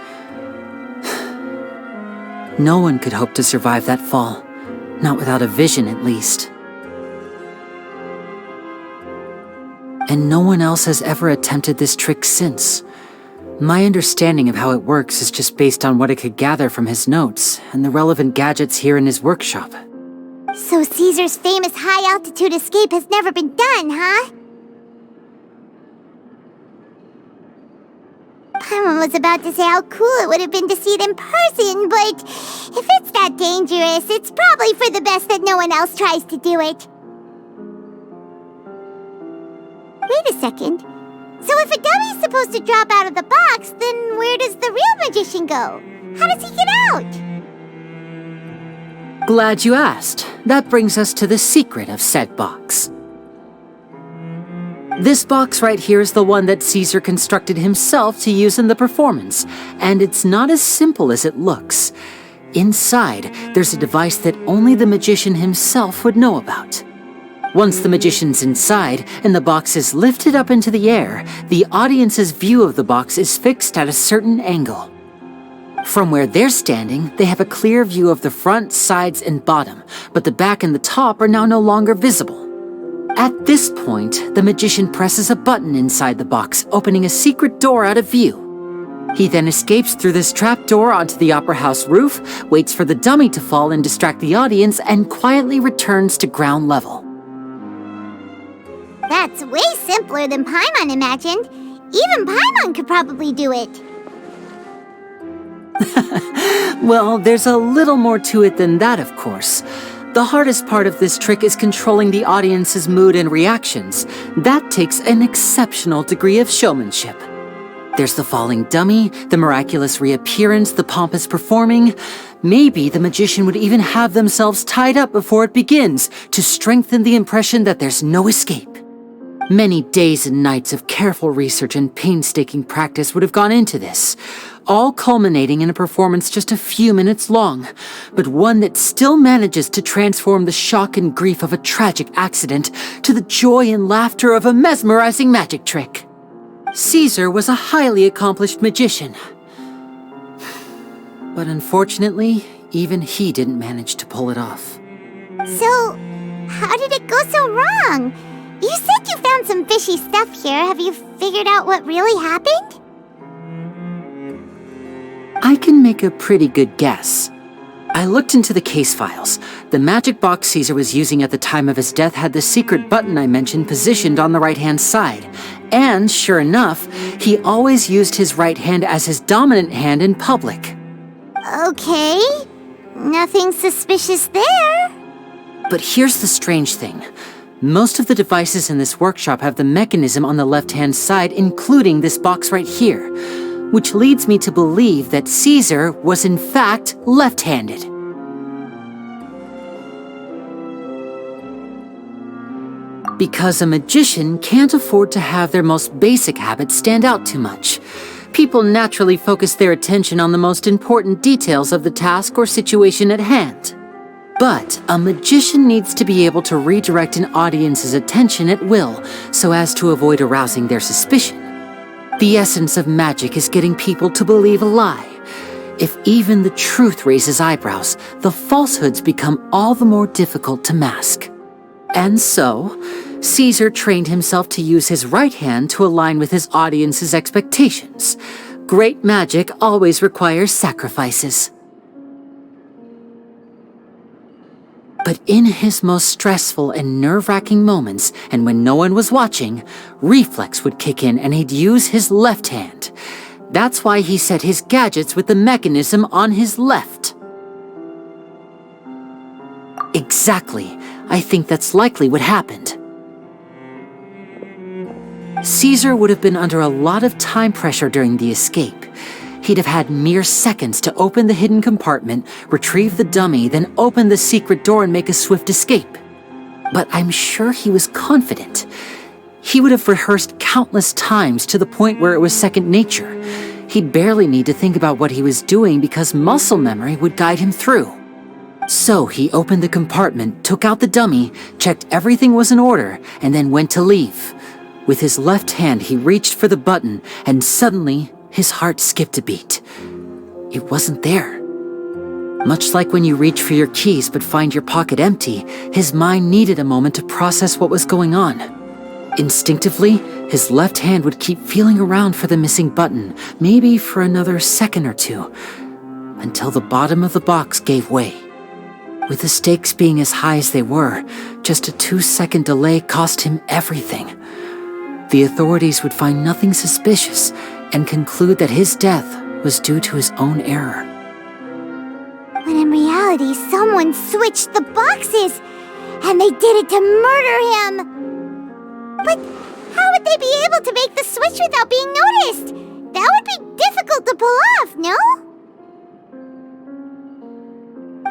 No one could hope to survive that fall, not without a vision at least. And no one else has ever attempted this trick since. My understanding of how it works is just based on what I could gather from his notes and the relevant gadgets here in his workshop. So Caesar's famous high-altitude escape has never been done, huh? Paimon was about to say how cool it would have been to see it in person, but if it's that dangerous, it's probably for the best that no one else tries to do it. Wait a second. So if a dummy's supposed to drop out of the box, then where does the real magician go? How does he get out? Glad you asked. That brings us to the secret of said box. This box right here is the one that Caesar constructed himself to use in the performance, and it's not as simple as it looks. Inside, there's a device that only the magician himself would know about. Once the magician's inside and the box is lifted up into the air, the audience's view of the box is fixed at a certain angle. From where they're standing, they have a clear view of the front, sides, and bottom, but the back and the top are now no longer visible. At this point, the magician presses a button inside the box, opening a secret door out of view. He then escapes through this trap door onto the opera house roof, waits for the dummy to fall and distract the audience, and quietly returns to ground level. That's way simpler than Paimon imagined. Even Paimon could probably do it. Well, there's a little more to it than that, of course. The hardest part of this trick is controlling the audience's mood and reactions. That takes an exceptional degree of showmanship. There's the falling dummy, the miraculous reappearance, the pompous performing. Maybe the magician would even have themselves tied up before it begins to strengthen the impression that there's no escape. Many days and nights of careful research and painstaking practice would have gone into this, all culminating in a performance just a few minutes long, but one that still manages to transform the shock and grief of a tragic accident to the joy and laughter of a mesmerizing magic trick. Caesar was a highly accomplished magician, but unfortunately, even he didn't manage to pull it off. So, how did it go so wrong? You said you found some fishy stuff here. Have you figured out what really happened? I can make a pretty good guess. I looked into the case files. The magic box Caesar was using at the time of his death had the secret button I mentioned positioned on the right-hand side. And, sure enough, he always used his right hand as his dominant hand in public. Okay. Nothing suspicious there. But here's the strange thing. Most of the devices in this workshop have the mechanism on the left-hand side, including this box right here, which leads me to believe that Caesar was in fact left-handed. Because a magician can't afford to have their most basic habits stand out too much. People naturally focus their attention on the most important details of the task or situation at hand. But a magician needs to be able to redirect an audience's attention at will so as to avoid arousing their suspicion. The essence of magic is getting people to believe a lie. If even the truth raises eyebrows, the falsehoods become all the more difficult to mask. And so, Caesar trained himself to use his right hand to align with his audience's expectations. Great magic always requires sacrifices. But in his most stressful and nerve-wracking moments, and when no one was watching, reflex would kick in and he'd use his left hand. That's why he set his gadgets with the mechanism on his left. Exactly. I think that's likely what happened. Caesar would have been under a lot of time pressure during the escape. He'd have had mere seconds to open the hidden compartment, retrieve the dummy, then open the secret door and make a swift escape. But I'm sure he was confident. He would have rehearsed countless times to the point where it was second nature. He'd barely need to think about what he was doing because muscle memory would guide him through. So he opened the compartment, took out the dummy, checked everything was in order, and then went to leave. With his left hand, he reached for the button, and suddenly, his heart skipped a beat. It wasn't there. Much like when you reach for your keys but find your pocket empty, his mind needed a moment to process what was going on. Instinctively, his left hand would keep feeling around for the missing button, maybe for another second or two, until the bottom of the box gave way. With the stakes being as high as they were, just a 2-second delay cost him everything. The authorities would find nothing suspicious and conclude that his death was due to his own error. When in reality, someone switched the boxes, and they did it to murder him. But how would they be able to make the switch without being noticed? That would be difficult to pull off, no?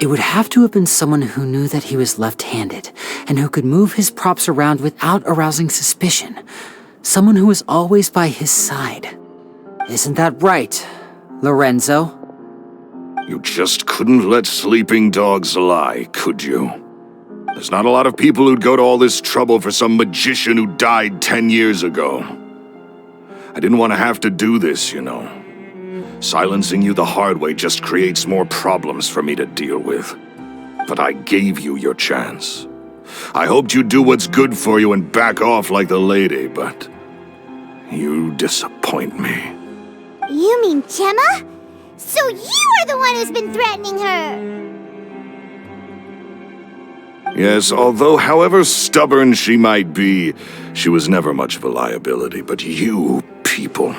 It would have to have been someone who knew that he was left-handed, and who could move his props around without arousing suspicion. Someone who was always by his side. Isn't that right, Lorenzo? You just couldn't let sleeping dogs lie, could you? There's not a lot of people who'd go to all this trouble for some magician who died 10 years ago. I didn't want to have to do this, you know. Silencing you the hard way just creates more problems for me to deal with. But I gave you your chance. I hoped you'd do what's good for you and back off like the lady, but you disappoint me. You mean Gemma? So you are the one who's been threatening her! Yes, although however stubborn she might be, she was never much of a liability. But you people,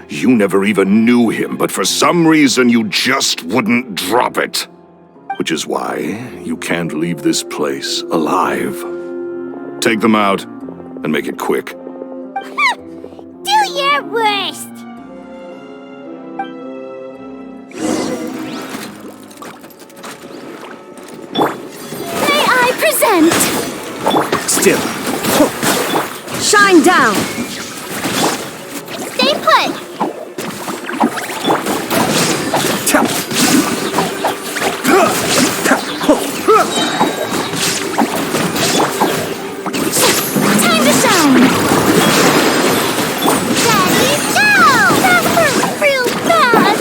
you never even knew him, but for some reason you just wouldn't drop it. Which is why you can't leave this place alive. Take them out, and make it quick. Do your worst! May I present? Still. Shine down! Stay put! Time to sound! Daddy, go! That hurt real bad!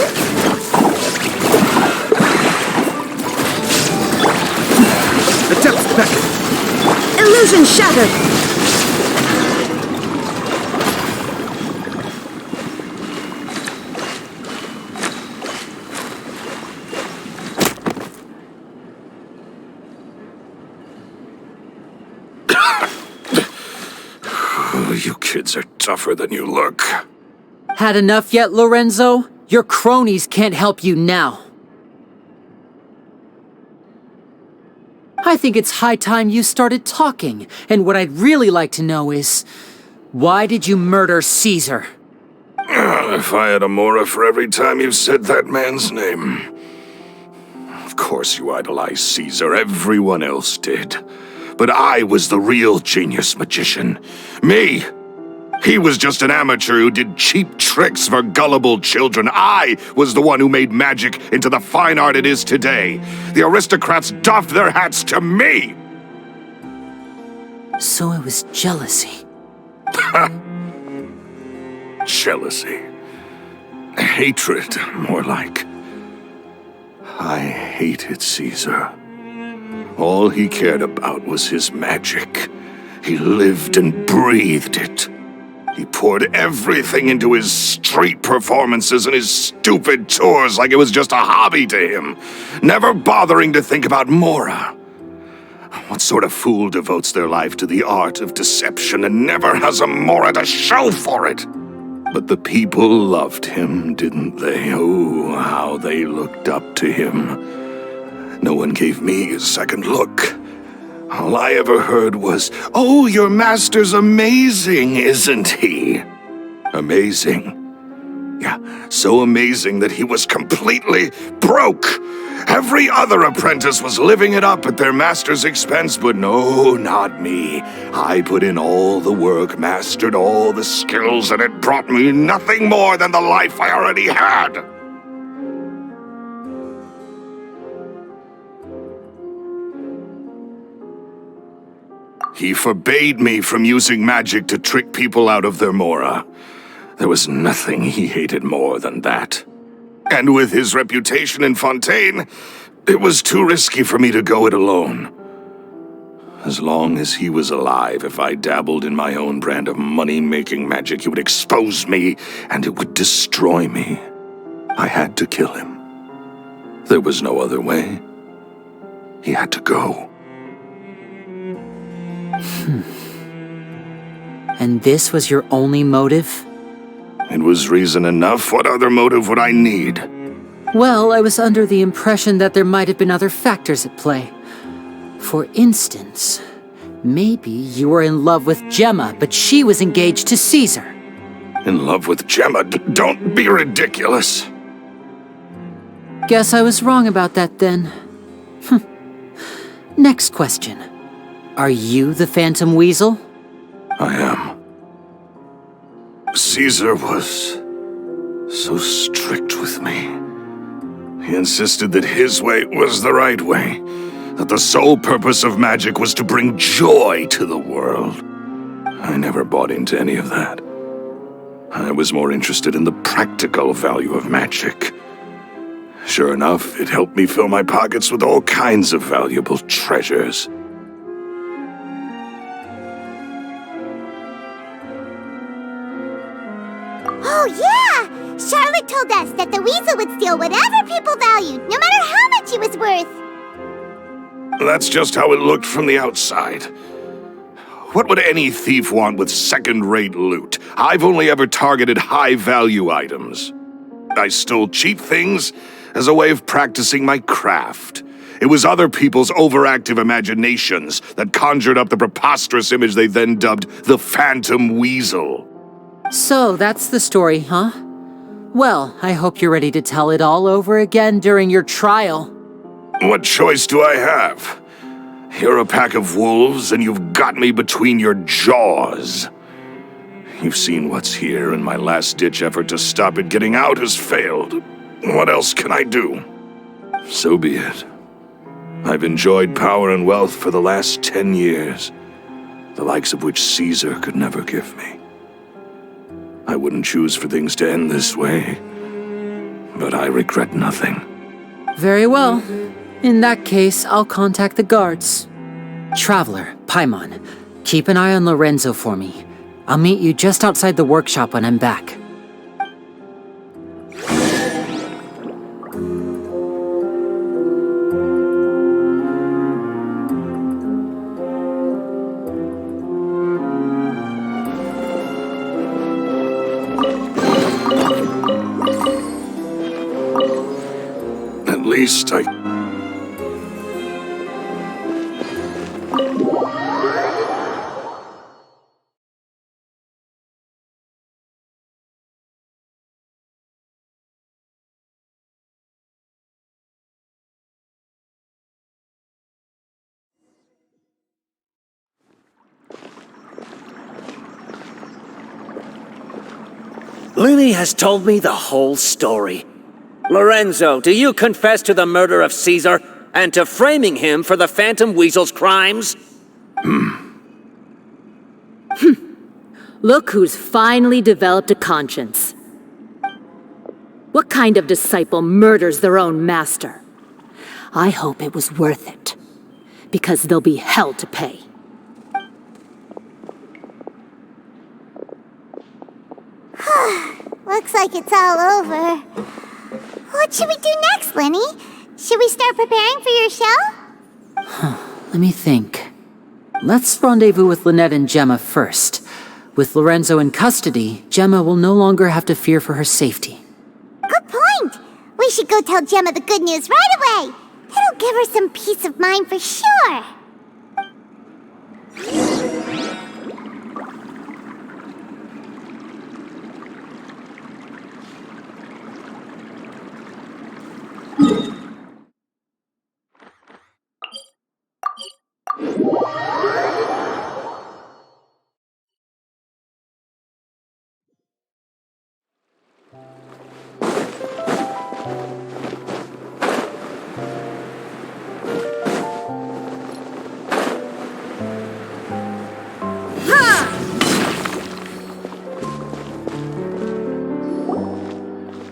Attempt back. Illusion shattered! You kids are tougher than you look. Had enough yet, Lorenzo? Your cronies can't help you now. I think it's high time you started talking, and what I'd really like to know is, why did you murder Caesar? If I had a mora for every time you said that man's name. Of course you idolized Caesar, everyone else did. But I was the real genius magician. Me! He was just an amateur who did cheap tricks for gullible children. I was the one who made magic into the fine art it is today. The aristocrats doffed their hats to me! So it was jealousy. Jealousy. Hatred, more like. I hated Caesar. All he cared about was his magic. He lived and breathed it. He poured everything into his street performances and his stupid tours like it was just a hobby to him, never bothering to think about Mora. What sort of fool devotes their life to the art of deception and never has a Mora to show for it? But the people loved him, didn't they? Oh, how they looked up to him. No one gave me a second look. All I ever heard was, "Oh, your master's amazing, isn't he?" Amazing. Yeah, so amazing that he was completely broke. Every other apprentice was living it up at their master's expense, but no, not me. I put in all the work, mastered all the skills, and it brought me nothing more than the life I already had. He forbade me from using magic to trick people out of their mora. There was nothing he hated more than that. And with his reputation in Fontaine, it was too risky for me to go it alone. As long as he was alive, if I dabbled in my own brand of money-making magic, he would expose me, and it would destroy me. I had to kill him. There was no other way. He had to go. And this was your only motive? It was reason enough. What other motive would I need? Well, I was under the impression that there might have been other factors at play. For instance, maybe you were in love with Gemma, but she was engaged to Caesar. In love with Gemma? Don't be ridiculous. Guess I was wrong about that then. Next question. Are you the Phantom Weasel? I am. Caesar was so strict with me. He insisted that his way was the right way, that the sole purpose of magic was to bring joy to the world. I never bought into any of that. I was more interested in the practical value of magic. Sure enough, it helped me fill my pockets with all kinds of valuable treasures. Oh, yeah! Charlotte told us that the weasel would steal whatever people valued, no matter how much it was worth. That's just how it looked from the outside. What would any thief want with second-rate loot? I've only ever targeted high-value items. I stole cheap things as a way of practicing my craft. It was other people's overactive imaginations that conjured up the preposterous image they then dubbed the Phantom Weasel. So, that's the story, huh? Well, I hope you're ready to tell it all over again during your trial. What choice do I have? You're a pack of wolves, and you've got me between your jaws. You've seen what's here, and my last-ditch effort to stop it getting out has failed. What else can I do? So be it. I've enjoyed power and wealth for the last 10 years, the likes of which Caesar could never give me. I wouldn't choose for things to end this way, but I regret nothing. Very well. In that case, I'll contact the guards. Traveler, Paimon, keep an eye on Lorenzo for me. I'll meet you just outside the workshop when I'm back. At least I... Lily has told me the whole story. Lorenzo, do you confess to the murder of Caesar and to framing him for the Phantom Weasel's crimes? Look who's finally developed a conscience. What kind of disciple murders their own master? I hope it was worth it, because there'll be hell to pay. Looks like it's all over. What should we do next, Lenny? Should we start preparing for your show? Let me think. Let's rendezvous with Lynette and Gemma first. With Lorenzo in custody, Gemma will no longer have to fear for her safety. Good point! We should go tell Gemma the good news right away! It'll give her some peace of mind for sure!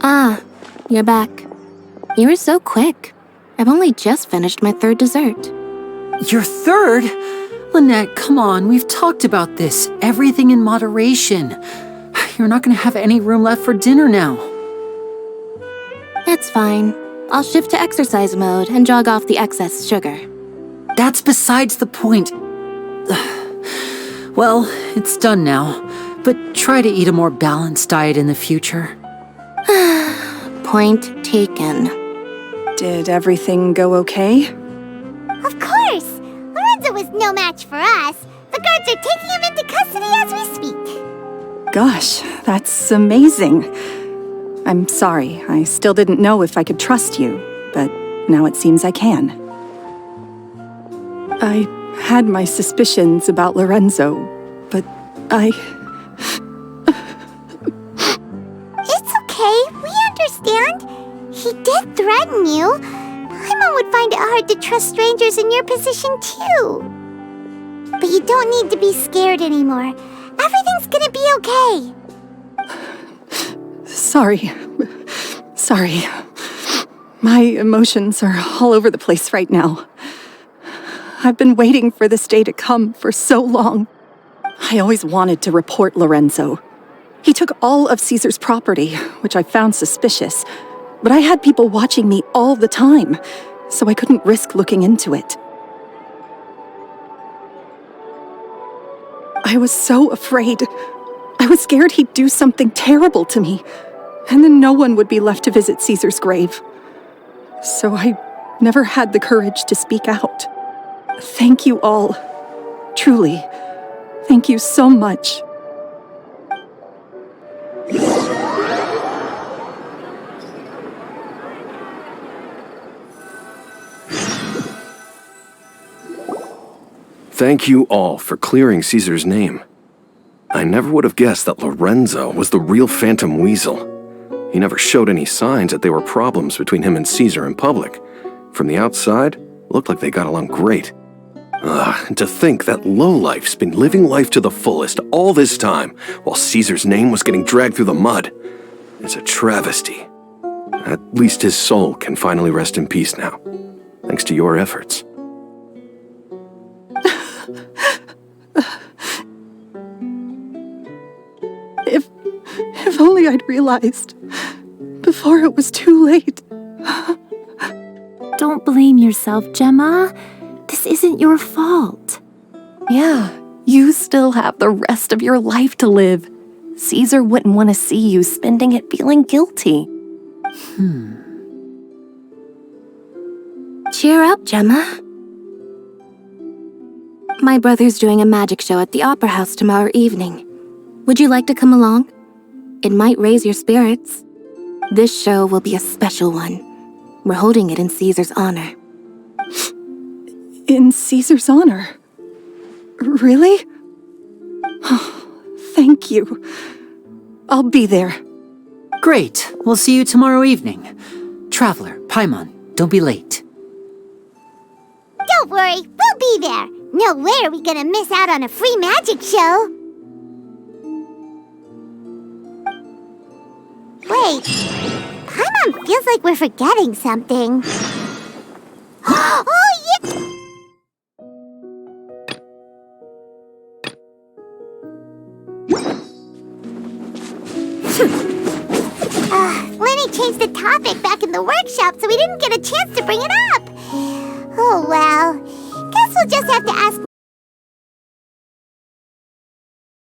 Ah, you're back. You were so quick. I've only just finished my 3rd dessert. Your 3rd? Lynette, come on, we've talked about this. Everything in moderation. You're not gonna have any room left for dinner now. It's fine. I'll shift to exercise mode and jog off the excess sugar. That's besides the point. Well, it's done now, but try to eat a more balanced diet in the future. Point taken. Did everything go okay? Of course! Lorenzo was no match for us. The guards are taking him into custody as we speak. Gosh, that's amazing. I'm sorry, I still didn't know if I could trust you, but now it seems I can. I had my suspicions about Lorenzo, but It's okay, we understand. He did threaten you. Paimon would find it hard to trust strangers in your position, too. But you don't need to be scared anymore. Everything's gonna be okay. Sorry. My emotions are all over the place right now. I've been waiting for this day to come for so long. I always wanted to report Lorenzo. He took all of Caesar's property, which I found suspicious, but I had people watching me all the time, so I couldn't risk looking into it. I was so afraid. I was scared he'd do something terrible to me, and then no one would be left to visit Caesar's grave. So I never had the courage to speak out. Thank you all. Truly, thank you so much. Thank you all for clearing Caesar's name. I never would have guessed that Lorenzo was the real Phantom Weasel. He never showed any signs that there were problems between him and Caesar in public. From the outside, it looked like they got along great. And to think that lowlife's been living life to the fullest all this time, while Caesar's name was getting dragged through the mud. It's a travesty. At least his soul can finally rest in peace now, thanks to your efforts. If only I'd realized before it was too late. Don't blame yourself, Gemma. This isn't your fault. Yeah, you still have the rest of your life to live. Caesar wouldn't want to see you spending it feeling guilty. Cheer up, Gemma. My brother's doing a magic show at the Opera House tomorrow evening. Would you like to come along? It might raise your spirits. This show will be a special one. We're holding it in Caesar's honor. In Caesar's honor? Really? Oh, thank you. I'll be there. Great. We'll see you tomorrow evening. Traveler, Paimon, don't be late. Don't worry, we'll be there. No way are we gonna miss out on a free magic show. Wait, Paimon feels like we're forgetting something. Oh, yeah! Lenny changed the topic back in the workshop, so we didn't get a chance to bring it up. Oh well, guess we'll just have to ask